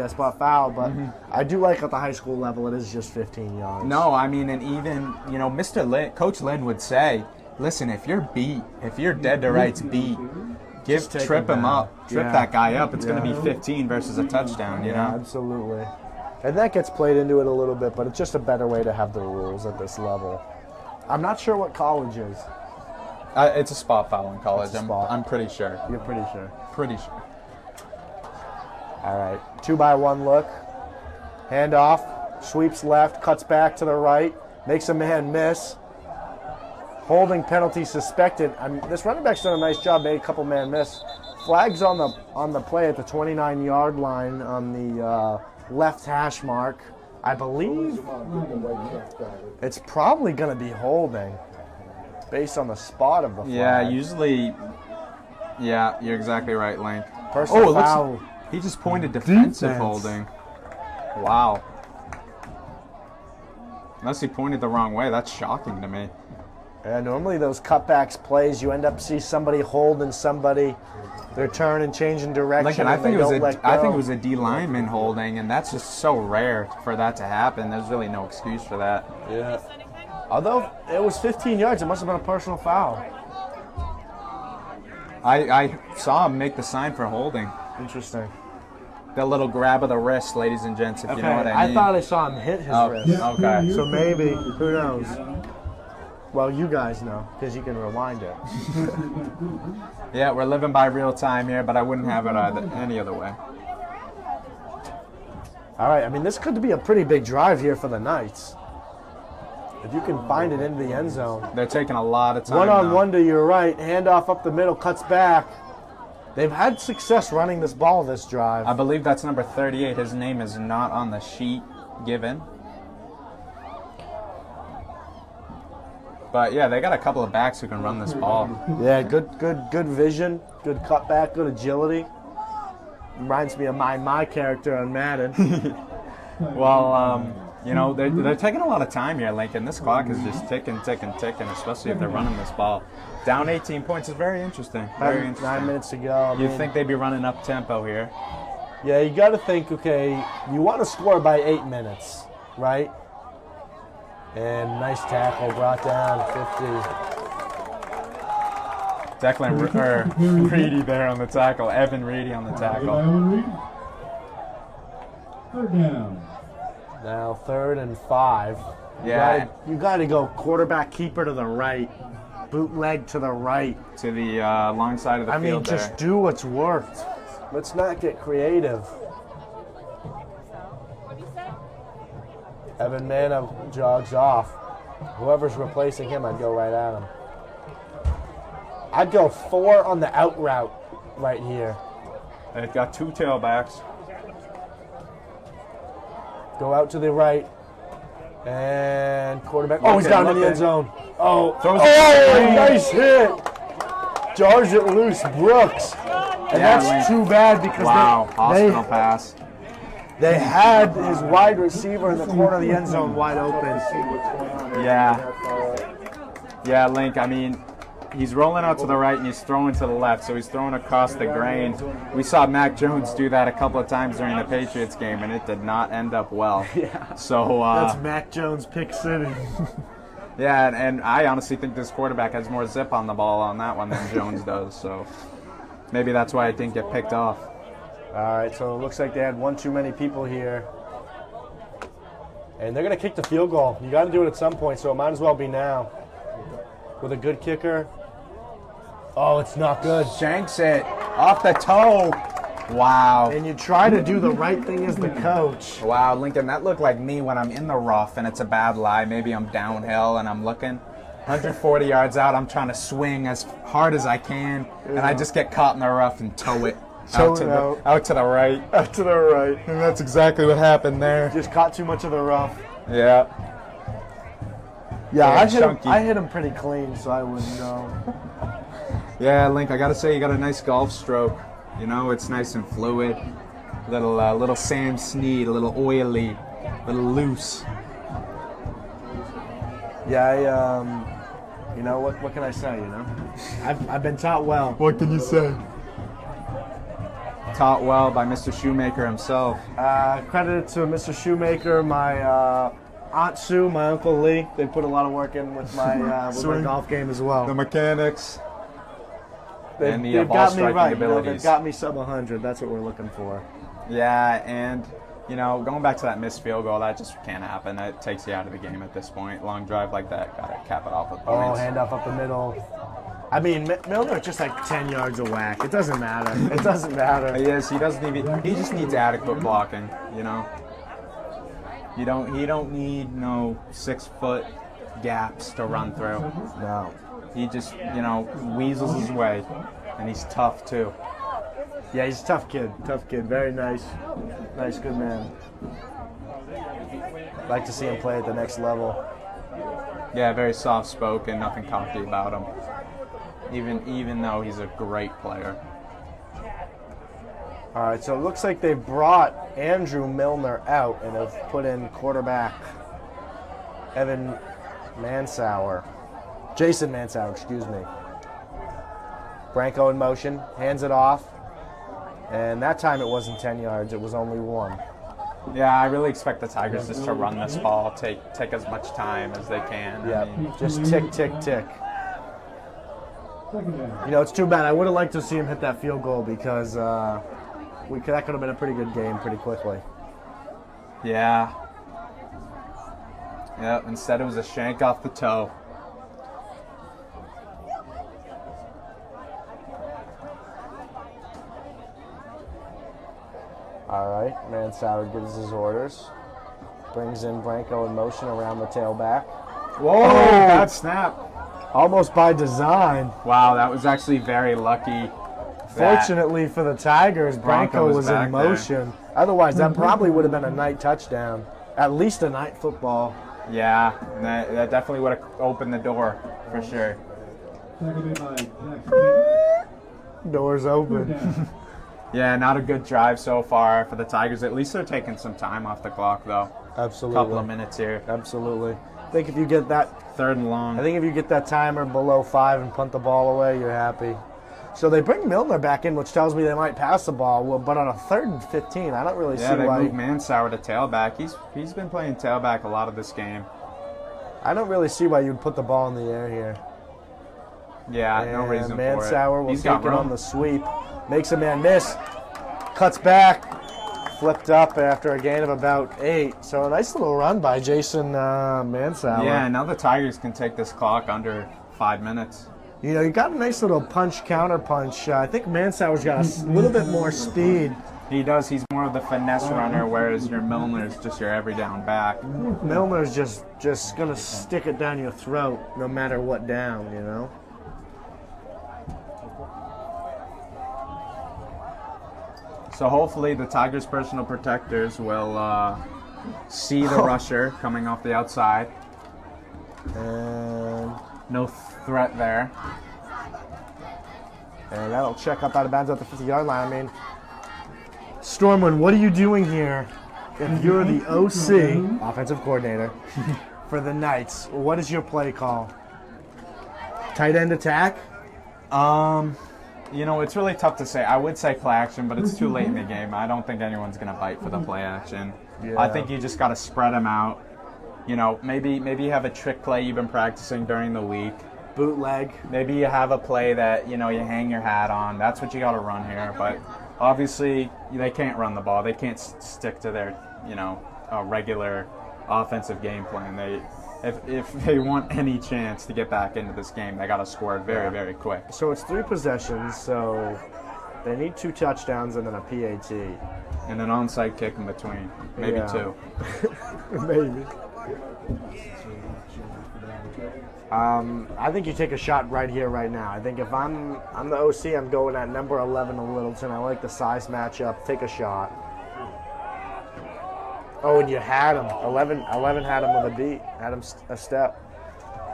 spot foul, but I do like at the high school level, it is just 15 yards.
No, I mean, and even, you know, Coach Lynn would say, listen, if you're dead to rights beat, trip him up, that guy up. It's going to be 15 versus a touchdown, you know?
Absolutely. And that gets played into it a little bit, but it's just a better way to have the rules at this level. I'm not sure what college is.
It's a spot foul in college.
It's a spot.
I'm pretty sure.
You're pretty sure.
Pretty sure.
All right. 2-by-1 look. Handoff. Sweeps left. Cuts back to the right. Makes a man miss. Holding penalty suspected. This running back's done a nice job. Made a couple man miss. Flags on the play at the 29-yard line on the left hash mark. I believe it's probably going to be holding. Based on the spot of the flag.
Yeah, usually. Yeah, you're exactly right, Link.
Personal foul.
He just pointed defensive
Defense.
holding. Wow. Unless he pointed the wrong way, that's shocking to me.
And normally those cutbacks plays, you end up see somebody holding somebody, their turn and changing direction.
Lincoln, I think it was
a
a D lineman holding, and that's just so rare for that to happen. There's really no excuse for that.
Yeah. Although it was 15 yards, it must have been a personal foul.
I saw him make the sign for holding.
Interesting.
The little grab of the wrist, ladies and gents, if you know what I mean.
I thought I saw him hit his wrist.
Yeah,
Okay.
So maybe, who knows? Well, you guys know, because you can rewind it.
Yeah, we're living by real time here, but I wouldn't have it any other way.
All right, I mean, this could be a pretty big drive here for the Knights. If you can find it into the end zone.
They're taking a lot of time.
One-on-one to your right, handoff up the middle, cuts back. They've had success running this ball this drive.
I believe that's number 38. His name is not on the sheet given. But yeah, they got a couple of backs who can run this ball.
Yeah, good vision, good cutback, good agility. Reminds me of my character on Madden.
Well, you know, they're taking a lot of time here, Lincoln. This clock is just ticking, especially if they're running this ball. Down 18 points is very interesting. Very interesting.
9 minutes to go.
You'd think they'd be running up tempo here.
Yeah, you got to think, okay, you want to score by 8 minutes, right? And nice tackle, brought down 50.
Declan Reedy there on the tackle. Evan Reedy on the tackle.
Third down.
Now 3rd and 5.
Yeah.
You got to go quarterback keeper to the right, bootleg to the right.
To the long side of the field.
I mean, just do what's worked. Let's not get creative. Evan Manna jogs off. Whoever's replacing him, I'd go right at him. I'd go 4 on the out route right here.
They've got 2 tailbacks.
Go out to the right. And quarterback. Oh, he's down in the end zone. Oh, nice hit. Charged it loose, Brooks. And that's too bad because
hospital pass.
They had his wide receiver in the corner of the end zone wide open.
Yeah, Link, I mean, he's rolling out to the right and he's throwing to the left, so he's throwing across the grain. We saw Mac Jones do that a couple of times during the Patriots game, and it did not end up well.
Yeah.
So
that's Mac Jones pick city.
Yeah, and I honestly think this quarterback has more zip on the ball on that one than Jones does, so maybe that's why it didn't get picked off.
All right, so it looks like they had one too many people here. And they're going to kick the field goal. You got to do it at some point, so it might as well be now. With a good kicker. Oh, it's not good.
Shanks it off the toe. Wow.
And you try to do the right thing as the coach.
Wow, Lincoln, that looked like me when I'm in the rough and it's a bad lie. Maybe I'm downhill and I'm looking 140 yards out. I'm trying to swing as hard as I can, and I just get caught in the rough and toe it. Out to the right.
Out to the right.
And that's exactly what happened there.
Just caught too much of the rough.
Yeah.
Yeah, I hit him pretty clean, so I wouldn't know.
Yeah, Link, I got to say you got a nice golf stroke. You know, it's nice and fluid. Little Sam Snead, a little oily, a little loose.
Yeah, you know, what can I say, you know? I've been taught well.
What can you say? Taught well by Mr. Shoemaker himself.
Credited to Mr. Shoemaker, my Aunt Sue, my Uncle Lee. They put a lot of work in with my golf game as well.
The mechanics. And the
they've
ball
got me
striking
right.
abilities.
They've got me sub 100. That's what we're looking for.
Yeah, and you know, going back to that missed field goal, that just can't happen. It takes you out of the game at this point. Long drive like that, gotta cap it off with points.
Oh, handoff up the middle. I mean, Milner's just like 10 yards a whack. It doesn't matter. It doesn't matter.
Yes, he doesn't even. He just needs adequate blocking. You know. He don't need no 6-foot gaps to run through.
No.
He just, you know, weasels his way, and he's tough too.
Yeah, he's a tough kid. Tough kid. Very nice. Nice, good man. Like to see him play at the next level.
Yeah, very soft-spoken, nothing cocky about him. Even though he's a great player.
All right, so it looks like they brought Andrew Milner out and have put in quarterback Evan Mansauer. Jason Mansauer, excuse me. Branko in motion, hands it off. And that time it wasn't 10 yards, it was only 1.
Yeah, I really expect the Tigers just to run this ball, take as much time as they can.
Yeah,
I mean,
just tick, tick, tick.
Second down.
You know, it's too bad. I would have liked to see him hit that field goal because that could have been a pretty good game pretty quickly.
yeah. Yep, instead it was a shank off the toe.
All right, Mansauer gives his orders. Brings in Branko in motion around the tailback.
Whoa, bad snap.
Almost by design.
Wow, that was actually very lucky.
Fortunately for the Tigers,
Branko
Branko
was
was in
back there.
motion. Otherwise, that probably would have been a night touchdown. At least a night football.
Yeah, that definitely would have opened the door for sure.
Tackle made by Jackson.
Doors open.
Down.
Yeah, not a good drive so far for the Tigers. At least they're taking some time off the clock, though.
Absolutely.
Couple of minutes here.
Absolutely. I think if you get that
3rd and long.
I think if you get that timer below 5 and punt the ball away, you're happy. So they bring Milner back in, which tells me they might pass the ball. Well, but on a 3rd and 15, I don't really
Yeah,
see
they
why.
moved Mansauer to tailback. He's been playing tailback a lot of this game.
I don't really see why you'd put the ball in the air here.
Yeah, no
And
reason for
Mansauer
it.
will
He's
take
got
it on
room.
the sweep. Makes a man miss. Cuts back. Flipped up after a gain of about 8. So a nice little run by Jason Mansauer.
Yeah, now the Tigers can take this clock under 5 minutes.
You know, you got a nice little punch, counter punch. I think Mansauer's got a little bit more speed.
He does. He's more of the finesse runner, whereas your Milner's just your every down back.
Milner's just gonna stick it down your throat no matter what down, you know?
So hopefully the Tigers' personal protectors will see the rusher coming off the outside.
And
No threat there.
that'll check up out of bounds at the 50-yard line. I mean, Stormwind, what are you doing here? If you're the OC, offensive coordinator, for the Knights, what is your play call? Tight end attack?
You know, it's really tough to say. I would say play action, but it's too late in the game. I don't think anyone's going to bite for the play action.
Yeah.
I think you just got to spread them out. You know, maybe you have a trick play you've been practicing during the week.
Bootleg.
Maybe you have a play that, you know, you hang your hat on. That's what you got to run here. But obviously, they can't run the ball. They can't stick to their, you know, regular offensive game plan. If they want any chance to get back into this game, they got to score very, very quick.
So it's 3 possessions, so they need 2 touchdowns and then a PAT.
And an onside kick in between. Maybe
Yeah.
2.
Maybe. I think you take a shot right here, right now. I think if I'm the OC, I'm going at number 11 to Littleton. I like the size matchup. Take a shot. Oh, and you had him. 11 had him with a beat. Had him a step.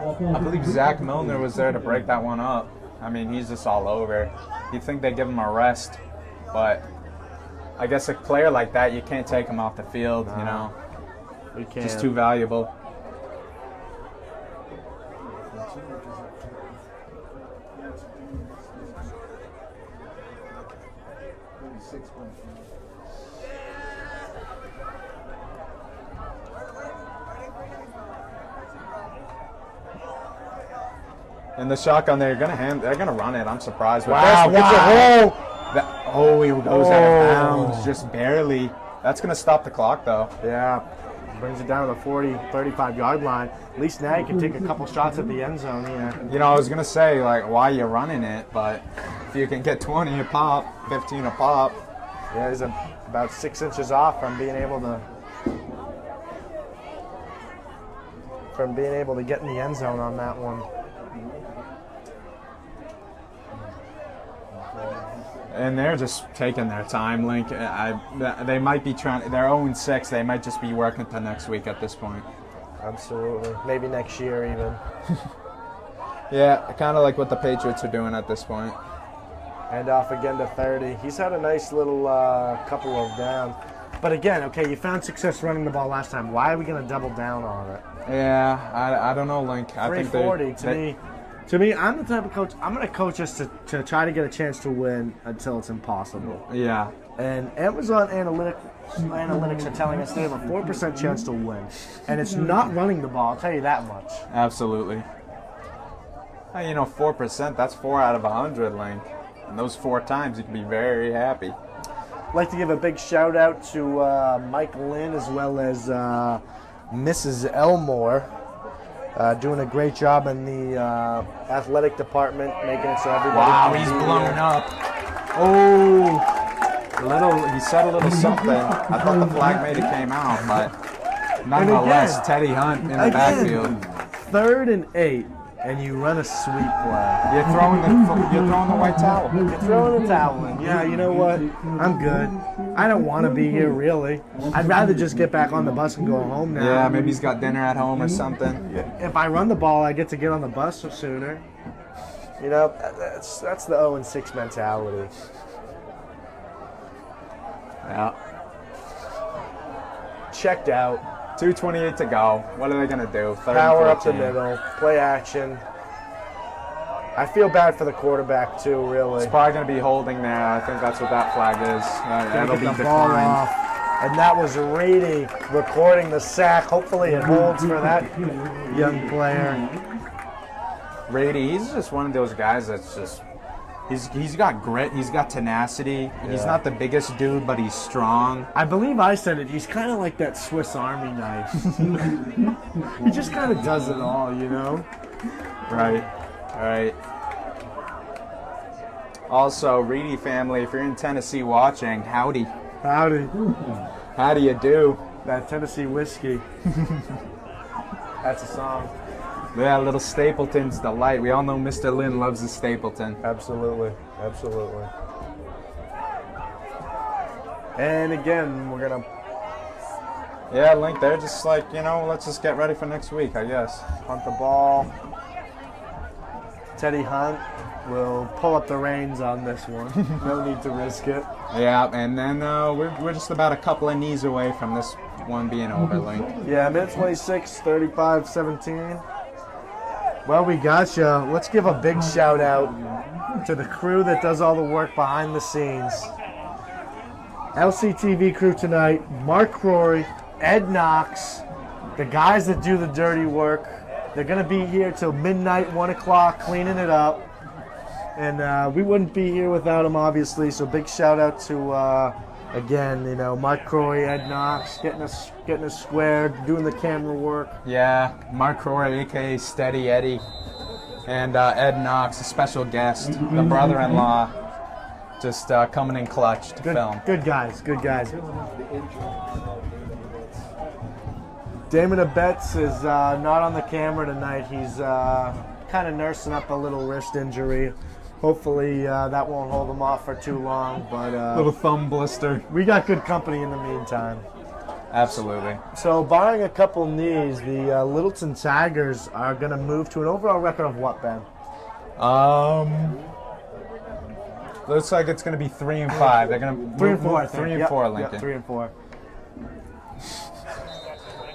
I believe Zach Milner was there to break that one up. I mean, he's just all over. You'd think they'd give him a rest, but I guess a player like that, you can't take him off the field, you know.
We can't.
Just too valuable. In the shotgun, they're gonna run it. I'm surprised.
Wow,
Gets a
wow.
hole. He goes out of bounds, just barely. That's gonna stop the clock, though.
Yeah. Brings it down to the 40, 35-yard line. At least now you can take a couple shots at the end zone here.
You know, I was gonna say like, why you running it, but if you can get 20 a pop, 15 a pop.
Yeah, he's about 6 inches off from being able to get in the end zone on that one.
And they're just taking their time, Link. They might be trying. They're 0-6. They might just be working to next week at this point.
Absolutely. Maybe next year even.
Yeah, kind of like what the Patriots are doing at this point.
And off again to 30. He's had a nice little couple of down. But again, okay, you found success running the ball last time. Why are we going to double down on it?
Yeah, I don't know, Link. I think
340 to me. To me, I'm the type of coach, I'm going to coach us to try to get a chance to win until it's impossible.
Yeah.
And Amazon analytics are telling us they have a 4% chance to win. And it's not running the ball, I'll tell you that much.
Absolutely. 4%, that's 4 out of 100, Link. And those 4 times, you can be very happy.
I'd like to give a big shout out to Mike Lynn as well as Mrs. Elmore. Doing a great job in the athletic department, making it so everybody.
Wow,
can
he's
be
blown
here.
up. Oh, he said a little something. I thought the flag maybe came out, but nonetheless, Teddy Hunt in the backfield.
3rd and 8, and you run a sweep play.
You're throwing the white towel.
You're throwing the towel in. Yeah, you know what? I'm good. I don't want to be here, really. I'd rather just get back on the bus and go home now.
Yeah, maybe he's got dinner at home or something.
If I run the ball, I get to get on the bus sooner. You know, that's the 0-6 mentality.
Yeah.
Checked out.
2:28 to go. What are they going to do? 3rd and
Power up the
14.
middle. Play action. I feel bad for the quarterback, too, really.
It's probably going to be holding there. I think that's what that flag is. That'll be
Get the ball
declined.
off. And that was Rady recording the sack. Hopefully it holds for that young player.
Rady, he's just one of those guys that's just he's got grit, he's got tenacity. He's not the biggest dude, but he's strong.
I believe I said it. He's kind of like that Swiss Army knife. He just kind of does it all, you know?
Right. All right. Also, Reedy family, if you're in Tennessee watching, howdy.
Howdy.
How do you do?
That Tennessee whiskey. That's a song.
Yeah, little Stapleton's delight. We all know Mr. Lynn loves the Stapleton.
Absolutely. Absolutely. And again, we're going to
Yeah, Link, they're just like, let's just get ready for next week, I guess.
punt the ball. Teddy Hunt will pull up the reins on this one. No need to risk it.
Yeah, and then we're just about a couple of knees away from this one being over, Link.
Yeah, minute 26, 35-17. Well, we got you. Let's give a big shout out to the crew that does all the work behind the scenes. LCTV crew tonight, Mark Rory, Ed Knox, the guys that do the dirty work. They're going to be here till midnight, 1 o'clock, cleaning it up. And we wouldn't be here without them, obviously. So big shout out to, again, Mark Rory, Ed Knox, getting us squared, doing the camera work.
Yeah, Mark Roy, a.k.a. Steady Eddie, and Ed Knox, a special guest, the brother-in-law, just coming in clutch to film.
Good guys, good guys. Damon Abetz is not on the camera tonight. He's kind of nursing up a little wrist injury. Hopefully that won't hold him off for too long. But
Little thumb blister.
we got good company in the meantime.
Absolutely.
So barring a couple knees, the Littleton Tigers are going to move to an overall record of what, Ben?
Looks like it's going to be 3-5. They're going to
3 and 4, I think.
3 and
Yep,
4,
yep,
Lincoln.
3 and 4.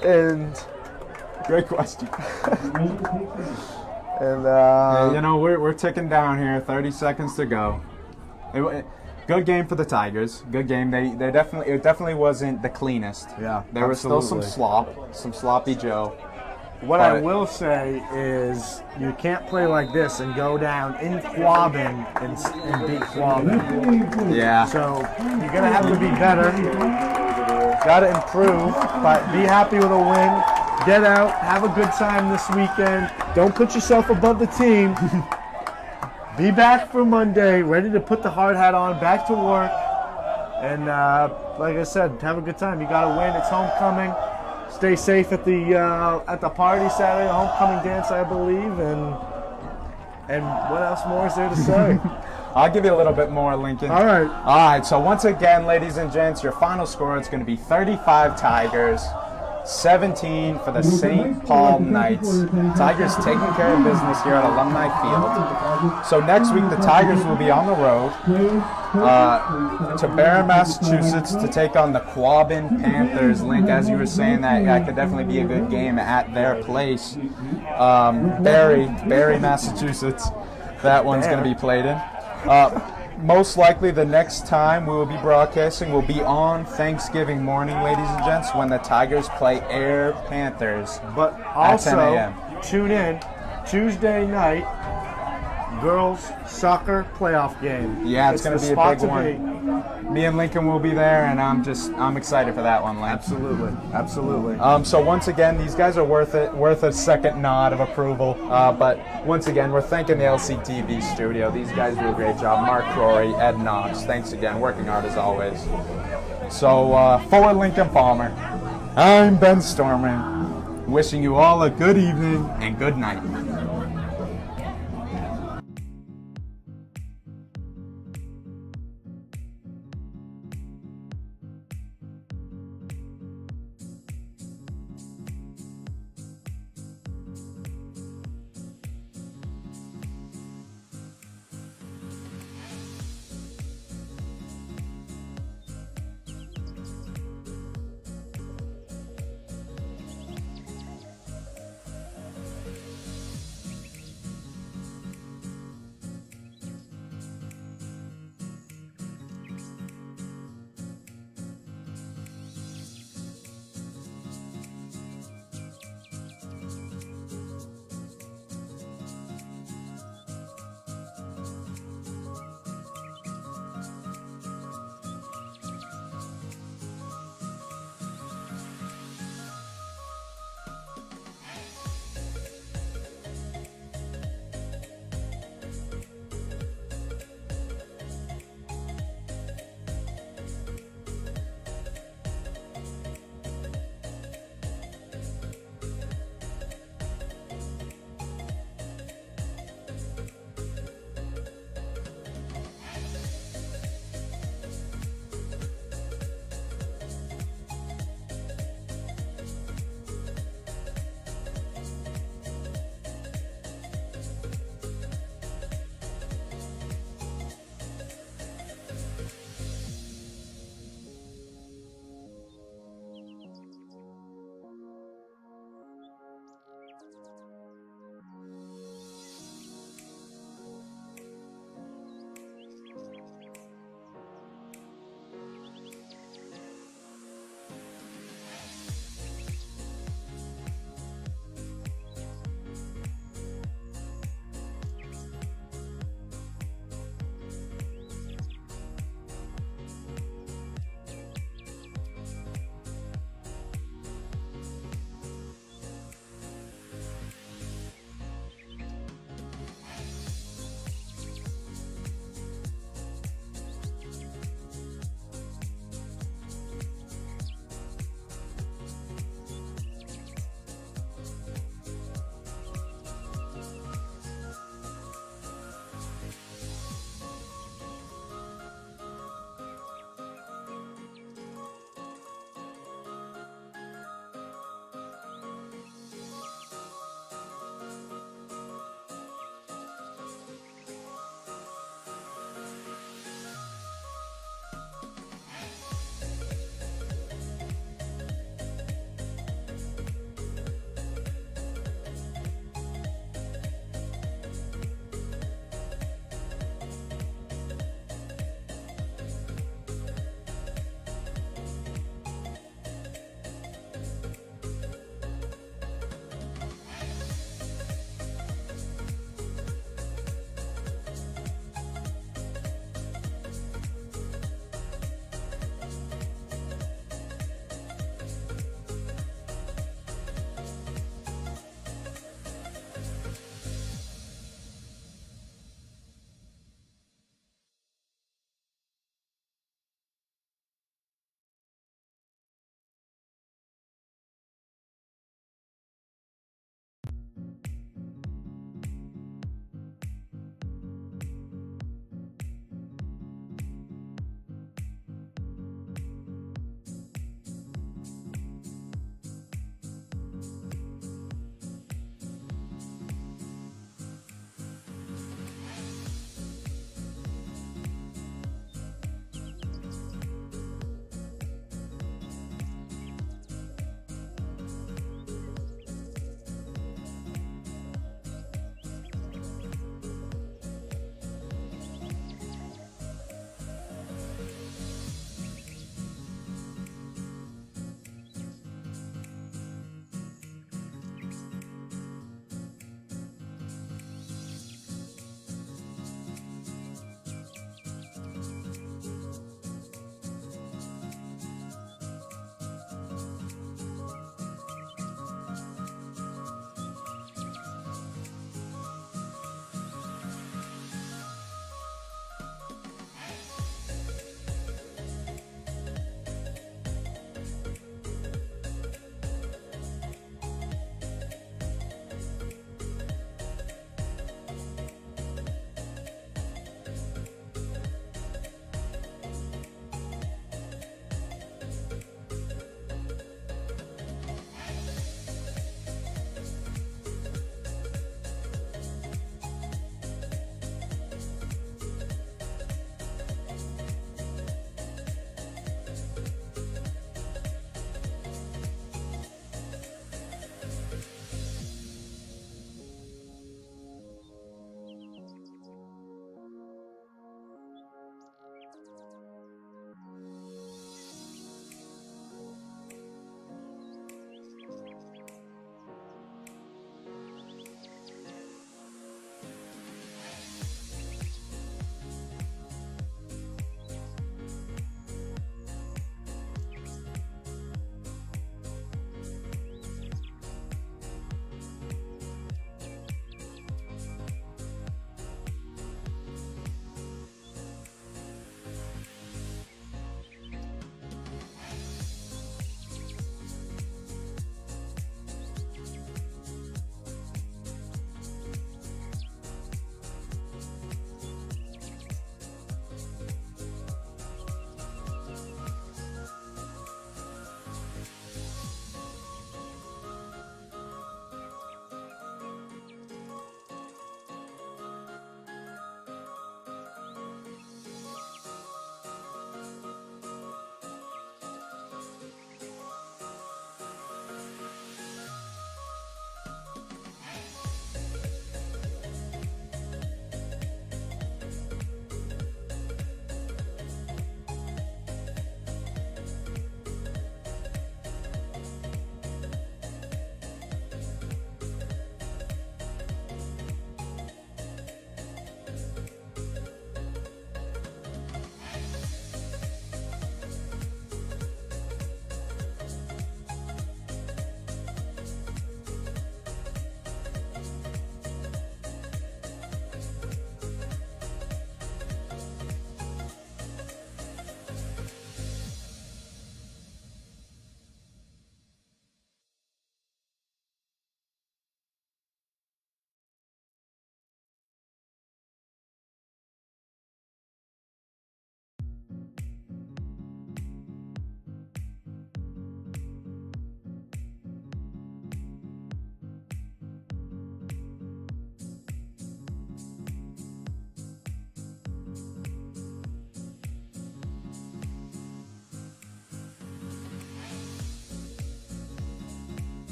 And
Great question. We're ticking down here. 30 seconds to go. Good game for the Tigers. Good game. It definitely wasn't the cleanest.
Yeah,
There was still some
absolutely.
some sloppy Joe.
What I will say is you can't play like this and go down in Quabbin and beat Quabbin.
Yeah.
So you're going to have to be better. Got to improve, but be happy with a win. Get out, have a good time this weekend. Don't put yourself above the team. Be back for Monday, ready to put the hard hat on, back to work. And like I said, have a good time. You got to win. It's homecoming. Stay safe at the party Saturday, homecoming dance, I believe. And what else more is there to say?
I'll give you a little bit more, Lincoln.
All right.
All right, so once again, ladies and gents, your final score is going to be 35 Tigers, 17 for the St. Paul Knights. Tigers taking care of business here at Alumni Field. So next week, the Tigers will be on the road to Barron, Massachusetts, to take on the Quabbin Panthers. Link, as you were saying, that could definitely be a good game at their place. Barry, Massachusetts. That one's going to be played in. Most likely the next time we will be broadcasting will be on Thanksgiving morning, ladies and gents, when the Tigers play Air Panthers
But
at 10
also,
a.m.
tune in Tuesday night, girls soccer playoff game.
Yeah, it's going to
the
be a
spot
big
to
one. Me and Lincoln will be there, and I'm excited for that one, Link.
Absolutely.
So once again, these guys are worth a second nod of approval. But once again, we're thanking the LCTV studio. These guys do a great job. Mark Crory, Ed Knox, thanks again. Working hard as always. So for Lincoln Palmer, I'm Ben Storman, wishing you all a good evening and good night.